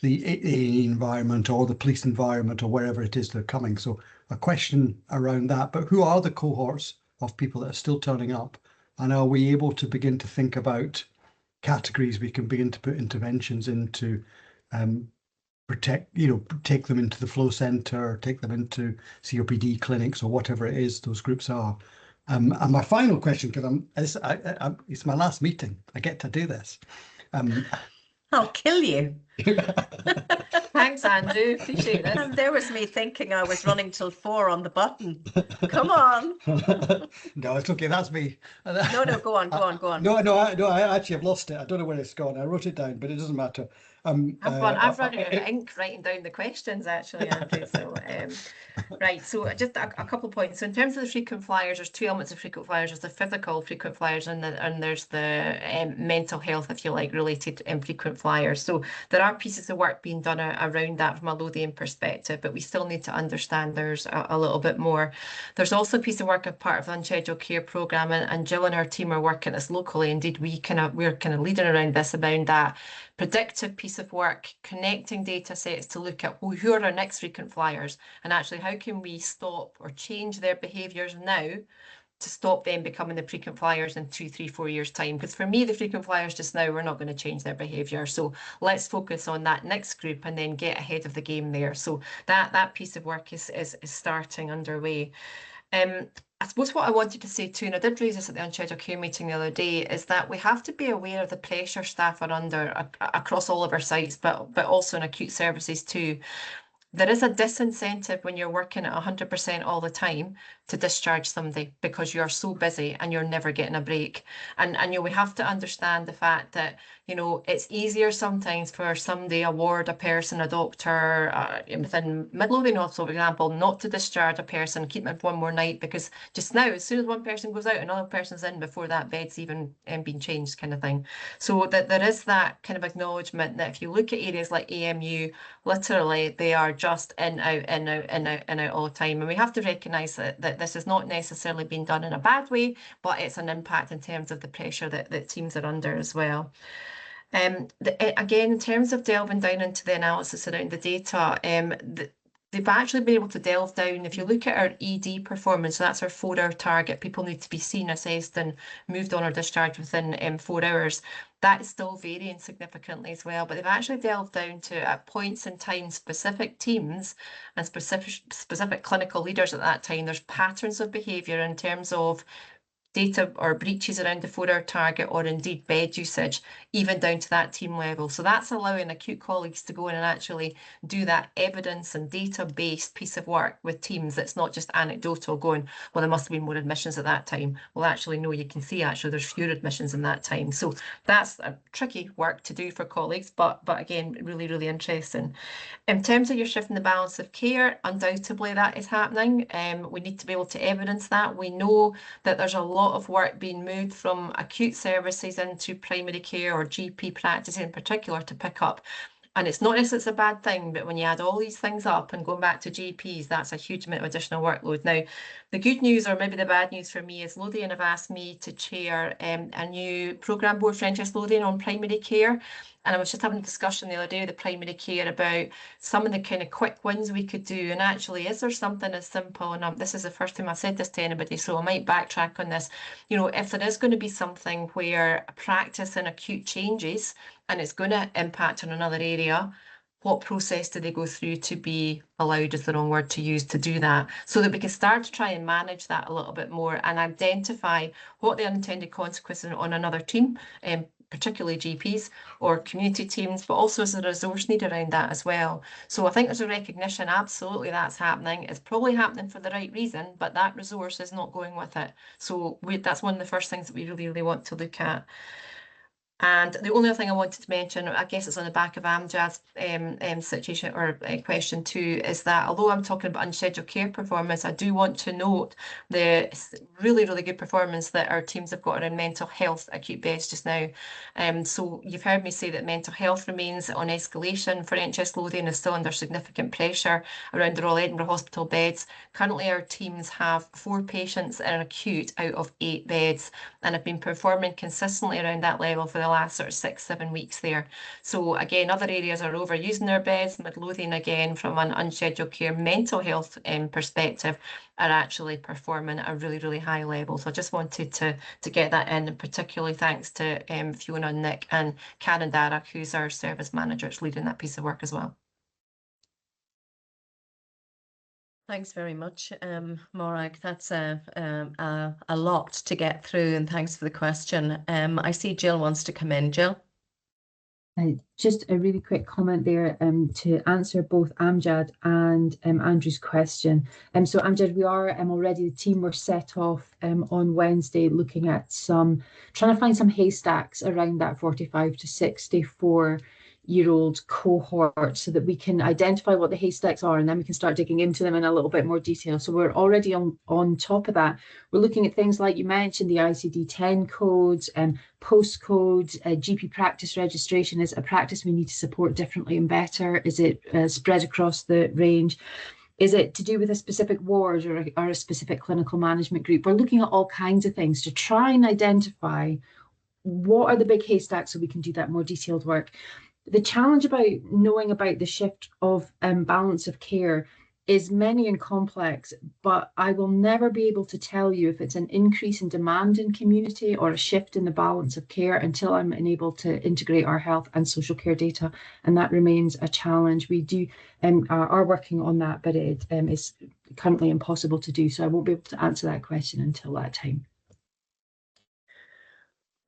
the AA environment or the police environment or wherever it is they're coming. So a question around that. But who are the cohorts of people that are still turning up, and are we able to begin to think about categories we can begin to put interventions into, protect, you know, take them into the flow center, take them into COPD clinics or whatever it is those groups are. And my final question, because it's my last meeting, I get to do this. I'll kill you. Thanks, Andrew. Appreciate this. And there was me thinking I was running till 4 on the button. Come on. No, it's okay. That's me. No, go on. No, I actually have lost it. I don't know where it's gone. I wrote it down, but it doesn't matter. I've run out of ink writing down the questions, actually, Andrew. So, right. So just a couple of points. So in terms of the frequent flyers, there's two elements of frequent flyers. There's the physical frequent flyers, and there's the mental health, if you like, related frequent flyers. So there are pieces of work being done around that from a Lothian perspective, but we still need to understand there's a little bit more. There's also a piece of work as part of the Unscheduled Care Programme, and Jill and our team are working this locally. Indeed, we're kind of leading around this, about that predictive piece of work, connecting data sets to look at who are our next frequent flyers, and actually how can we stop or change their behaviours now to stop them becoming the frequent flyers in 2, 3, 4 years time. Because for me, the frequent flyers just now, we're not going to change their behaviour. So let's focus on that next group and then get ahead of the game there. So that piece of work is starting underway. I suppose what I wanted to say too, and I did raise this at the Unscheduled Care meeting the other day, is that we have to be aware of the pressure staff are under across all of our sites, but also in acute services too. There is a disincentive when you're working at 100% all the time to discharge somebody, because you're so busy and you're never getting a break. And you know, we have to understand the fact that, you know, it's easier sometimes for somebody, a ward, a person, a doctor, within Midlothian Hospital, for example, not to discharge a person, keep them for one more night, because just now, as soon as one person goes out, another person's in before that bed's even been changed, kind of thing. So that there is that kind of acknowledgement that if you look at areas like AMU, literally they are just in, out all the time. And we have to recognise that this is not necessarily being done in a bad way, but it's an impact in terms of the pressure that teams are under as well. Again, in terms of delving down into the analysis around the data, they've actually been able to delve down. If you look at our ED performance, so that's our 4-hour target, people need to be seen, assessed and moved on or discharged within 4 hours. That is still varying significantly as well, but they've actually delved down to, at points in time, specific teams and specific clinical leaders at that time. There's patterns of behaviour in terms of data or breaches around the 4-hour target, or indeed bed usage, even down to that team level. So that's allowing acute colleagues to go in and actually do that evidence and data-based piece of work with teams. That's not just anecdotal going, well, there must have been more admissions at that time. Well, actually, no, you can see actually there's fewer admissions in that time. So that's a tricky work to do for colleagues, but again, really, really interesting. In terms of your shift in the balance of care, undoubtedly that is happening. We need to be able to evidence that. We know that there's a lot of work being moved from acute services into primary care or GP practice in particular to pick up. And it's not necessarily it's a bad thing, but when you add all these things up and going back to GPs, that's a huge amount of additional workload. Now, the good news, or maybe the bad news for me, is Lothian have asked me to chair a new programme board for NHS Lothian on primary care. And I was just having a discussion the other day with the primary care about some of the kind of quick wins we could do. And actually, is there something as simple, and this is the first time I've said this to anybody, so I might backtrack on this. You know, if there is going to be something where practice and acute changes and it's going to impact on another area, what process do they go through to be allowed, is the wrong word to use, to do that, so that we can start to try and manage that a little bit more and identify what the unintended consequences on another team, particularly GPs or community teams, but also as a resource need around that as well. So I think there's a recognition, absolutely, that's happening. It's probably happening for the right reason, but that resource is not going with it. So that's one of the first things that we really, really want to look at. And the only other thing I wanted to mention, I guess it's on the back of Amjad's situation or question too, is that although I'm talking about unscheduled care performance, I do want to note the really, really good performance that our teams have got around mental health acute beds just now. So you've heard me say that mental health remains on escalation for NHS Lothian, is still under significant pressure around the Royal Edinburgh Hospital beds. Currently, our teams have 4 patients in an acute out of 8 beds and have been performing consistently around that level for the last sort of 6-7 weeks there. So again, other areas are overusing their beds. Midlothian, again, from an unscheduled care mental health perspective, are actually performing at a really, really high level. So I just wanted to get that in, and particularly thanks to Fiona and Nick and Karen Darragh, who's our service manager, is leading that piece of work as well. Thanks very much, Morag. That's a lot to get through, and thanks for the question. I see Jill wants to come in. Jill? Just a really quick comment there to answer both Amjad and Andrew's question. So Amjad, we are already, the team were set off on Wednesday looking at trying to find some haystacks around that 45 to 64-year-old cohort so that we can identify what the haystacks are, and then we can start digging into them in a little bit more detail. So we're already on top of that. We're looking at things like you mentioned, the ICD-10 codes, postcode, GP practice registration. Is a practice we need to support differently and better? Is it spread across the range? Is it to do with a specific ward or a specific clinical management group? We're looking at all kinds of things to try and identify what are the big haystacks so we can do that more detailed work. The challenge about knowing about the shift of balance of care is many and complex, but I will never be able to tell you if it's an increase in demand in community or a shift in the balance of care until I'm enabled to integrate our health and social care data, and that remains a challenge. We do are working on that, but it is currently impossible to do, so I won't be able to answer that question until that time.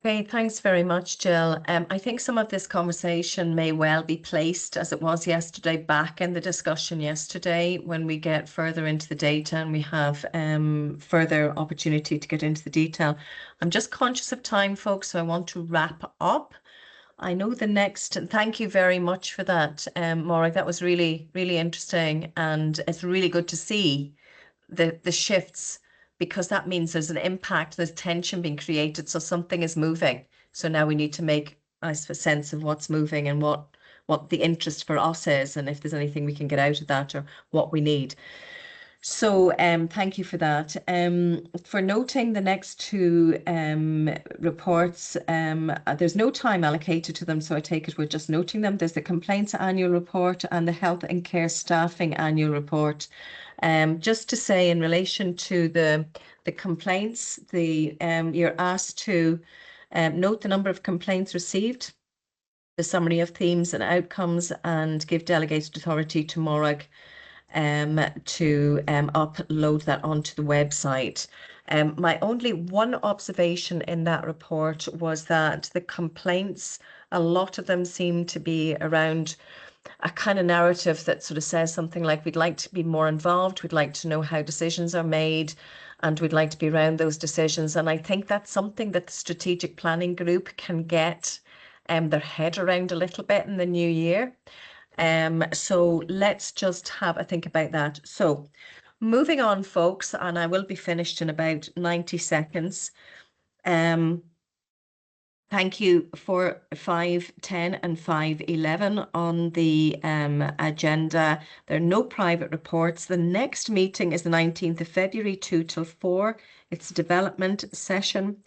Okay, thanks very much, Jill. I think some of this conversation may well be placed, as it was yesterday, back in the discussion yesterday when we get further into the data and we have further opportunity to get into the detail. I'm just conscious of time, folks, so I want to wrap up. I know the next, and thank you very much for that, Morag. That was really, really interesting, and it's really good to see the shifts, because that means there's an impact, there's tension being created, so something is moving. So now we need to make, I suppose, sense of what's moving and what the interest for us is, and if there's anything we can get out of that or what we need. So thank you for that. For noting the next 2 reports, there's no time allocated to them, so I take it we're just noting them. There's the Complaints Annual Report and the Health and Care Staffing Annual Report. Just to say, in relation to the complaints, you're asked to note the number of complaints received, the summary of themes and outcomes, and give delegated authority to Morag to upload that onto the website. My only one observation in that report was that the complaints, a lot of them seem to be around a kind of narrative that sort of says something like, we'd like to be more involved, we'd like to know how decisions are made, and we'd like to be around those decisions. And I think that's something that the strategic planning group can get their head around a little bit in the new year. So let's just have a think about that. So moving on, folks, and I will be finished in about 90 seconds. Thank you for 5:10 and 5:11 on the agenda. There are no private reports. The next meeting is the 19th of February, 2 till 4. It's a development session.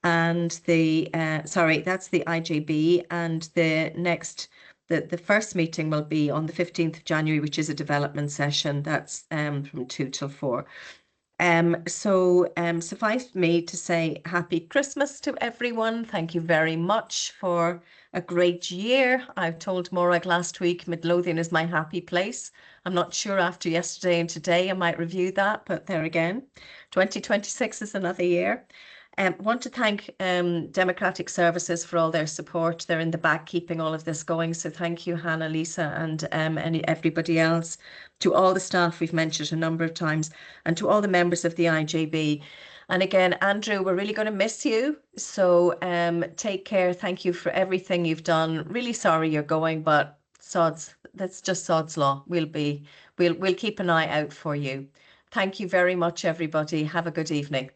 And the, sorry, that's the IJB. And the next, the first meeting will be on the 15th of January, which is a development session. That's from 2 till 4. Suffice me to say happy Christmas to everyone. Thank you very much for a great year. I've told Morag last week, Midlothian is my happy place. I'm not sure after yesterday and today I might review that, but there again, 2026 is another year. Want to thank Democratic Services for all their support. They're in the back keeping all of this going. So thank you, Hannah, Lisa, and everybody else. To all the staff we've mentioned a number of times, and to all the members of the IJB. And again, Andrew, we're really going to miss you. So take care. Thank you for everything you've done. Really sorry you're going, but that's just sod's law. We'll keep an eye out for you. Thank you very much, everybody. Have a good evening.